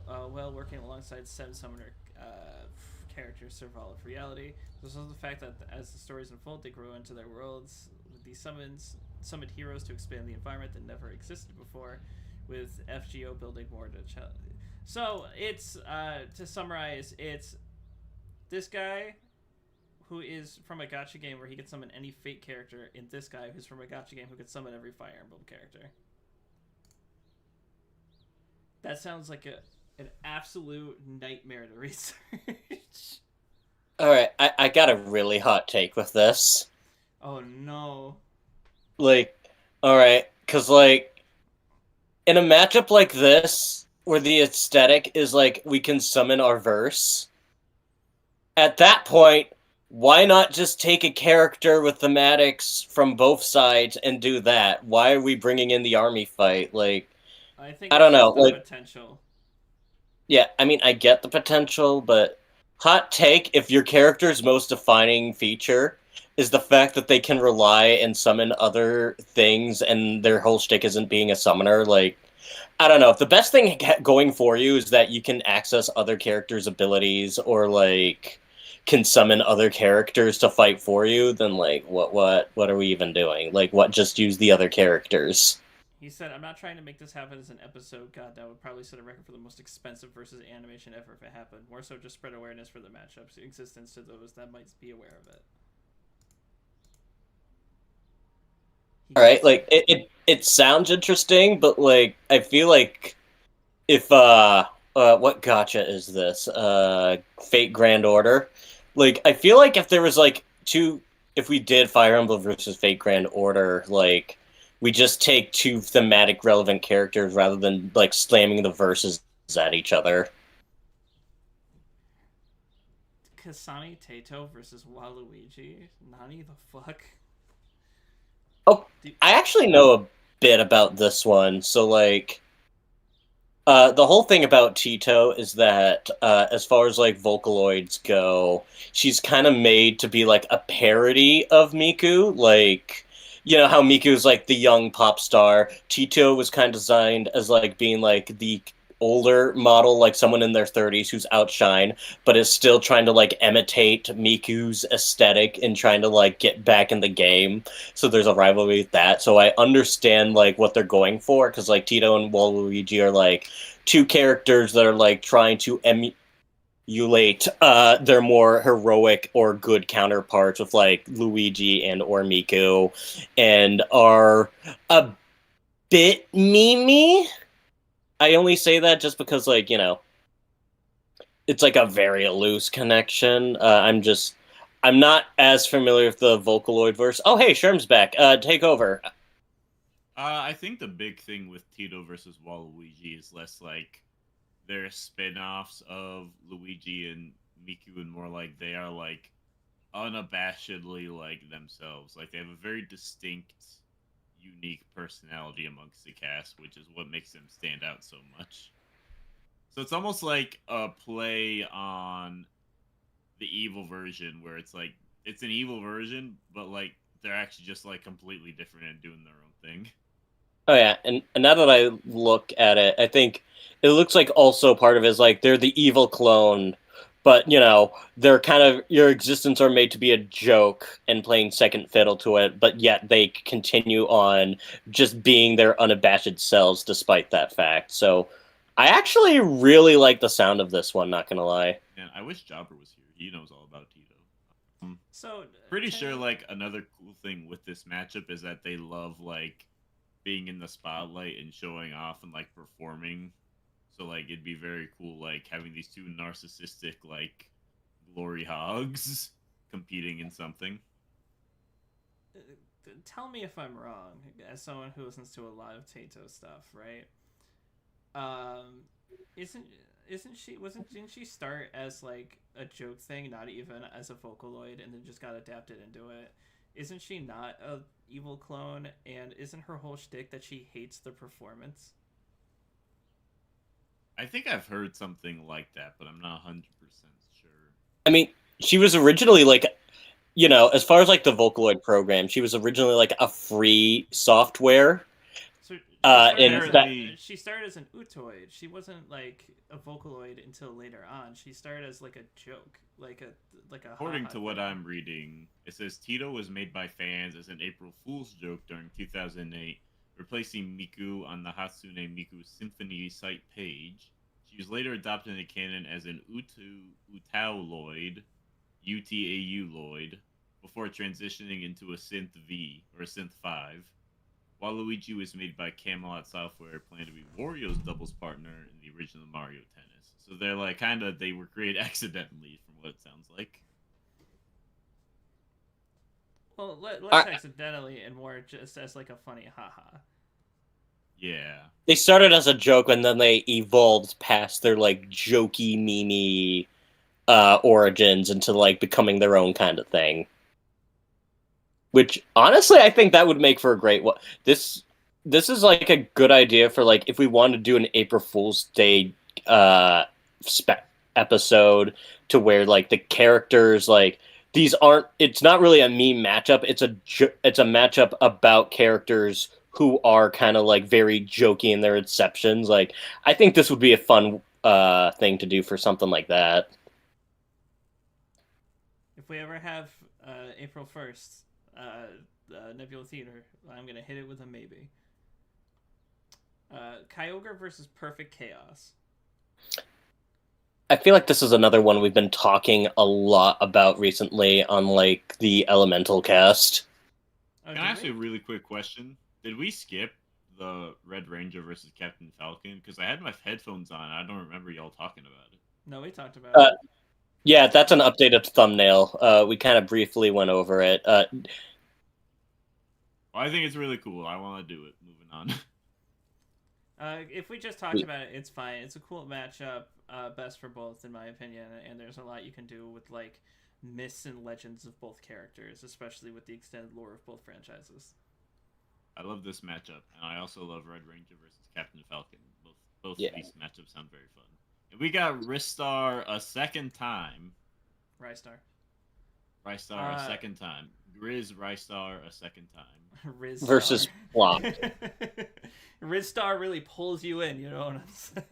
while working alongside said summoner characters to evolve reality. There's also the fact that as the stories unfold, they grow into their worlds with these summoned heroes to expand the environment that never existed before, with FGO building more to challenge. So it's to summarize, it's this guy who is from a gacha game where he can summon any Fate character, in this guy who's from a gacha game who can summon every Fire Emblem character. That sounds like an absolute nightmare to research. Alright, I got a really hot take with this. Oh no. Like, alright, because, like, in a matchup like this, where the aesthetic is, like, we can summon our verse, at that point, why not just take a character with thematics from both sides and do that? Why are we bringing in the army fight? Like, I don't know. The like, potential. Yeah, I mean, I get the potential, but hot take, if your character's most defining feature is the fact that they can rely and summon other things and their whole shtick isn't being a summoner, like, I don't know. If the best thing going for you is that you can access other characters' abilities or, like, can summon other characters to fight for you, then, like, what are we even doing? Like, what, just use the other characters? He said, I'm not trying to make this happen as an episode. God, that would probably set a record for the most expensive versus animation ever if it happened. More so just spread awareness for the matchup's existence to those that might be aware of it. Alright, like, it sounds interesting, but, like, I feel like if, what gacha is this? Fate Grand Order? Like, I feel like if there was, like, if we did Fire Emblem versus Fate Grand Order, like, we just take two thematic relevant characters rather than, like, slamming the verses at each other. Kasami Taito versus Waluigi? Nani the fuck? Oh, I actually know a bit about this one, so, like, the whole thing about Tito is that, as far as, like, Vocaloids go, she's kind of made to be, like, a parody of Miku. Like, you know how Miku's, like, the young pop star? Tito was kind of designed as, like, being, like, the older model, like, someone in their 30s who's outshine, but is still trying to, like, imitate Miku's aesthetic and trying to, like, get back in the game. So there's a rivalry with that. So I understand, like, what they're going for, because, like, Tito and Waluigi are, like, two characters that are, like, trying to emulate their more heroic or good counterparts with, like, Luigi and or Miku, and are a bit memey. I only say that just because, like, it's like a very loose connection. I'm not as familiar with the Vocaloid verse. Oh, hey, Sherm's back. Take over. I think the big thing with Tito versus Waluigi is less like they're spin-offs of Luigi and Miku, and more like they are like unabashedly like themselves. Like they have a very distinct, unique personality amongst the cast, which is what makes them stand out so much. So it's almost like a play on the evil version, where it's like it's an evil version, but like they're actually just like completely different and doing their own thing. Oh yeah, and now that I look at it, I think it looks like also part of it is like they're the evil clone, but they're kind of your existence are made to be a joke and playing second fiddle to it, but yet they continue on just being their unabashed selves despite that fact. So I actually really like the sound of this one, not gonna lie. And I wish Jobber was here. He knows all about Tito. So Pretty sure like another cool thing with this matchup is that they love like being in the spotlight and showing off and like performing. So like it'd be very cool like having these two narcissistic like glory hogs competing in something. tell me if I'm wrong, as someone who listens to a lot of Tato stuff, right? Isn't she didn't she start as like a joke thing, not even as a Vocaloid, and then just got adapted into it? Isn't she not a evil clone, and isn't her whole shtick that she hates the performance? I think I've heard something like that, but I'm not 100% sure. I mean, she was originally like, as far as like the Vocaloid program, she was originally like a free software. So Apparently- she started as an Utoid. She wasn't like a Vocaloid until later on. She started as like a joke, like a According ha-ha to what thing. I'm reading, it says Tito was made by fans as an April Fool's joke during 2008, replacing Miku on the Hatsune Miku Symphony site page. She was later adopted into canon as an Utauloid, Utauloid, before transitioning into a Synth V, or a Synth 5. Waluigi was made by Camelot Software, planned to be Wario's doubles partner in the original Mario Tennis. So they're like they were created accidentally, from what it sounds like. Well, less accidentally and more just as like a funny haha. Yeah. They started as a joke and then they evolved past their like jokey, memey origins into like becoming their own kind of thing. Which honestly, I think that would make for a great one. This is like a good idea for like if we wanted to do an April Fool's Day episode to where like the characters like these aren't. It's not really a meme matchup. It's a matchup about characters who are kind of like very jokey in their inceptions. Like I think this would be a fun thing to do for something like that. If we ever have April 1st, Nebula Theater, I'm gonna hit it with a maybe. Kyogre versus Perfect Chaos. I feel like this is another one we've been talking a lot about recently on like the Elemental cast. Oh, Can I ask you a really quick question? Did we skip the Red Ranger versus Captain Falcon? Because I had my headphones on. I don't remember y'all talking about it. No, we talked about it. Yeah, that's an updated thumbnail. We kind of briefly went over it. Well, I think it's really cool. I want to do it. Moving on. If we just talked about it, it's fine. It's a cool matchup, best for both, in my opinion. And there's a lot you can do with like myths and legends of both characters, especially with the extended lore of both franchises. I love this matchup, and I also love Red Ranger versus Captain Falcon. Both Yeah. of these matchups sound very fun. And we got Ristar a second time. Rystar. Rystar a second time. Grizz Rystar a second time. Riz Versus Flop. Rizstar really pulls you in, you know what I'm saying?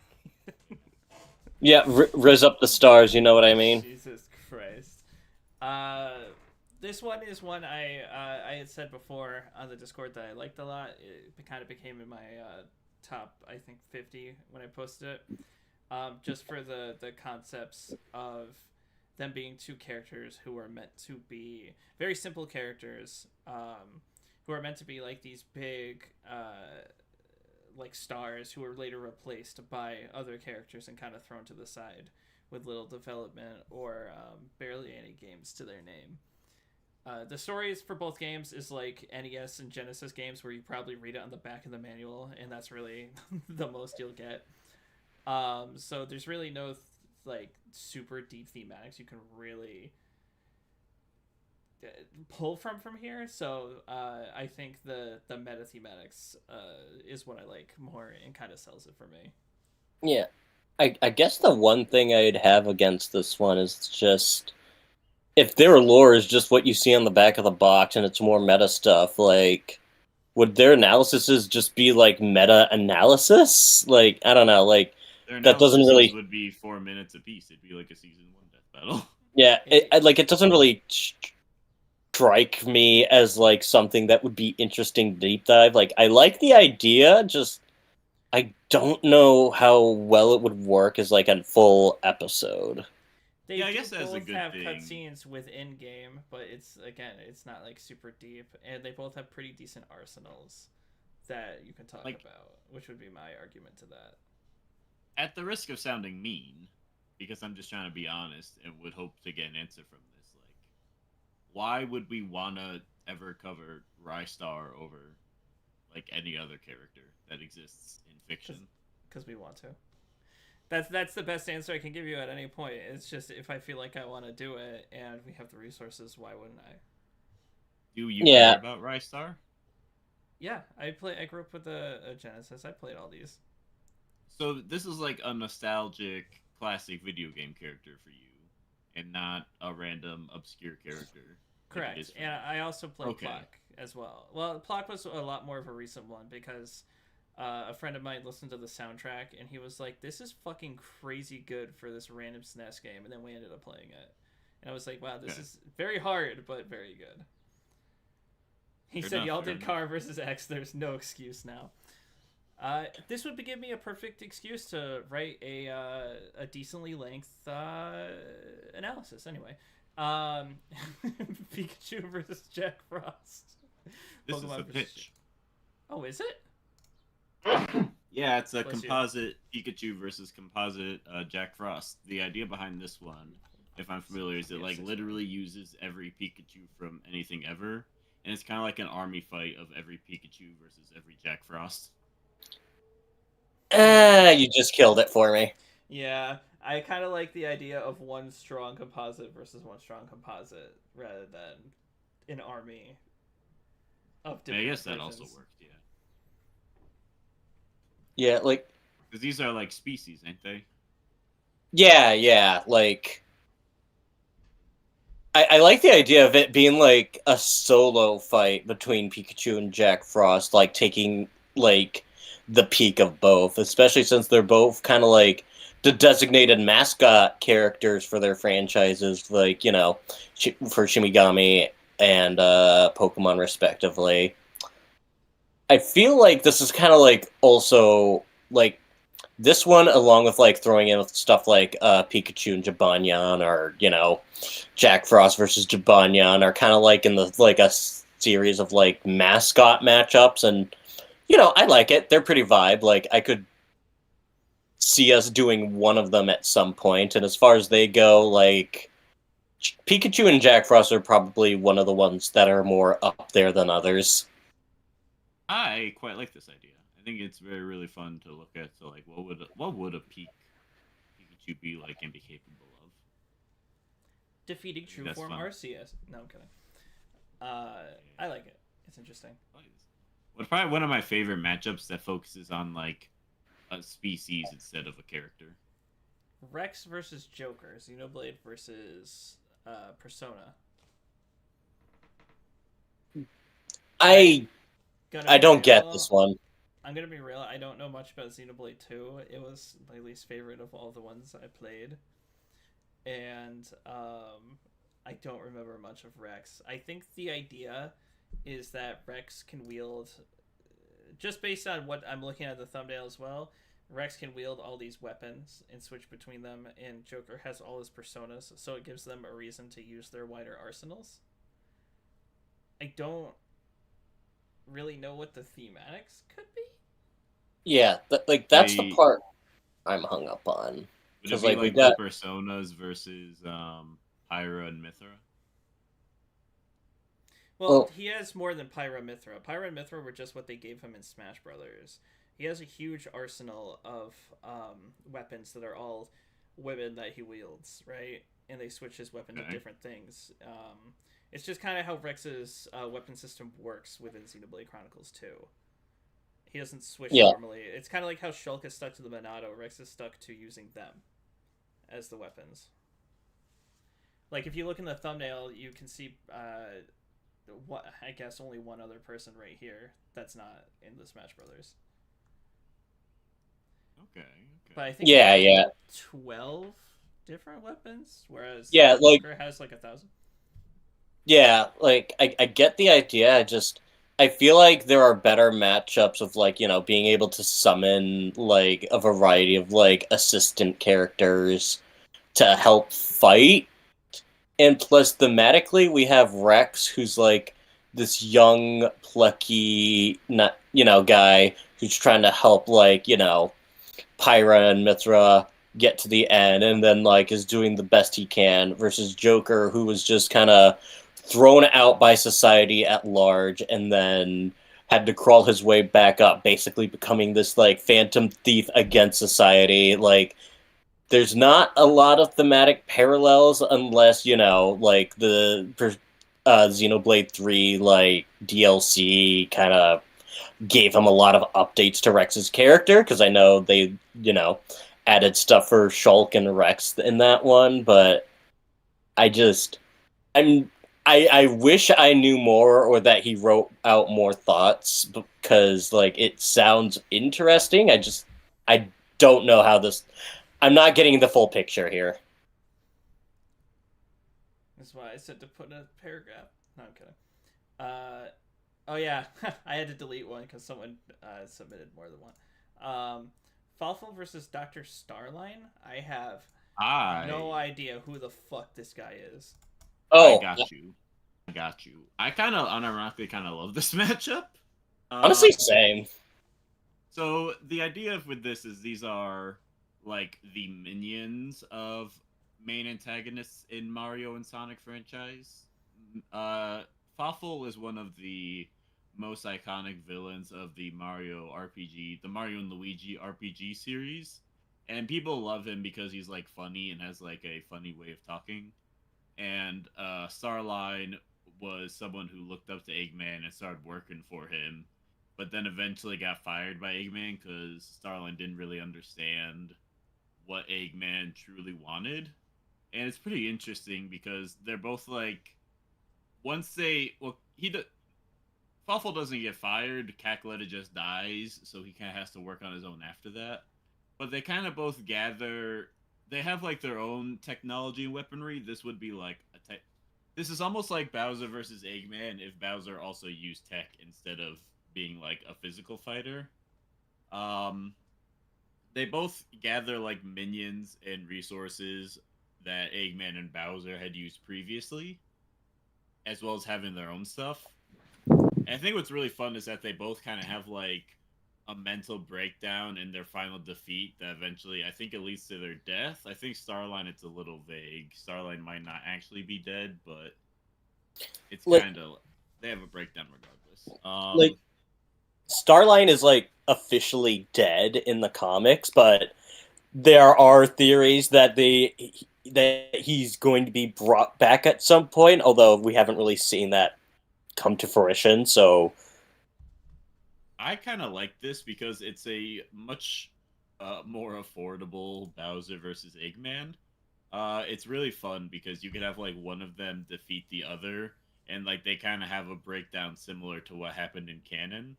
Yeah, riz up the stars, you know what I mean? Jesus Christ. This one is one I had said before on the Discord that I liked a lot. It kind of became in my top, I think, 50 when I posted it. Just for the concepts of them being two characters who are meant to be very simple characters, who are meant to be like these big, like stars who were later replaced by other characters and kind of thrown to the side with little development or barely any games to their name. The stories for both games is like NES and Genesis games where you probably read it on the back of the manual, and that's really the most you'll get. So there's really no like super deep thematics you can really pull from here. So I think the meta thematics is what I like more and kind of sells it for me. Yeah. I guess the one thing I'd have against this one is just if their lore is just what you see on the back of the box and it's more meta stuff, like, would their analyses just be like meta analysis? Like, I don't know, like Their that doesn't analysis really. would be 4 minutes apiece. It'd be like a season 1 death battle. Yeah, like it doesn't really strike me as like something that would be interesting to deep dive. Like, I like the idea, just I don't know how well it would work as like a full episode. They Yeah, I do guess that's a both good have thing. cutscenes within game, but it's not like super deep, and they both have pretty decent arsenals that you can talk Like- about, which would be my argument to that. At the risk of sounding mean, because I'm just trying to be honest and would hope to get an answer from this, like, why would we want to ever cover Rystar over like any other character that exists in fiction? Because we want to. That's the best answer I can give you at any point. It's just if I feel like I want to do it and we have the resources, why wouldn't I? Do you Yeah. care about Rystar? Yeah, I grew up with a Genesis. I played all these. So this is like a nostalgic classic video game character for you, and not a random obscure character. like it is Correct. for And me. I also played Okay. Plock as well. Well, Plock was a lot more of a recent one because a friend of mine listened to the soundtrack and he was like, "This is fucking crazy good for this random SNES game," and then we ended up playing it, and I was like, "Wow, this Okay. is very hard but very good." He Fair said, enough, "Y'all fair did enough. Car versus X. There's no excuse now." This would give me a perfect excuse to write a decently length analysis. Anyway, Pikachu versus Jack Frost. This is Pokemon a versus- pitch. Oh, is it? Yeah, it's a Bless you. composite Pikachu versus composite Jack Frost. The idea behind this one, if I'm familiar, is it like literally uses every Pikachu from anything ever, and it's kind of like an army fight of every Pikachu versus every Jack Frost. You just killed it for me. Yeah, I kind of like the idea of one strong composite versus one strong composite rather than an army of Yeah, I different guess that also versions. worked, yeah. Yeah, like Because these are like species, ain't they? yeah, like I like the idea of it being like a solo fight between Pikachu and Jack Frost, like taking like the peak of both, especially since they're both kind of like the designated mascot characters for their franchises, like, you know, for Shimigami and Pokemon respectively. I feel like this is kind of like also like this one, along with like throwing in stuff like Pikachu and Jibanyan, or, you know, Jack Frost versus Jibanyan, are kind of like in the like a series of like mascot matchups, and you know, I like it. They're pretty vibe. Like, I could see us doing one of them at some point. And as far as they go, like, Pikachu and Jack Frost are probably one of the ones that are more up there than others. I quite like this idea. I think it's really fun to look at. So, like, what would a Pikachu be like and be capable of? Defeating True That's Form fun. Arceus. No, I'm kidding. I like it. It's interesting. What's probably one of my favorite matchups that focuses on like a species instead of a character. Rex versus Joker. Xenoblade versus Persona. I Gonna I be don't get real, this one. I'm gonna be real. I don't know much about Xenoblade 2. It was my least favorite of all the ones I played, and I don't remember much of Rex. I think the idea is that Rex can wield, just based on what I'm looking at the thumbnail as well, Rex can wield all these weapons and switch between them, and Joker has all his personas, so it gives them a reason to use their wider arsenals. I don't really know what the thematics could be. Yeah, that's the They part I'm hung up on. would it Because be like we like the got personas versus Pyra and Mithra? Well, well, he has more than Pyra Mithra. Pyra and Mithra were just what they gave him in Smash Brothers. He has a huge arsenal of weapons that are all women that he wields, right? And they switch his weapon to Okay. different things. It's just kind of how Rex's weapon system works within Xenoblade Chronicles 2. He doesn't switch yeah, normally. It's kind of like how Shulk is stuck to the Monado. Rex is stuck to using them as the weapons. Like if you look in the thumbnail, you can see what I guess only one other person right here that's not in the Smash Brothers. Okay. But I think he yeah, has like yeah, 12 different weapons, whereas yeah. Like Joker has like 1,000. yeah, like I get the idea. I feel like there are better matchups of like, being able to summon like a variety of like assistant characters to help fight. And plus thematically we have Rex who's like this young, plucky not guy who's trying to help like, Pyra and Mithra get to the end and then like is doing the best he can versus Joker who was just kind of thrown out by society at large and then had to crawl his way back up, basically becoming this like phantom thief against society. Like there's not a lot of thematic parallels unless, like the Xenoblade 3 like DLC kind of gave him a lot of updates to Rex's character because I know they, added stuff for Shulk and Rex in that one, but I just I'm I wish I knew more or that he wrote out more thoughts because like it sounds interesting. I don't know how this I'm not getting the full picture here. That's why I said to put in a paragraph. No, I'm kidding. Oh yeah, I had to delete one because someone submitted more than one. Falfel versus Dr. Starline. I have no I idea who the fuck this guy is. I Oh, got you. I got you. I kind of unironically kind of love this matchup. Uh, honestly, same. so the idea with this is these are like the minions of main antagonists in Mario and Sonic franchise. Uh, Fawful is one of the most iconic villains of the Mario RPG, the Mario and Luigi RPG series, and people love him because he's like funny and has like a funny way of talking. And Starline was someone who looked up to Eggman and started working for him, but then eventually got fired by Eggman because Starline didn't really understand what Eggman truly wanted. And it's pretty interesting because they're both like once they well he Fawful doesn't get fired, Cackletta just dies, so he kind of has to work on his own after that. But they kind of both gather. They have like their own technology and weaponry. This would be like a tech. This is almost like Bowser versus Eggman if Bowser also used tech instead of being like a physical fighter. Um, they both gather like minions and resources that Eggman and Bowser had used previously, as well as having their own stuff. And I think what's really fun is that they both kind of have like a mental breakdown in their final defeat that eventually I think it leads to their death. I think Starline it's a little vague. Starline might not actually be dead, but it's Like kind of they have a breakdown regardless. like Starline is like officially dead in the comics, but there are theories that he's going to be brought back at some point, although we haven't really seen that come to fruition. So I kind of like this because it's a much more affordable Bowser versus Eggman. It's really fun because you could have like one of them defeat the other, and like they kind of have a breakdown similar to what happened in canon.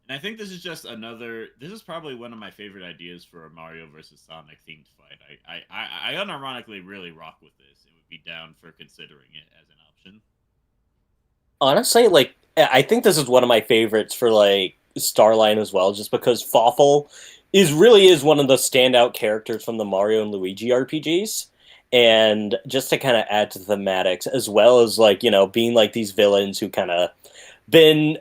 And I think this is just another. This is probably one of my favorite ideas for a Mario versus Sonic themed fight. I unironically really rock with this. It would be down for considering it as an option. honestly, like I think this is one of my favorites for like Starline as well, just because Fawful is one of the standout characters from the Mario and Luigi RPGs. And just to kind of add to the thematics, as well as like, being like these villains who kind of been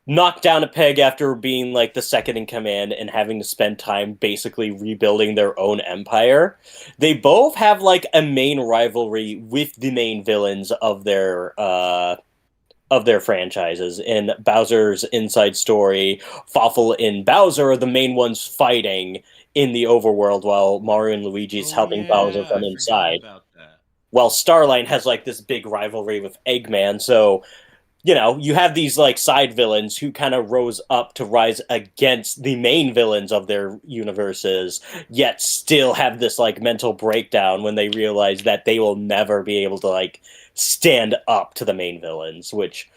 knocked down a peg after being like the second in command and having to spend time basically rebuilding their own empire. They both have like a main rivalry with the main villains of their franchises. In Bowser's Inside Story, Fawful and Bowser are the main ones fighting in the overworld, while Mario and Luigi's helping Bowser yeah, from I forgot inside. about that. While Starline has like this big rivalry with Eggman, so you have these like side villains who kind of rose up to rise against the main villains of their universes, yet still have this like mental breakdown when they realize that they will never be able to like stand up to the main villains, which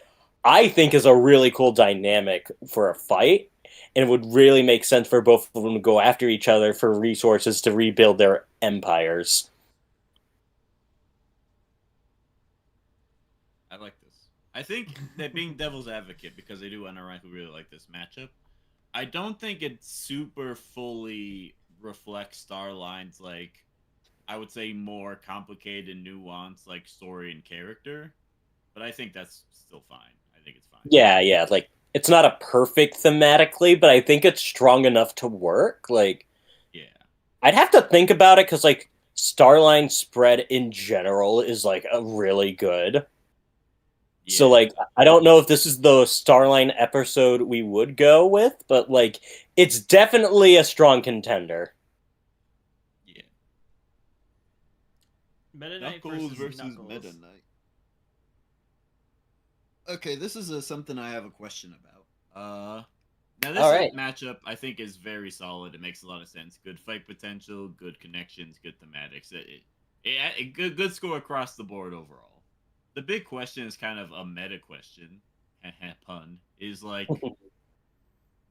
I think is a really cool dynamic for a fight. And it would really make sense for both of them to go after each other for resources to rebuild their empires. I like this. I think that being devil's advocate, because I do unironically really like this matchup, I don't think it super fully reflects Starline's, like, I would say more complicated, nuanced, like, story and character. But I think that's still fine. I think it's fine. Yeah, like it's not a perfect thematically, but I think it's strong enough to work. Like, Yeah. I'd have to think about it because like Starline spread in general is like a really good. So Yeah. like I don't know if this is the Starline episode we would go with, but like it's definitely a strong contender. Yeah. Meta Knight Knuckles versus versus Knuckles. Meta Knight. Okay, this is something I have a question about. Now this All right. matchup I think is very solid. It makes a lot of sense. Good fight potential, good connections, good thematics. Good score across the board overall. The big question is kind of a meta question. Pun is like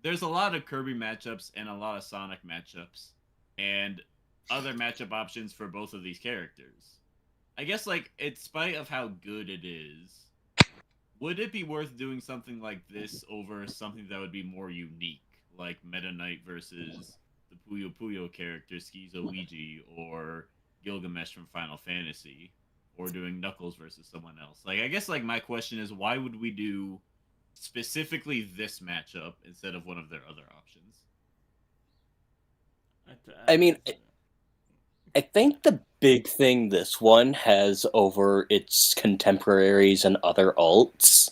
there's a lot of Kirby matchups and a lot of Sonic matchups and other matchup options for both of these characters. I guess like in spite of how good it is, would it be worth doing something like this over something that would be more unique, like Meta Knight versus the Puyo Puyo character Schizo Ouija or Gilgamesh from Final Fantasy, or doing Knuckles versus someone else? Like, I guess like my question is, why would we do specifically this matchup instead of one of their other options? I mean, I think the big thing this one has over its contemporaries and other alts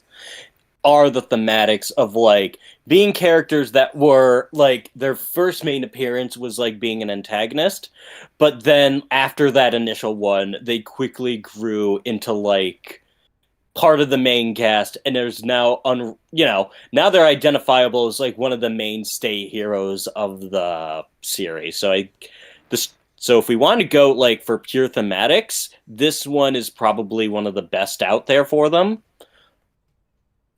are the thematics of like being characters that were like their first main appearance was like being an antagonist, but then after that initial one, they quickly grew into like part of the main cast, and there's now now they're identifiable as like one of the mainstay heroes of the series. So if we want to go like for pure thematics, this one is probably one of the best out there for them.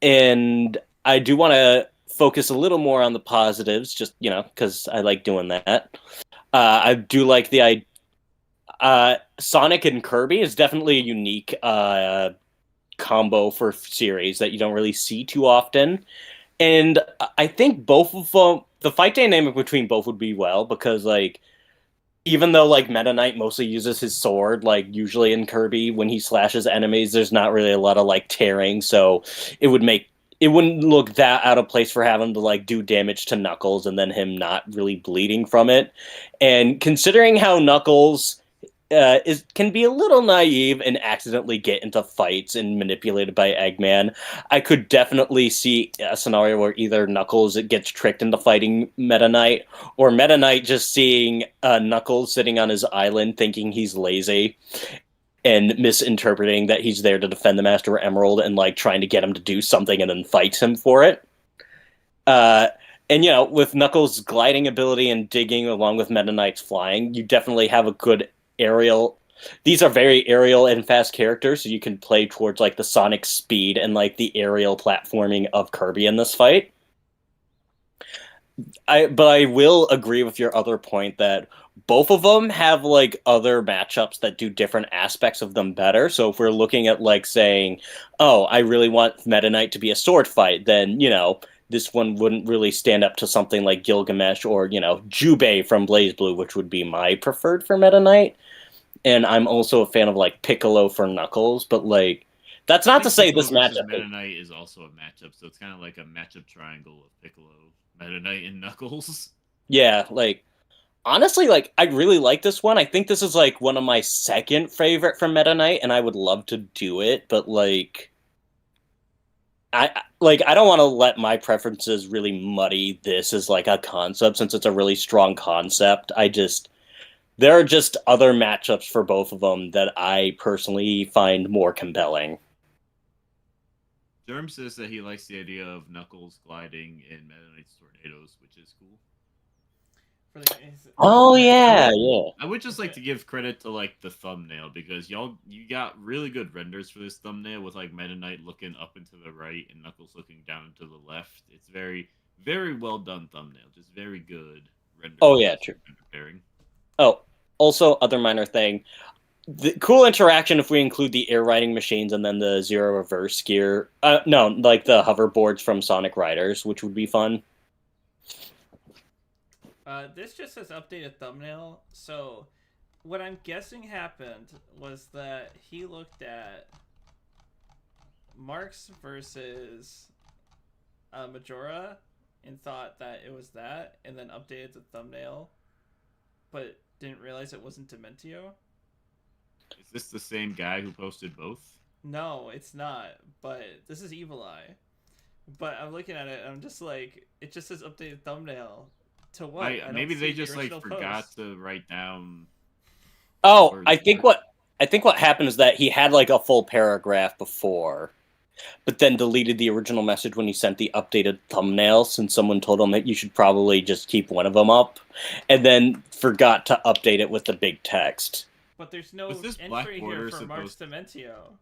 And I do want to focus a little more on the positives, just because I like doing that. I do like the Sonic and Kirby is definitely a unique combo for series that you don't really see too often. And I think both of them, the fight dynamic between both would be well, because like even though like Meta Knight mostly uses his sword, like usually in Kirby when he slashes enemies, there's not really a lot of like tearing, so it wouldn't look that out of place for having to like do damage to Knuckles and then him not really bleeding from it. And considering how Knuckles can be a little naive and accidentally get into fights and manipulated by Eggman, I could definitely see a scenario where either Knuckles gets tricked into fighting Meta Knight, or Meta Knight just seeing Knuckles sitting on his island thinking he's lazy and misinterpreting that he's there to defend the Master Emerald and like trying to get him to do something and then fights him for it. And with Knuckles' gliding ability and digging along with Meta Knight's flying, you definitely have a good aerial. These are very aerial and fast characters, so you can play towards like the Sonic speed and like the aerial platforming of Kirby in this fight. But I will agree with your other point that both of them have like other matchups that do different aspects of them better. So if we're looking at like saying, oh, I really want Meta Knight to be a sword fight, then this one wouldn't really stand up to something like Gilgamesh or Jubei from BlazBlue, which would be my preferred for Meta Knight. And I'm also a fan of like Piccolo for Knuckles, but like That's I not to think say Piccolo this versus matchup. Meta Knight is also a matchup, so it's kind of like a matchup triangle of Piccolo, Meta Knight, and Knuckles. Yeah, like honestly, like I really like this one. I think this is like one of my second favorite from Meta Knight, and I would love to do it, but I don't want to let my preferences really muddy this as like a concept since it's a really strong concept. There are just other matchups for both of them that I personally find more compelling. Germ says that he likes the idea of Knuckles gliding in Meta Knight's tornadoes, which is cool. Oh yeah. I would just like to give credit to like the thumbnail because you got really good renders for this thumbnail with like Meta Knight looking up and to the right and Knuckles looking down and to the left. It's very, very well done thumbnail. Just very good render. Oh yeah, true. Pairing. Oh, also other minor thing. The cool interaction if we include the air riding machines and then the zero reverse gear. No, like the hoverboards from Sonic Riders, which would be fun. This just says updated thumbnail. So, what I'm guessing happened was that he looked at Marks versus Majora and thought that it was that, and then updated the thumbnail, but didn't realize it wasn't Dementio. Is this the same guy who posted both? No, it's not. But this is Evil Eye. But I'm looking at it, and I'm just like, it just says updated thumbnail. To what? Maybe they just like forgot to write down. Oh, I think what happened is that he had like a full paragraph before, but then deleted the original message when he sent the updated thumbnail since someone told him that you should probably just keep one of them up, and then forgot to update it with the big text. But there's no entry here for Marks Dementio,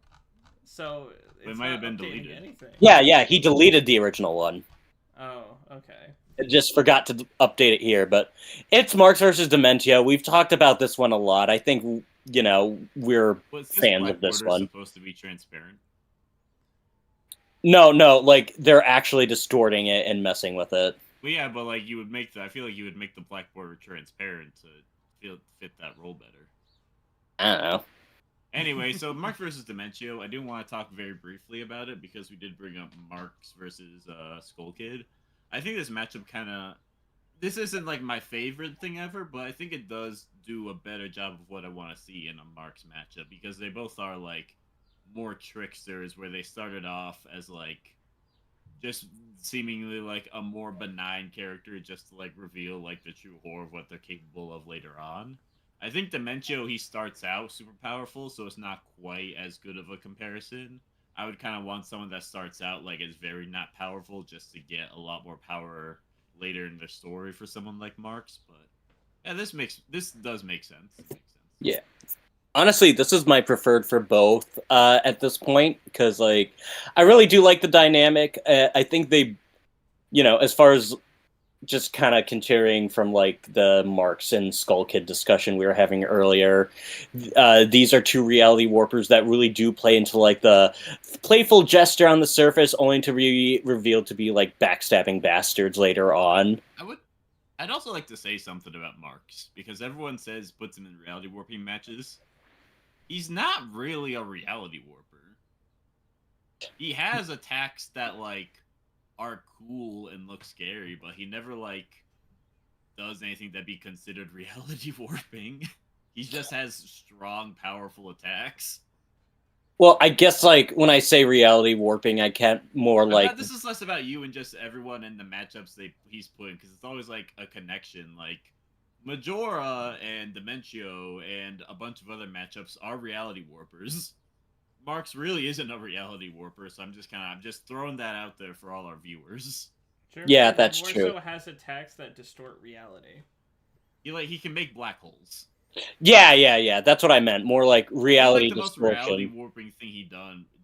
so it might have been deleted. Anything. Yeah, he deleted the original one. Oh, okay. Just forgot to update it here, but it's Marks versus Dementio. We've talked about this one a lot. I think we're fans of this one. Supposed to be transparent. No, like they're actually distorting it and messing with it. Well, yeah, but like I feel like you would make the black border transparent to fit that role better. I don't know. Anyway, so Marks versus Dementio, I do want to talk very briefly about it because we did bring up Marks versus Skull Kid. I think this matchup this isn't like my favorite thing ever, but I think it does do a better job of what I want to see in a Marks matchup because they both are like more tricksters where they started off as like just seemingly like a more benign character just to like reveal like the true horror of what they're capable of later on. I think Dementio, he starts out super powerful, so it's not quite as good of a comparison. I would kind of want someone that starts out like is very not powerful just to get a lot more power later in their story for someone like Marks. But yeah, this does make sense. Yeah. Honestly, this is my preferred for both at this point because like I really do like the dynamic. I think they, as far as just kind of continuing from like the Marks and Skull Kid discussion we were having earlier, these are two reality warpers that really do play into like the playful gesture on the surface, only to be revealed to be like backstabbing bastards later on. I'd also like to say something about Marks because everyone puts him in reality warping matches. He's not really a reality warper. He has attacks that like are cool and look scary, but he never like does anything that'd be considered reality warping. He just has strong, powerful attacks. Well, I guess like when I say reality warping, I can't more like this is less about you and just everyone in the matchups he's put in because it's always like a connection. Like Majora and Dementio and a bunch of other matchups are reality warpers. Marks really isn't a reality warper, so I'm just throwing that out there for all our viewers. Sure, yeah, that's true. Also has attacks that distort reality. He can make black holes. Yeah. That's what I meant. More like reality the distortion. most reality warping thing he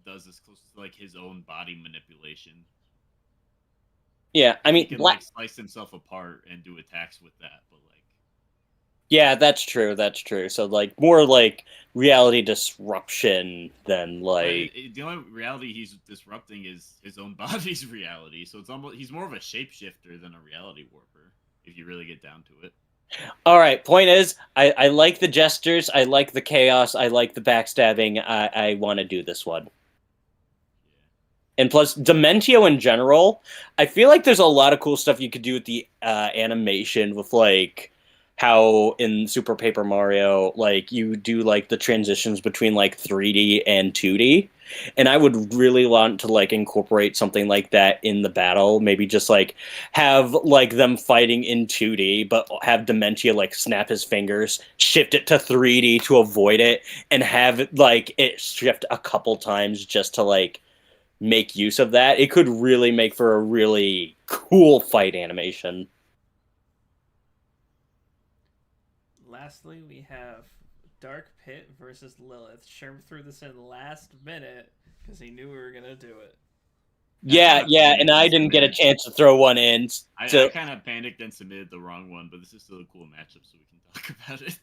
does is close to like his own body manipulation. Yeah, I mean, he can like slice himself apart and do attacks with that, but like. Yeah, that's true. So like more like reality disruption than like the only reality he's disrupting is his own body's reality. So it's almost he's more of a shapeshifter than a reality warper if you really get down to it. All right. Point is, I like the gestures. I like the chaos. I like the backstabbing. I want to do this one. And plus, Dementio in general, I feel like there's a lot of cool stuff you could do with the animation, with like how in Super Paper Mario, like you do like the transitions between like 3D and 2D. And I would really want to like incorporate something like that in the battle. Maybe just like have like them fighting in 2D, but have Dementia like snap his fingers, shift it to 3D to avoid it, and have like it shift a couple times just to like make use of that. It could really make for a really cool fight animation. Lastly, we have Dark Pit versus Lilith. Sherm threw this in last minute because he knew we were gonna do it. Yeah, and I didn't get a chance to throw one in. I So kind of panicked and submitted the wrong one, but this is still a cool matchup, so we can talk about it.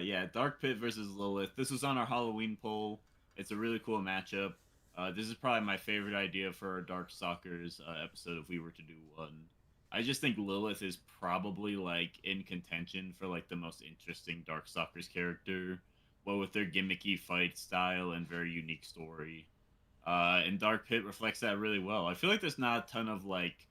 Yeah, Dark Pit versus Lilith. This was on our Halloween poll. It's a really cool matchup. This is probably my favorite idea for our Darkstalkers episode if we were to do one. I just think Lilith is probably like in contention for like the most interesting Darkstalkers character, what with their gimmicky fight style and very unique story. And Dark Pit reflects that really well. I feel like there's not a ton of like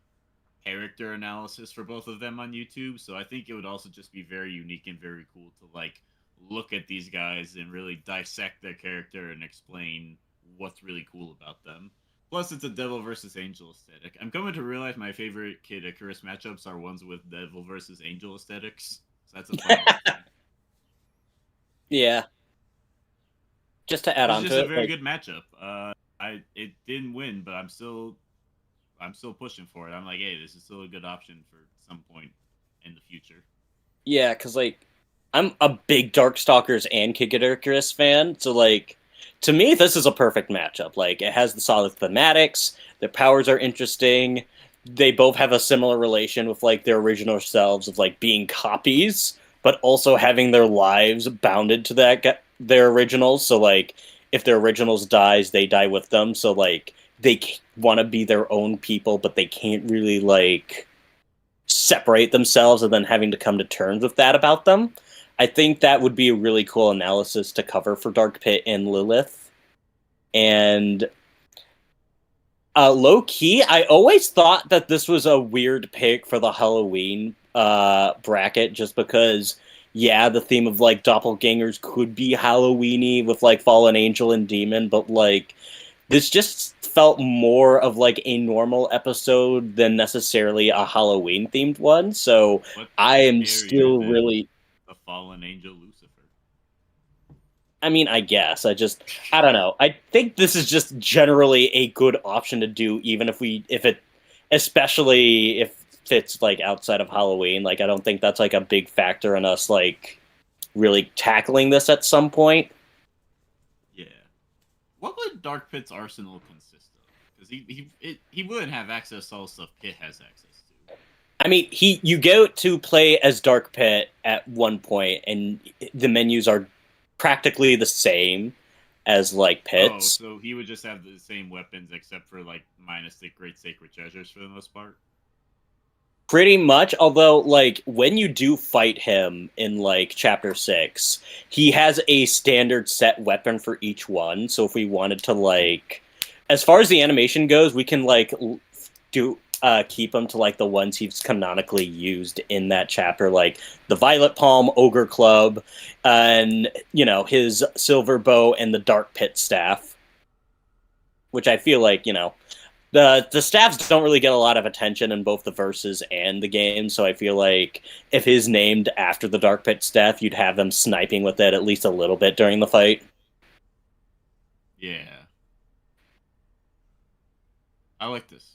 character analysis for both of them on YouTube, so I think it would also just be very unique and very cool to like look at these guys and really dissect their character and explain what's really cool about them. Plus, it's a Devil versus Angel aesthetic. I'm coming to realize my favorite Kid Icarus matchups are ones with Devil versus Angel aesthetics. So that's a fun one. yeah. Just to add on It's to just it, a very like, good matchup. It didn't win, but I'm still pushing for it. I'm like, hey, this is still a good option for some point in the future. yeah, because like I'm a big Darkstalkers and Kid Icarus fan, so like to me this is a perfect matchup. Like it has the solid thematics, their powers are interesting. They both have a similar relation with like their original selves of like being copies, but also having their lives bounded to their originals. So like if their originals dies, they die with them. So like they want to be their own people, but they can't really like separate themselves, and then having to come to terms with that about them. I think that would be a really cool analysis to cover for Dark Pit and Lilith. And low key, I always thought that this was a weird pick for the Halloween bracket, just because, yeah, the theme of like doppelgangers could be Halloweeny with like fallen angel and demon, but like this just felt more of like a normal episode than necessarily a Halloween themed one. So I am still really the fallen angel Lucifer. I mean, I guess. I don't know. I think this is just generally a good option to do, even if especially if it's like outside of Halloween. Like, I don't think that's like a big factor in us like really tackling this at some point. Yeah. What would Dark Pit's arsenal consist of? Because he wouldn't have access to all the stuff Pit has access to. I mean, you go to play as Dark Pit at one point, and the menus are practically the same as like Pit's. Oh, so he would just have the same weapons except for like minus the Great Sacred Treasures for the most part? Pretty much, although like when you do fight him in like chapter 6, he has a standard set weapon for each one. So if we wanted to like as far as the animation goes, we can like do keep him to like the ones he's canonically used in that chapter, like the Violet Palm, Ogre Club, and his silver bow and the Dark Pit staff, which I feel like the staffs don't really get a lot of attention in both the verses and the game. So I feel like if he's named after the Dark Pit staff, you'd have them sniping with it at least a little bit during the fight. Yeah, I like this.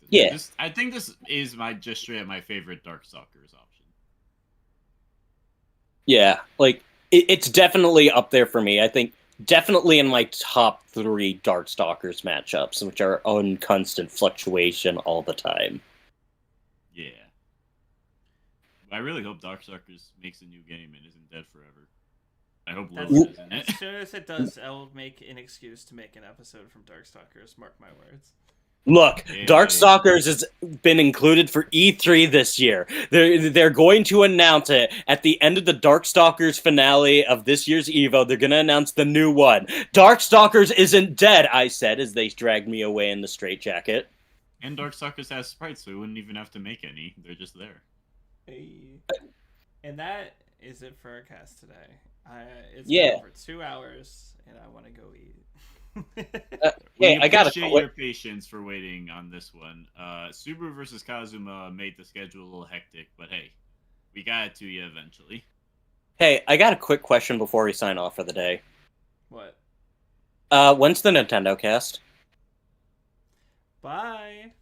Yeah. I think this is just straight up my favorite Darkstalkers option. Yeah, like it's definitely up there for me. I think definitely in my top 3 Darkstalkers matchups, which are on constant fluctuation all the time. Yeah. I really hope Darkstalkers makes a new game and isn't dead forever. I hope Lilith isn't it. As soon as it does, I will make an excuse to make an episode from Darkstalkers. Mark my words. Look, Yeah. Darkstalkers has been included for E3 this year. They're going to announce it at the end of the Darkstalkers finale of this year's EVO. They're going to announce the new one. Darkstalkers isn't dead, I said as they dragged me away in the straitjacket. And Darkstalkers has sprites, so we wouldn't even have to make any. They're just there. Hey. And that is it for our cast today. It's Yeah. been over 2 hours, and I want to go eat. Hey, I got appreciate your patience for waiting on this one. Subaru versus Kazuma made the schedule a little hectic, but hey, we got it to you eventually. Hey, I got a quick question before we sign off for the day. What? When's the Nintendo cast? Bye.